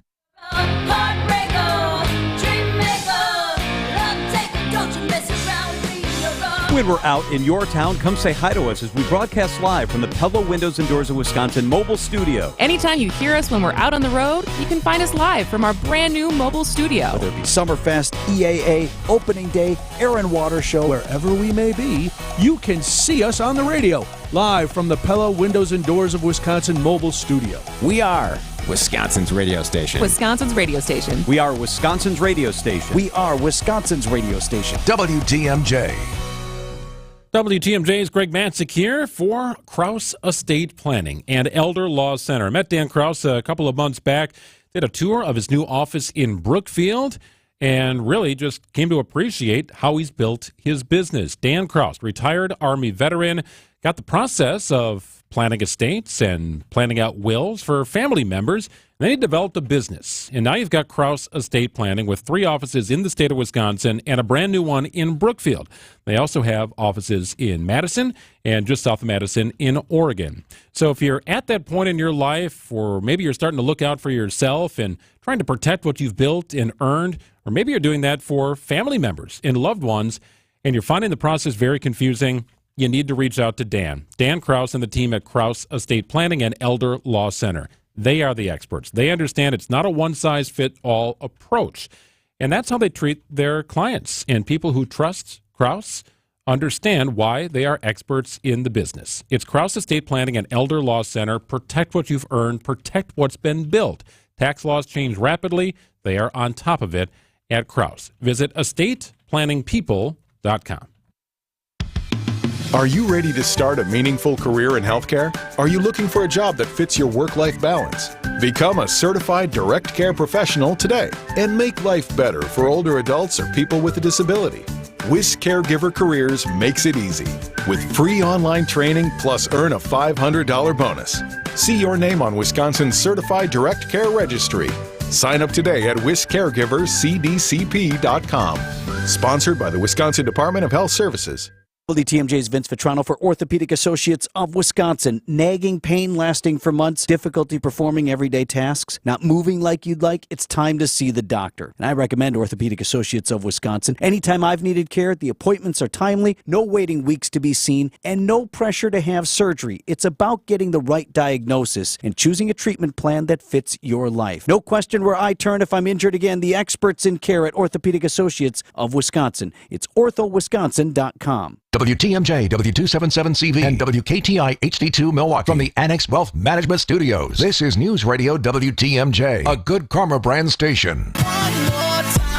When we're out in your town, come say hi to us as we broadcast live from the Pella Windows and Doors of Wisconsin mobile studio. Anytime you hear us when we're out on the road, you can find us live from our brand new mobile studio. Whether it be Summerfest, EAA, Opening Day, Air and Water Show, wherever we may be, you can see us on the radio, live from the Pella Windows and Doors of Wisconsin mobile studio. We are Wisconsin's radio station. Wisconsin's radio station. We are Wisconsin's radio station. We are Wisconsin's radio station. WTMJ. WTMJ's Greg Matzik here for Kraus Estate Planning and Elder Law Center. I met Dan Kraus a couple of months back, did a tour of his new office in Brookfield, and really just came to appreciate how he's built his business. Dan Kraus, retired Army veteran, got the process of planning estates and planning out wills for family members. And then he developed a business. And now you've got Kraus Estate Planning with 3 offices in the state of Wisconsin and a brand new one in Brookfield. They also have offices in Madison and just south of Madison in Oregon. So if you're at that point in your life, or maybe you're starting to look out for yourself and trying to protect what you've built and earned, or maybe you're doing that for family members and loved ones, and you're finding the process very confusing, you need to reach out to Dan. Dan Kraus and the team at Kraus Estate Planning and Elder Law Center. They are the experts. They understand it's not a one-size-fits-all approach. And that's how they treat their clients. And people who trust Kraus understand why they are experts in the business. It's Kraus Estate Planning and Elder Law Center. Protect what you've earned. Protect what's been built. Tax laws change rapidly. They are on top of it at Kraus. Visit estateplanningpeople.com. Are you ready to start a meaningful career in healthcare? Are you looking for a job that fits your work-life balance? Become a certified direct care professional today and make life better for older adults or people with a disability. WIS Caregiver Careers makes it easy with free online training plus earn a $500 bonus. See your name on Wisconsin's Certified Direct Care Registry. Sign up today at wiscaregivercdcp.com. Sponsored by the Wisconsin Department of Health Services. WTMJ's Vince Vitrano for Orthopedic Associates of Wisconsin. Nagging pain lasting for months, difficulty performing everyday tasks, not moving like you'd like, it's time to see the doctor. And I recommend Orthopedic Associates of Wisconsin. Anytime I've needed care, the appointments are timely, no waiting weeks to be seen, and no pressure to have surgery. It's about getting the right diagnosis and choosing a treatment plan that fits your life. No question where I turn if I'm injured again. The experts in care at Orthopedic Associates of Wisconsin. It's orthowisconsin.com. WTMJ, W277CV, and WKTI HD2 Milwaukee. From the Annex Wealth Management Studios, this is News Radio WTMJ, a Good Karma brand station.